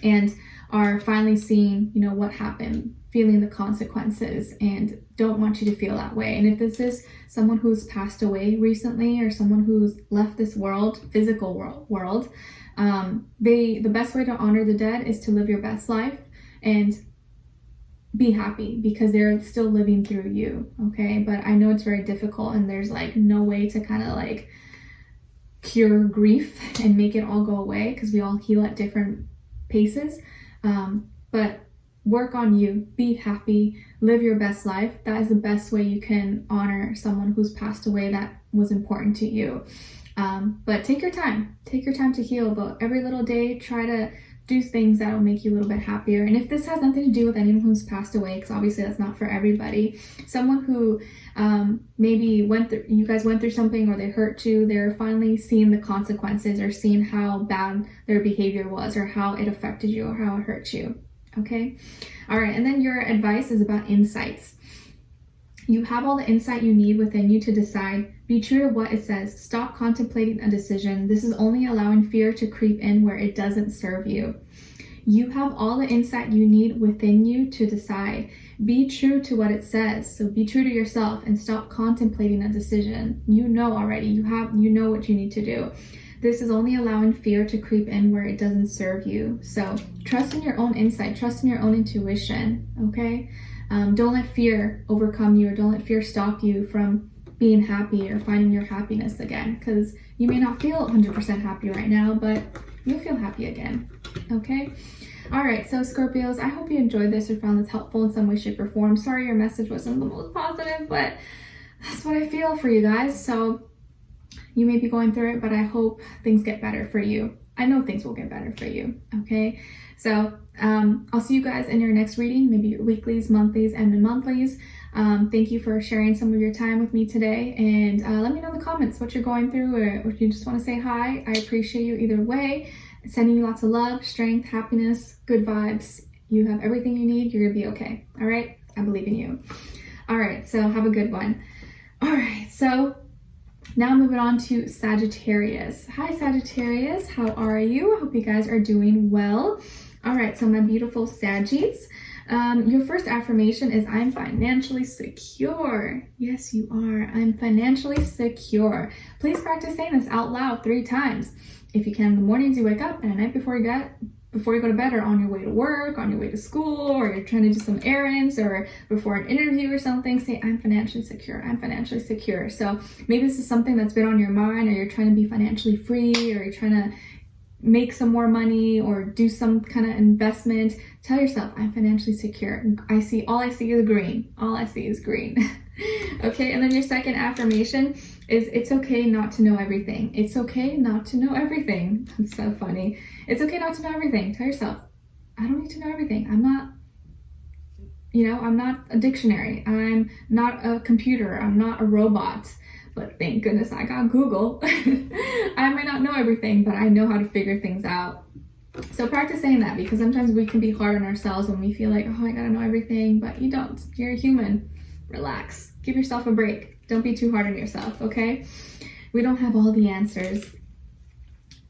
and are finally seeing, you know, what happened, feeling the consequences, and don't want you to feel that way. And if this is someone who's passed away recently, or someone who's left this world, physical world, the best way to honor the dead is to live your best life and be happy, because they're still living through you. Okay, but I know it's very difficult, and there's like no way to kind of like cure grief and make it all go away, because we all heal at different paces. But work on you, be happy, live your best life. That is the best way you can honor someone who's passed away that was important to you. But take your time to heal. But every little day, try to do things that will make you a little bit happier. And if this has nothing to do with anyone who's passed away, because obviously that's not for everybody, someone who maybe you guys went through something, or they hurt you, they're finally seeing the consequences, or seeing how bad their behavior was, or how it affected you, or how it hurt you. Okay. All right. And then your advice is about insights. You have all the insight you need within you to decide. Be true to what it says. Stop contemplating a decision. This is only allowing fear to creep in where it doesn't serve you. You have all the insight you need within you to decide. Be true to what it says. So be true to yourself and stop contemplating a decision. You know already. You know what you need to do. This is only allowing fear to creep in where it doesn't serve you. So trust in your own insight. Trust in your own intuition. Okay? Don't let fear overcome you, or don't let fear stop you from being happy or finding your happiness again, because you may not feel 100% happy right now, but you'll feel happy again. Okay. All right. So Scorpios, I hope you enjoyed this or found this helpful in some way, shape, or form. Sorry your message wasn't the most positive, but that's what I feel for you guys. So you may be going through it, but I hope things get better for you. I know things will get better for you. Okay. So I'll see you guys in your next reading, maybe your weeklies, monthlies, and mid-monthlies. Thank you for sharing some of your time with me today, and let me know in the comments what you're going through, or if you just want to say hi. I appreciate you either way. Sending you lots of love, strength, happiness, good vibes. You have everything you need. You're gonna be okay. All right. I believe in you. All right. So have a good one. All right. So now moving on to Sagittarius. Hi Sagittarius, how are you? I hope you guys are doing well. All right, so my beautiful Saggies, your first affirmation is I'm financially secure. Yes, you are. I'm financially secure. Please practice saying this out loud 3 times. If you can, in the mornings you wake up, and at night before you go to bed, or on your way to work, on your way to school, or you're trying to do some errands, or before an interview or something, say, I'm financially secure. I'm financially secure. So maybe this is something that's been on your mind, or you're trying to be financially free, or you're trying to make some more money, or do some kind of investment. Tell yourself, I'm financially secure. All I see is green. All I see is green. Okay. And then your second affirmation is it's okay not to know everything. It's okay not to know everything. That's so funny. It's okay not to know everything. Tell yourself, I don't need to know everything. I'm not a dictionary. I'm not a computer. I'm not a robot. But thank goodness I got Google. I may not know everything, but I know how to figure things out. So practice saying that, because sometimes we can be hard on ourselves when we feel like, oh, I gotta know everything, but you don't. You're a human. Relax. Give yourself a break. Don't be too hard on yourself, okay? We don't have all the answers.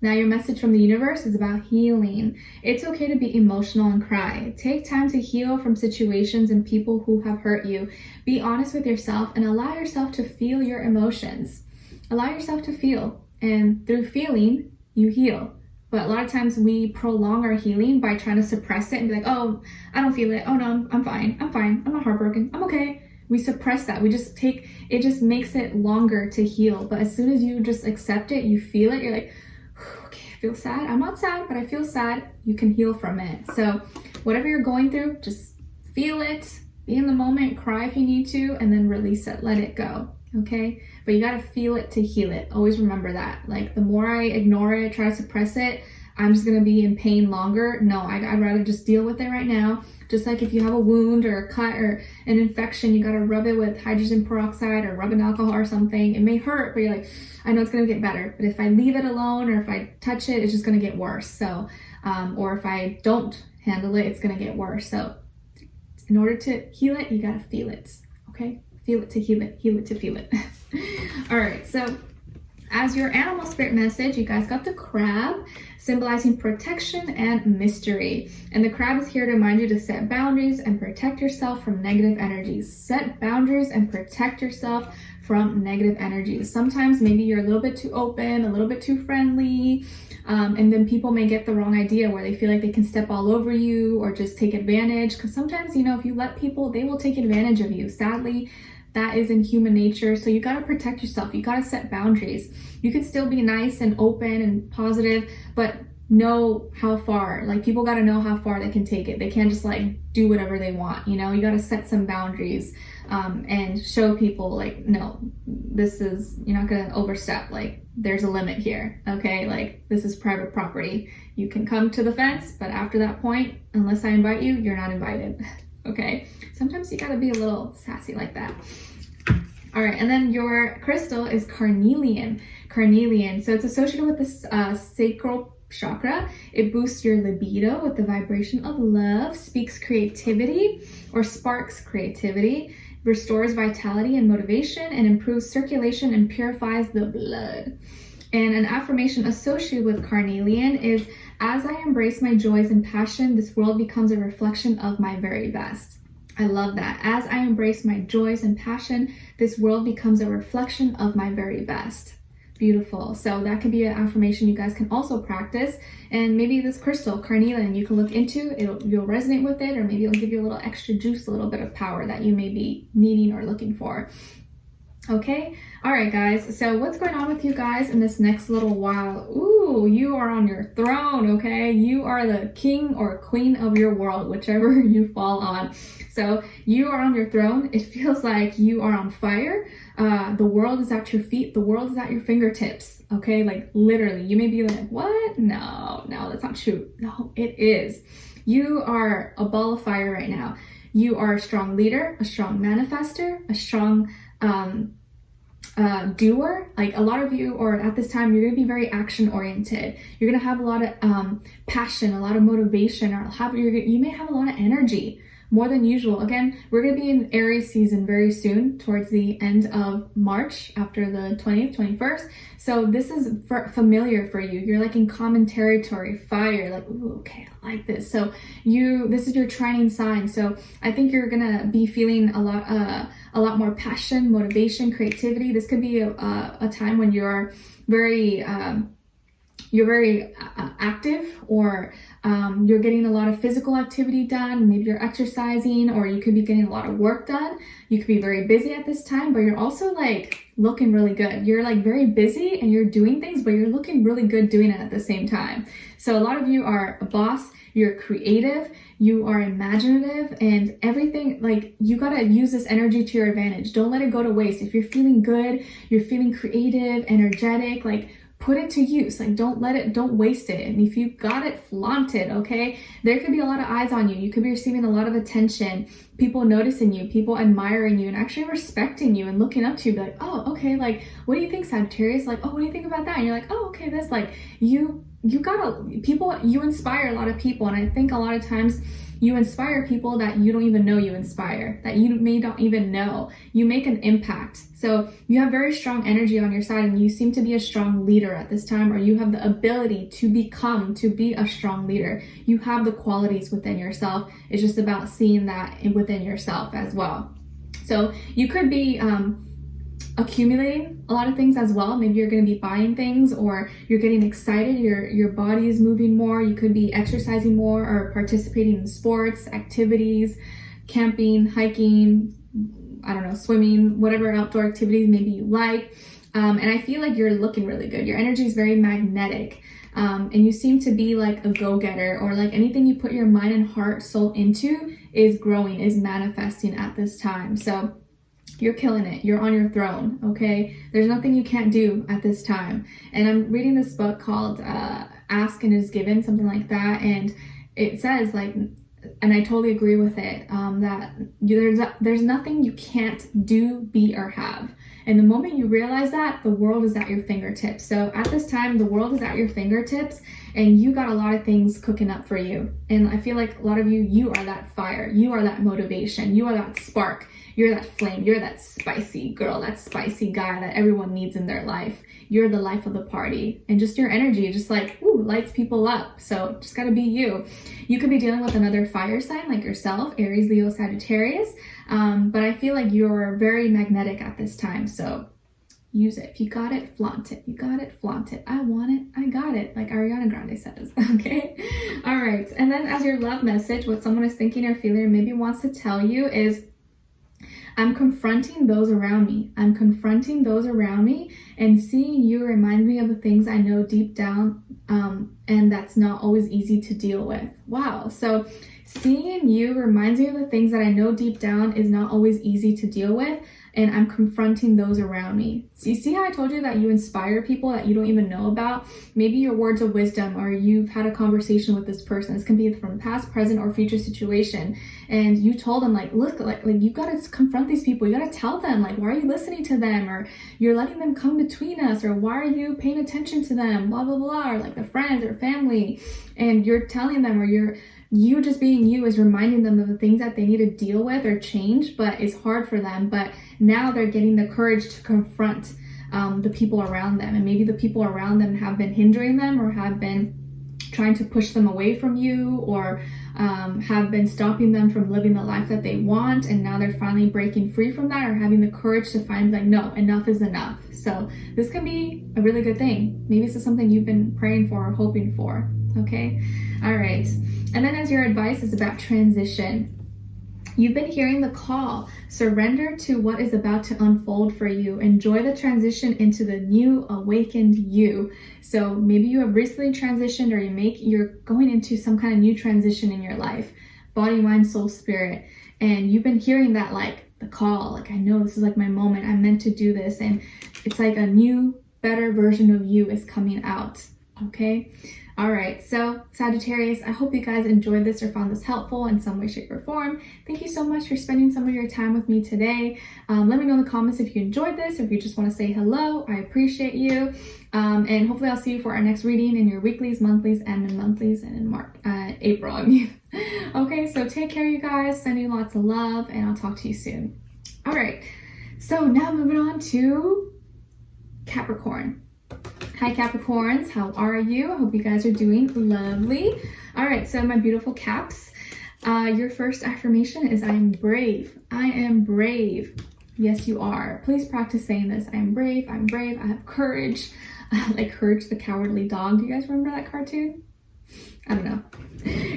Now your message from the universe is about healing. It's okay to be emotional and cry. Take time to heal from situations and people who have hurt you. Be honest with yourself and allow yourself to feel your emotions. Allow yourself to feel, and through feeling, you heal. But a lot of times we prolong our healing by trying to suppress it and be like, oh, I don't feel it. Oh no, I'm fine. I'm not heartbroken. I'm okay. We suppress that. It just makes it longer to heal. But as soon as you just accept it, you feel it, you're like, okay, I feel sad. I'm not sad, but I feel sad. You can heal from it. So whatever you're going through, just feel it, be in the moment, cry if you need to, and then release it, let it go. Okay. But you got to feel it to heal it. Always remember that. Like, the more I ignore it, try to suppress it, I'm just going to be in pain longer. No, I'd rather just deal with it right now. Just like if you have a wound or a cut or an infection, you got to rub it with hydrogen peroxide or rub an alcohol or something. It may hurt, but you're like, I know it's going to get better. But if I leave it alone, or if I touch it, it's just going to get worse. So, or if I don't handle it, it's going to get worse. So in order to heal it, you got to feel it. Okay. Feel it to heal it to feel it. All right. So as your animal spirit message, you guys got the crab, symbolizing protection and mystery. And the crab is here to remind you to set boundaries and protect yourself from negative energies. Set boundaries and protect yourself from negative energies. Sometimes maybe you're a little bit too open, a little bit too friendly, and then people may get the wrong idea where they feel like they can step all over you or just take advantage. Because sometimes, if you let people, they will take advantage of you. Sadly, that is in human nature. So you got to protect yourself. You got to set boundaries. You can still be nice and open and positive, but know how far. Like, people got to know how far they can take it. They can't just do whatever they want. You got to set some boundaries. and show people like, no, this is, you're not gonna overstep, like there's a limit here, okay? Like this is private property. You can come to the fence, but after that point, unless I invite you, you're not invited, okay? Sometimes you gotta be a little sassy like that. All right, and then your crystal is carnelian. Carnelian, so it's associated with the sacral chakra. It boosts your libido with the vibration of love, speaks creativity or sparks creativity, restores vitality and motivation, and improves circulation and purifies the blood. And an affirmation associated with carnelian is, as I embrace my joys and passion, this world becomes a reflection of my very best. I love that. As I embrace my joys and passion, this world becomes a reflection of my very best. Beautiful. So that could be an affirmation you guys can also practice. And maybe this crystal, carnelian, you can look into. You'll resonate with it, or maybe it'll give you a little extra juice, a little bit of power that you may be needing or looking for. Okay, all right guys, so what's going on with you guys in this next little while? Ooh, you are on your throne, okay? You are the king or queen of your world, whichever you fall on. So you are on your throne. It feels like you are on fire. The world is at your feet. The world is at your fingertips, okay? Like literally, you may be like, what? No, that's not true. No, it is. You are a ball of fire right now. You are a strong leader, a strong manifester, a strong doer. Like a lot of you, or at this time, you're gonna be very action oriented. You're gonna have a lot of passion, a lot of motivation, or you may have a lot of energy, more than usual. Again, we're gonna be in Aries season very soon, towards the end of March, after the 20th, 21st. So this is familiar for you. You're like in common territory, fire, like, ooh, okay, I like this. So this is your trining sign. So I think you're gonna be feeling a lot more passion, motivation, creativity. This could be a time when you're very active, or you're getting a lot of physical activity done. Maybe you're exercising, or you could be getting a lot of work done. You could be very busy at this time, but you're also like looking really good. You're like very busy and you're doing things, but you're looking really good doing it at the same time. So a lot of you are a boss, you're creative, you are imaginative, and everything, like you gotta use this energy to your advantage. Don't let it go to waste. If you're feeling good, you're feeling creative, energetic, like put it to use. Like don't waste it. And if you got it, flaunt it, okay? There could be a lot of eyes on you. You could be receiving a lot of attention, people noticing you, people admiring you, and actually respecting you and looking up to you, be like, oh, okay, like, what do you think, Sagittarius? Like, oh, what do you think about that? And you're like, oh, okay, that's like, you inspire a lot of people. And I think a lot of times you inspire people that you don't even know you inspire, that you may not even know. You make an impact. So you have very strong energy on your side, and you seem to be a strong leader at this time, or you have the ability to be a strong leader. You have the qualities within yourself. It's just about seeing that within yourself as well. So you could be accumulating a lot of things as well. Maybe you're going to be buying things, or you're getting excited, your body is moving more. You could be exercising more, or participating in sports, activities, camping, hiking, I don't know, swimming, whatever outdoor activities maybe you like. And I feel like you're looking really good. Your energy is very magnetic. And you seem to be like a go-getter, or like anything you put your mind and heart, soul into is growing, is manifesting at this time. So you're killing it. You're on your throne, okay? There's nothing you can't do at this time. And I'm reading this book called Ask and It Is Given, something like that. And it says like, and I totally agree with it, that there's nothing you can't do, be, or have. And the moment you realize that, the world is at your fingertips. So at this time, the world is at your fingertips, and you got a lot of things cooking up for you. And I feel like a lot of you are that fire. You are that motivation. You are that spark. You're that flame. You're that spicy girl, that spicy guy that everyone needs in their life. You're the life of the party. And just your energy just like, ooh, lights people up. So just gotta be you. You could be dealing with another fire sign like yourself, Aries, Leo, Sagittarius. But I feel like you're very magnetic at this time. So use it. If you got it, flaunt it. You got it, flaunt it. I want it, I got it. Like Ariana Grande says, okay? All right. And then as your love message, what someone is thinking or feeling or maybe wants to tell you is, I'm confronting those around me. I'm confronting those around me, and seeing you reminds me of the things I know deep down, and that's not always easy to deal with. Wow. So seeing you reminds me of the things that I know deep down is not always easy to deal with, and I'm confronting those around me. So you see how I told you that you inspire people that you don't even know about? Maybe your words of wisdom, or you've had a conversation with this person. This can be from past, present, or future situation. And you told them, like, look, like you got to confront these people. You got to tell them, like, why are you listening to them? Or you're letting them come between us? Or why are you paying attention to them? Blah, blah, blah. Or like the friends or family. And you're telling them, or you just being you is reminding them of the things that they need to deal with or change, but it's hard for them. But now they're getting the courage to confront the people around them. And maybe the people around them have been hindering them, or have been trying to push them away from you, or have been stopping them from living the life that they want. And now they're finally breaking free from that, or having the courage to find, like, no, enough is enough. So this can be a really good thing. Maybe this is something you've been praying for or hoping for. Okay. All right. And then as your advice is about transition, you've been hearing the call. Surrender to what is about to unfold for you. Enjoy the transition into the new awakened you. So maybe you have recently transitioned, or you're going into some kind of new transition in your life, body, mind, soul, spirit. And you've been hearing that, like, the call, like, I know this is like my moment. I'm meant to do this. And it's like a new, better version of you is coming out. Okay. All right, so Sagittarius, I hope you guys enjoyed this or found this helpful in some way, shape, or form. Thank you so much for spending some of your time with me today. Let me know in the comments if you enjoyed this, or if you just want to say hello. I appreciate you. And hopefully I'll see you for our next reading in your weeklies, monthlies, and mid-monthlies, and in April. Okay, so take care, you guys. Sending lots of love, and I'll talk to you soon. All right, so now moving on to Capricorn. Hi Capricorns, how are you? I hope you guys are doing lovely. All right, so my beautiful Caps, your first affirmation is I am brave. I am brave. Yes, you are. Please practice saying this. I am brave. I'm brave. I have courage. Like Courage the Cowardly Dog. Do you guys remember that cartoon? I don't know.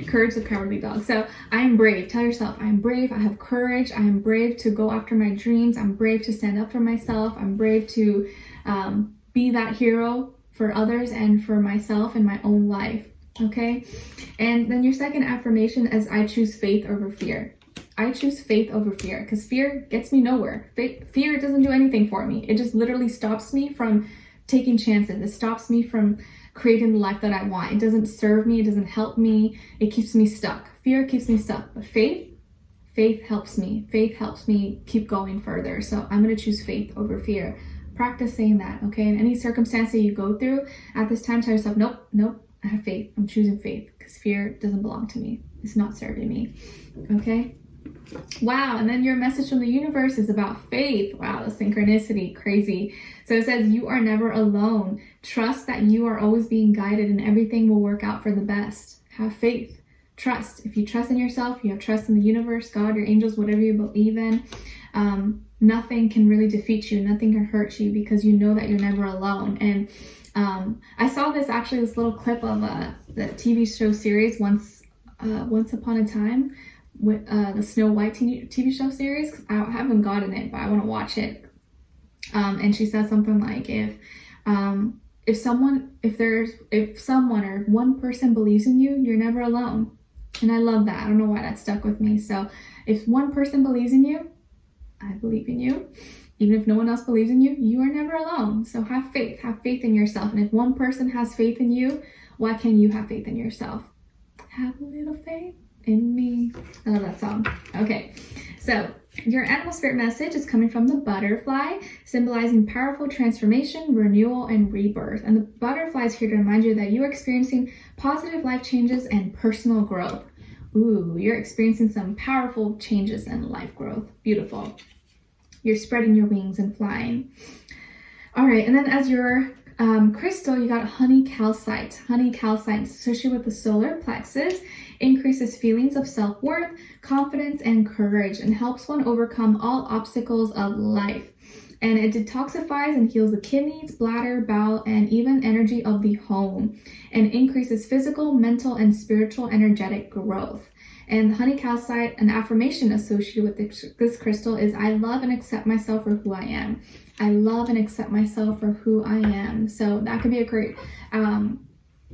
Courage the Cowardly Dog. So I am brave. Tell yourself, I am brave. I have courage. I am brave to go after my dreams. I'm brave to stand up for myself. I'm brave to be that hero for others and for myself in my own life. Okay. And then your second affirmation is I choose faith over fear. I choose faith over fear, because fear gets me nowhere. Fear doesn't do anything for me. It just literally stops me from taking chances. It stops me from creating the life that I want. It doesn't serve me. It doesn't help me. It keeps me stuck. Fear keeps me stuck. But faith helps me. Faith helps me keep going further. So I'm going to choose faith over fear. Practice saying that, okay? In any circumstance that you go through at this time, tell yourself, nope, I have faith. I'm choosing faith, because fear doesn't belong to me. It's not serving me, okay? Wow, and then your message from the universe is about faith. Wow, the synchronicity, crazy. So it says, you are never alone. Trust that you are always being guided, and everything will work out for the best. Have faith. Trust. If you trust in yourself, you have trust in the universe, God, your angels, whatever you believe in. Nothing can really defeat you. Nothing can hurt you, because you know that you're never alone. And I saw this little clip of the TV show series Once Upon a Time, with the Snow White TV show series. I haven't gotten it, but I want to watch it. And she says something like, if someone or one person believes in you, you're never alone. And I love that. I don't know why that stuck with me. So if one person believes in you, I believe in you. Even if no one else believes in you, you are never alone. So have faith in yourself. And if one person has faith in you, why can't you have faith in yourself? Have a little faith in me. I love that song. Okay, so your animal spirit message is coming from the butterfly, symbolizing powerful transformation, renewal, and rebirth. And the butterfly is here to remind you that you are experiencing positive life changes and personal growth. Ooh, you're experiencing some powerful changes and life growth. Beautiful. You're spreading your wings and flying. All right, and then as your crystal, you got honey calcite. Honey calcite, associated with the solar plexus, increases feelings of self-worth, confidence, and courage, and helps one overcome all obstacles of life. And it detoxifies and heals the kidneys, bladder, bowel, and even energy of the home, and increases physical, mental, and spiritual energetic growth. And the honey calcite, an affirmation associated with this crystal is, I love and accept myself for who I am. I love and accept myself for who I am. So that could be a great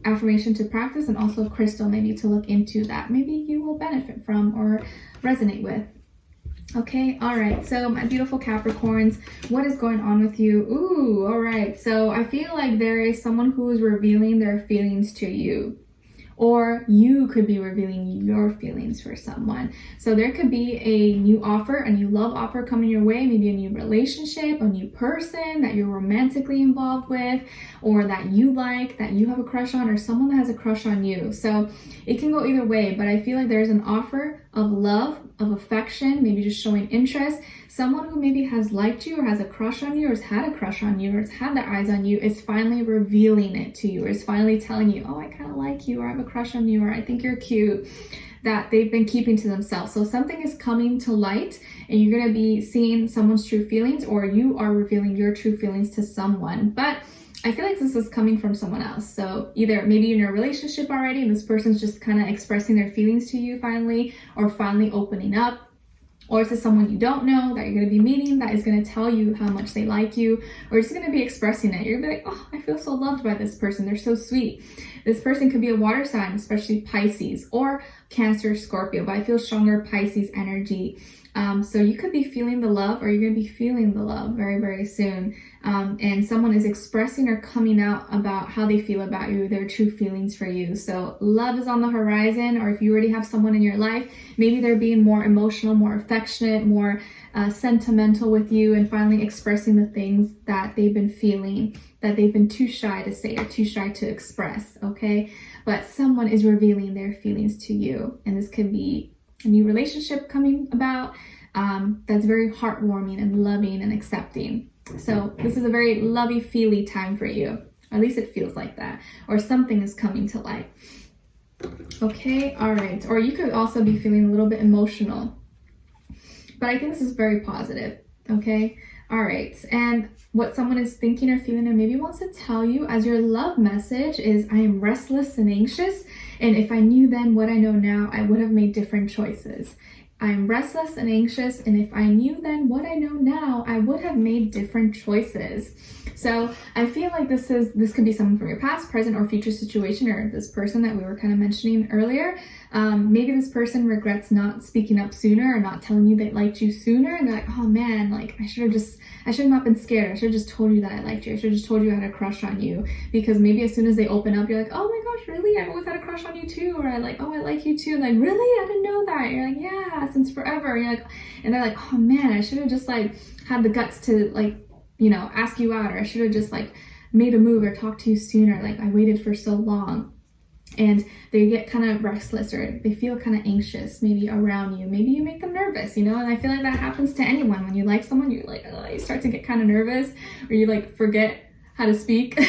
affirmation to practice, and also a crystal maybe to look into that maybe you will benefit from or resonate with. Okay, all right, so my beautiful Capricorns, what is going on with you? Ooh, all right, so I feel like there is someone who is revealing their feelings to you, or you could be revealing your feelings for someone. So there could be a new offer, a new love offer coming your way, maybe a new relationship, a new person that you're romantically involved with, or that you like, that you have a crush on, or someone that has a crush on you. So it can go either way, but I feel like there's an offer of love, of affection, maybe just showing interest. Someone who maybe has liked you or has a crush on you or has had a crush on you or has had their eyes on you is finally revealing it to you, or is finally telling you, oh, I kind of like you, or I have a crush on you, or I think you're cute, that they've been keeping to themselves. So something is coming to light, and you're going to be seeing someone's true feelings, or you are revealing your true feelings to someone. But I feel like this is coming from someone else. So either maybe you're in a relationship already and this person's just kind of expressing their feelings to you finally, or finally opening up, or it's to someone you don't know that you're going to be meeting that is going to tell you how much they like you, or just going to be expressing it. You're going to be like, oh, I feel so loved by this person. They're so sweet. This person could be a water sign, especially Pisces or Cancer, Scorpio, but I feel stronger Pisces energy. So you could be feeling the love, or you're going to be feeling the love very, very soon. And someone is expressing or coming out about how they feel about you, their true feelings for you. So love is on the horizon, or if you already have someone in your life, maybe they're being more emotional, more affectionate, more sentimental with you, and finally expressing the things that they've been feeling, that they've been too shy to say or too shy to express, okay? But someone is revealing their feelings to you, and this could be a new relationship coming about that's very heartwarming and loving and accepting. So this is a very lovey-feely time for you. At least it feels like that. Or something is coming to light. Okay, all right. Or you could also be feeling a little bit emotional. But I think this is very positive, okay? All right. And what someone is thinking or feeling and maybe wants to tell you as your love message is, I am restless and anxious, and if I knew then what I know now, I would have made different choices. I am restless and anxious, and if I knew then what I know now, I would have made different choices. So I feel like this could be someone from your past, present, or future situation, or this person that we were kind of mentioning earlier. Maybe this person regrets not speaking up sooner, or not telling you they liked you sooner, and they're like, oh man, like I should have not been scared. I should have just told you that I liked you. I should have just told you I had a crush on you. Because maybe as soon as they open up, you're like, oh my gosh, really? I've always had a crush on you too. Or I like you too. And like, really? I didn't know that. You're like, yeah, since forever. And you're like, and they're like, oh man, I should have just like had the guts to like, you know, ask you out, or I should have just like made a move or talked to you sooner. Like I waited for so long. And they get kind of restless, or they feel kind of anxious maybe around you. Maybe you make them nervous, you know, and I feel like that happens to anyone. When you like someone, you're like, oh, you start to get kind of nervous, or you like forget how to speak,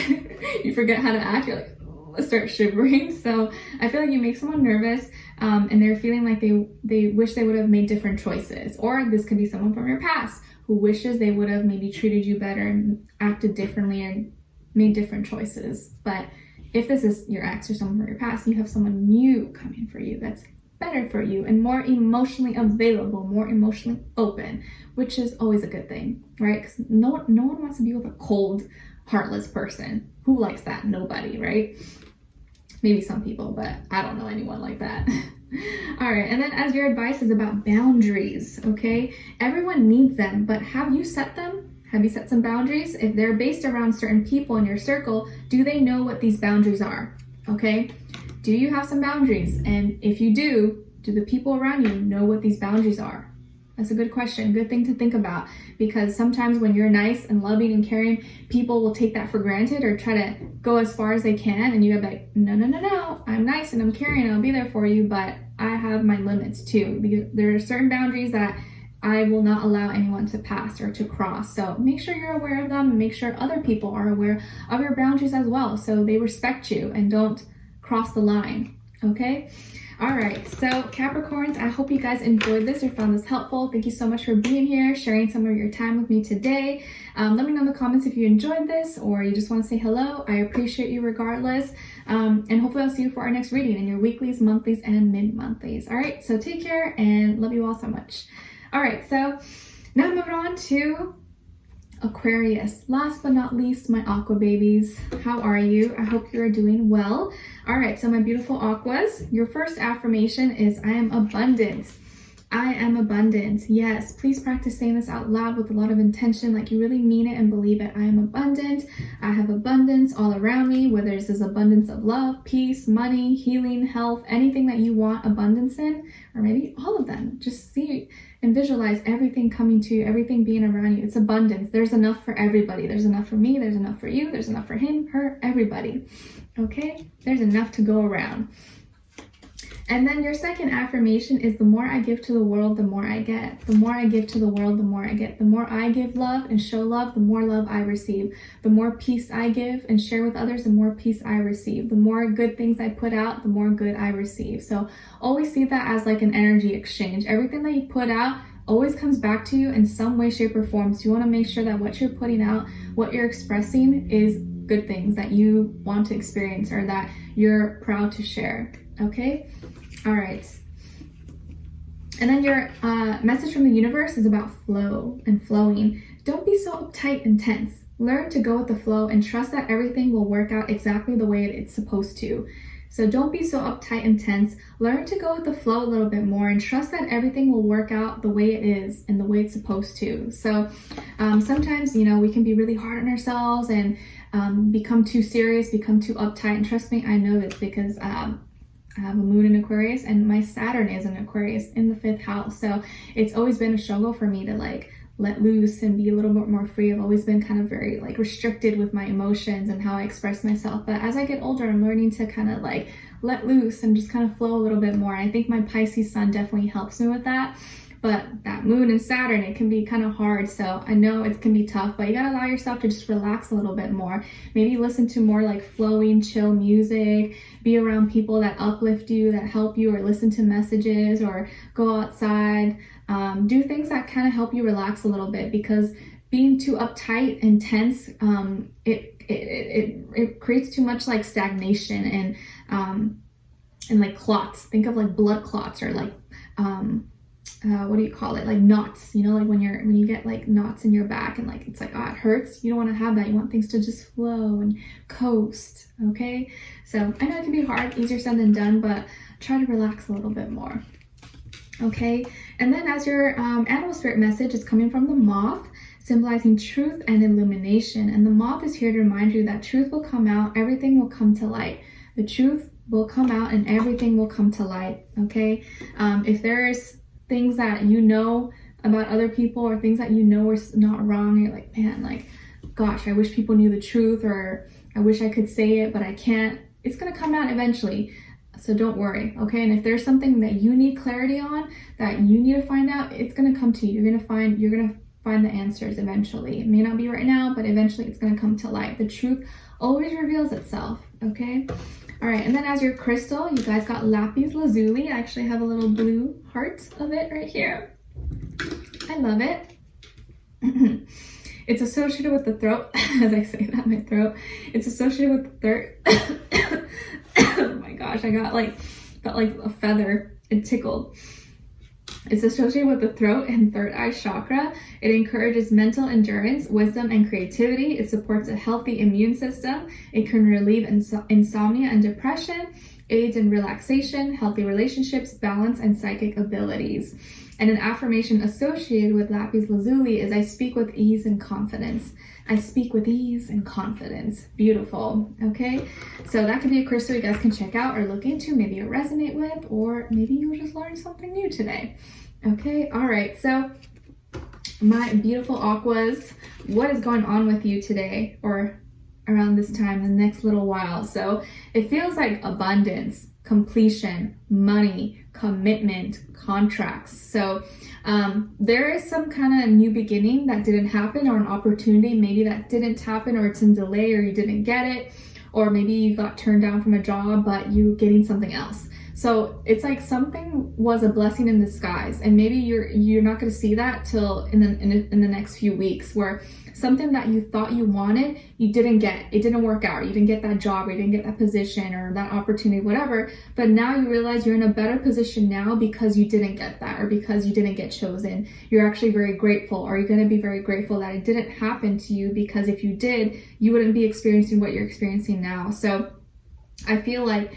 you forget how to act, you're like, oh, start shivering. So I feel like you make someone nervous, and they're feeling like they wish they would have made different choices. Or this could be someone from your past who wishes they would have maybe treated you better and acted differently and made different choices. But if this is your ex or someone from your past, you have someone new coming for you that's better for you and more emotionally available, more emotionally open, which is always a good thing, right? Because no one wants to be with a cold, heartless person. Who likes that? Nobody, right? Maybe some people, but I don't know anyone like that. All right, and then as your advice is about boundaries, okay? Everyone needs them, but have you set them? Have you set some boundaries? If they're based around certain people in your circle, do they know what these boundaries are? Okay? Do you have some boundaries? And if you do the people around you know what these boundaries are? That's a good question, good thing to think about, because sometimes when you're nice and loving and caring, people will take that for granted or try to go as far as they can, and you have like, no, I'm nice and I'm caring and I'll be there for you, but I have my limits too, because there are certain boundaries that I will not allow anyone to pass or to cross. So make sure you're aware of them, and make sure other people are aware of your boundaries as well, so they respect you and don't cross the line, okay? All right, so Capricorns, I hope you guys enjoyed this or found this helpful. Thank you so much for being here, sharing some of your time with me today. Let me know in the comments if you enjoyed this or you just want to say hello. I appreciate you regardless. And hopefully I'll see you for our next reading in your weeklies, monthlies, and mid-monthlies. All right, so take care and love you all so much. All right, so now moving on to Aquarius. Last but not least, my aqua babies. How are you? I hope you are doing well. All right, so my beautiful aquas, your first affirmation is I am abundant. I am abundant. Yes, please practice saying this out loud with a lot of intention, like you really mean it and believe it. I am abundant. I have abundance all around me, whether it's this abundance of love, peace, money, healing, health, anything that you want abundance in, or maybe all of them. Just see and visualize everything coming to you, everything being around you. It's abundance. There's enough for everybody. There's enough for me. There's enough for you. There's enough for him, her, everybody. Okay? There's enough to go around. And then your second affirmation is the more I give to the world, the more I get. The more I give to the world, the more I get. The more I give love and show love, the more love I receive. The more peace I give and share with others, the more peace I receive. The more good things I put out, the more good I receive. So always see that as like an energy exchange. Everything that you put out always comes back to you in some way, shape, or form. So you want to make sure that what you're putting out, what you're expressing is good things that you want to experience or that you're proud to share. Okay? All right. And then your message from the universe is about flow and flowing. Don't be so uptight and tense. Learn to go with the flow and trust that everything will work out exactly the way it's supposed to. So don't be so uptight and tense. Learn to go with the flow a little bit more and trust that everything will work out the way it is and the way it's supposed to. So sometimes, you know, we can be really hard on ourselves and become too serious, become too uptight. And trust me, I know this because I have a moon in Aquarius and my Saturn is in Aquarius in the 5th house. So it's always been a struggle for me to like let loose and be a little bit more free. I've always been kind of very like restricted with my emotions and how I express myself. But as I get older, I'm learning to kind of like let loose and just kind of flow a little bit more. I think my Pisces sun definitely helps me with that. But that moon and Saturn, it can be kind of hard. So I know it can be tough, but you gotta allow yourself to just relax a little bit more. Maybe listen to more like flowing, chill music, be around people that uplift you, that help you, or listen to messages, or go outside. Do things that kind of help you relax a little bit, because being too uptight and tense, it creates too much like stagnation and like clots. Think of like blood clots or like, what do you call it? Like knots, you know, like when you get like knots in your back and like, it's like, oh, it hurts. You don't want to have that. You want things to just flow and coast. Okay. So I know it can be hard, easier said than done, but try to relax a little bit more. Okay. And then as your animal spirit message is coming from the moth, symbolizing truth and illumination. And the moth is here to remind you that truth will come out. Everything will come to light. The truth will come out and everything will come to light. Okay. If there's things that you know about other people or things that you know are not wrong, you're like, man, like, gosh, I wish people knew the truth, or I wish I could say it, but I can't. It's going to come out eventually. So don't worry. Okay. And if there's something that you need clarity on, that you need to find out, it's going to come to you. You're going to find the answers eventually. It may not be right now, but eventually it's going to come to light. The truth always reveals itself. Okay. All right, and then as your crystal, you guys got lapis lazuli. I actually have a little blue heart of it right here. I love it. It's associated with the throat, as I say that, my throat. It's associated with the third. Oh my gosh, I got like a feather. It tickled. It's associated with the throat and third eye chakra. It encourages mental endurance, wisdom, and creativity. It supports a healthy immune system. It can relieve insomnia and depression, aids in relaxation, healthy relationships, balance, and psychic abilities. And an affirmation associated with lapis lazuli is I speak with ease and confidence. I speak with ease and confidence. Beautiful. Okay, so that could be a crystal you guys can check out or look into. Maybe you'll resonate with, or maybe you'll just learn something new today. Okay, all right, so my beautiful aquas, what is going on with you today or around this time, the next little while? So it feels like abundance, completion, money, commitment, contracts. So there is some kind of new beginning that didn't happen, or an opportunity maybe that didn't happen, or it's in delay, or you didn't get it, or maybe you got turned down from a job but you're getting something else. So it's like something was a blessing in disguise, and maybe you're not going to see that till in the next few weeks, where something that you thought you wanted, you didn't get. It didn't work out. You didn't get that job, or you didn't get that position or that opportunity, whatever. But now you realize you're in a better position now because you didn't get that, or because you didn't get chosen. You're actually very grateful, or you're going to be very grateful that it didn't happen to you, because if you did, you wouldn't be experiencing what you're experiencing now. So I feel like,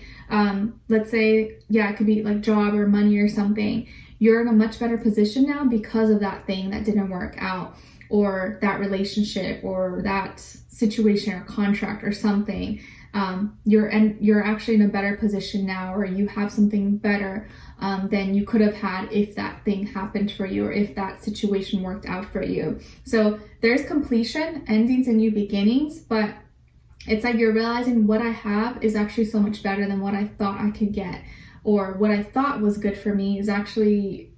let's say, yeah, it could be like job or money or something. You're in a much better position now because of that thing that didn't work out, or that relationship, or that situation or contract or something. You're actually in a better position now, or you have something better than you could have had if that thing happened for you, or if that situation worked out for you. So there's completion, endings, and new beginnings, but it's like you're realizing what I have is actually so much better than what I thought I could get, or what I thought was good for me is I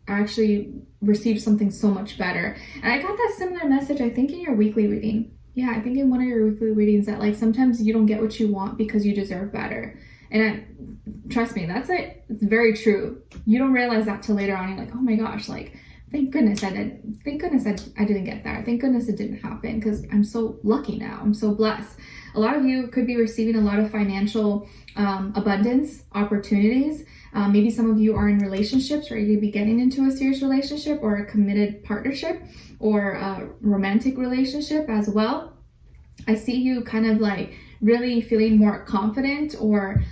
actually received something so much better. And I got that similar message, I think, in your weekly reading. Yeah, I think in one of your weekly readings, that like sometimes you don't get what you want because you deserve better. And trust me, it's very true. You don't realize that till later on. You're like, oh my gosh, like, thank goodness I did. Thank goodness I didn't get that. Thank goodness it didn't happen, because I'm so lucky now. I'm so blessed. A lot of you could be receiving a lot of financial abundance opportunities. Maybe some of you are in relationships, or you could be getting into a serious relationship, or a committed partnership, or a romantic relationship as well. I see you kind of like really feeling more confident, or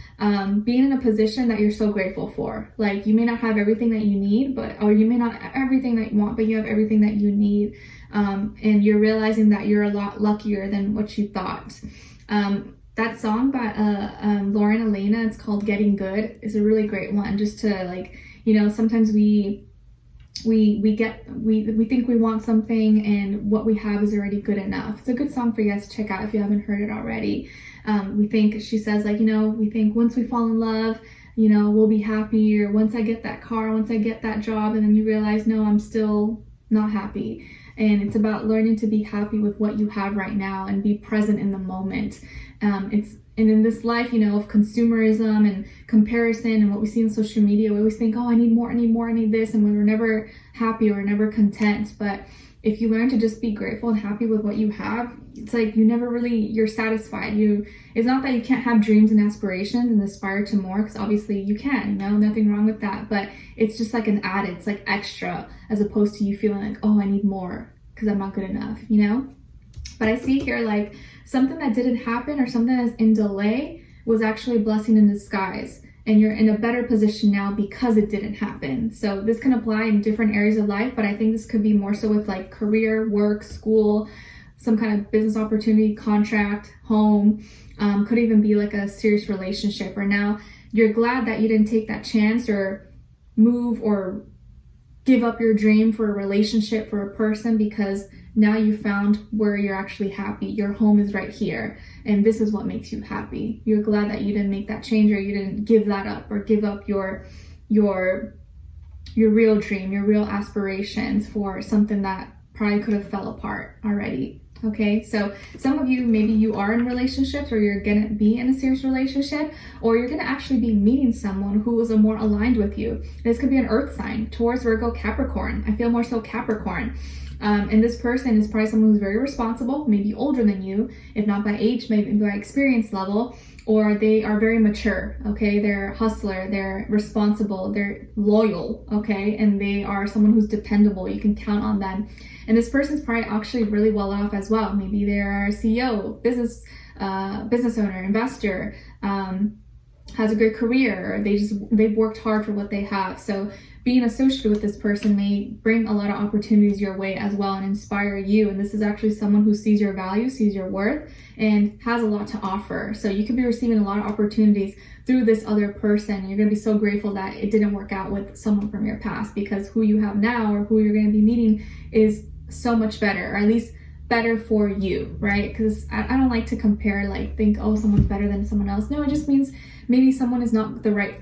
being in a position that you're so grateful for. Like, you may not have everything that you need, or you may not have everything that you want, but you have everything that you need. And you're realizing that you're a lot luckier than what you thought. That song by Lauren Elena, it's called Getting Good, is a really great one, just to like, sometimes we think we want something, and what we have is already good enough. It's a good song for you guys to check out if you haven't heard it already. She says, like, we think once we fall in love, we'll be happy, or once I get that car, once I get that job, and then you realize, no, I'm still not happy. And it's about learning to be happy with what you have right now and be present in the moment. And in this life, of consumerism and comparison and what we see on social media, we always think, oh, I need more, I need more, I need this. And we're never happy or never content. But if you learn to just be grateful and happy with what you have, it's like you're satisfied. It's not that you can't have dreams and aspirations and aspire to more, because obviously you can, nothing wrong with that. But it's just like an added, it's like extra, as opposed to you feeling like, oh, I need more because I'm not good enough, But I see here, like, something that didn't happen, or something that's in delay, was actually a blessing in disguise. And you're in a better position now because it didn't happen. So this can apply in different areas of life, but I think this could be more so with like career, work, school, some kind of business opportunity, contract, home, could even be like a serious relationship. Or now you're glad that you didn't take that chance, or move, or give up your dream for a relationship, for a person, because now you found where you're actually happy. Your home is right here, and this is what makes you happy. You're glad that you didn't make that change, or you didn't give that up, or give up your real dream, your real aspirations for something that probably could have fell apart already. Okay, so some of you, maybe you are in relationships, or you're gonna be in a serious relationship, or you're gonna actually be meeting someone who is more aligned with you. This could be an earth sign, Taurus, Virgo, Capricorn. I feel more so Capricorn. And this person is probably someone who's very responsible, maybe older than you, if not by age, maybe by experience level, or they are very mature, okay? They're a hustler, they're responsible, they're loyal, okay? And they are someone who's dependable, you can count on them. And this person's probably actually really well off as well. Maybe they're a CEO, business owner, investor, has a great career, or they've worked hard for what they have. So being associated with this person may bring a lot of opportunities your way as well, and inspire you. And this is actually someone who sees your value, sees your worth, and has a lot to offer. So you could be receiving a lot of opportunities through this other person. You're going to be so grateful that it didn't work out with someone from your past, because who you have now, or who you're going to be meeting, is so much better, or at least better for you, right? Because I don't like to compare, like think, oh, someone's better than someone else. No, it just means maybe someone is not the right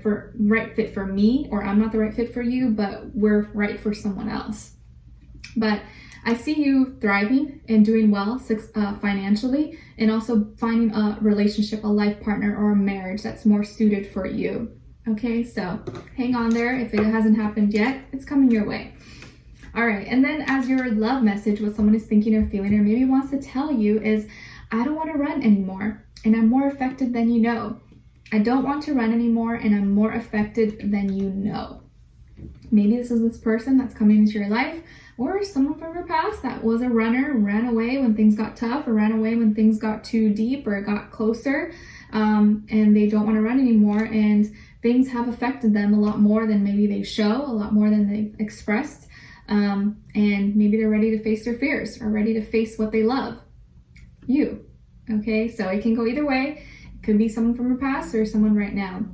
fit for me, or I'm not the right fit for you, but we're right for someone else. But I see you thriving and doing well financially, and also finding a relationship, a life partner, or a marriage that's more suited for you. Okay, so hang on there. If it hasn't happened yet, it's coming your way. All right, and then as your love message, what someone is thinking or feeling or maybe wants to tell you is, I don't want to run anymore, and I'm more affected than you know. I don't want to run anymore, and I'm more affected than you know. Maybe this is this person that's coming into your life, or someone from your past that was a runner, ran away when things got tough, or ran away when things got too deep or got closer, and they don't want to run anymore, and things have affected them a lot more than maybe they show, a lot more than they've expressed, and maybe they're ready to face their fears or ready to face what they love. You. Okay, so it can go either way. It could be someone from your past or someone right now.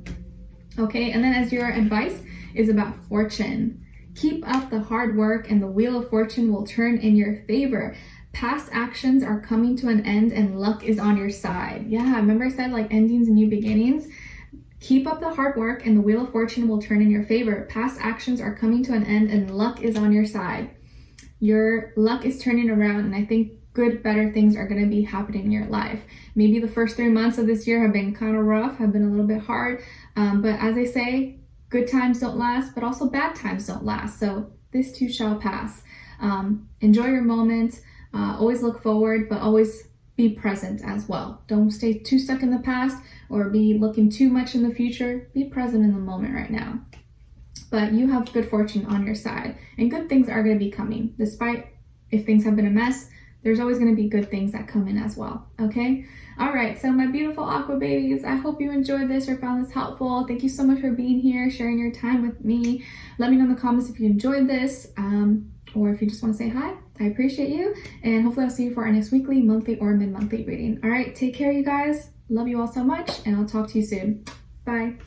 Okay, and then as your advice is about fortune. Keep up the hard work and the wheel of fortune will turn in your favor. Past actions are coming to an end and luck is on your side. Yeah, remember I said like endings and new beginnings? Keep up the hard work and the wheel of fortune will turn in your favor. Past actions are coming to an end and luck is on your side. Your luck is turning around, and I think good, better things are going to be happening in your life. Maybe the first 3 months of this year have been kind of rough, have been a little bit hard, but as I say, good times don't last, but also bad times don't last. So this too shall pass. Enjoy your moment. Always look forward, but always be present as well. Don't stay too stuck in the past or be looking too much in the future. Be present in the moment right now. But you have good fortune on your side, and good things are going to be coming. Despite if things have been a mess, there's always going to be good things that come in as well. Okay. All right. So my beautiful aqua babies, I hope you enjoyed this or found this helpful. Thank you so much for being here, sharing your time with me. Let me know in the comments if you enjoyed this, or if you just want to say hi. I appreciate you. And hopefully I'll see you for our next weekly, monthly, or mid-monthly reading. All right. Take care, you guys. Love you all so much, and I'll talk to you soon. Bye.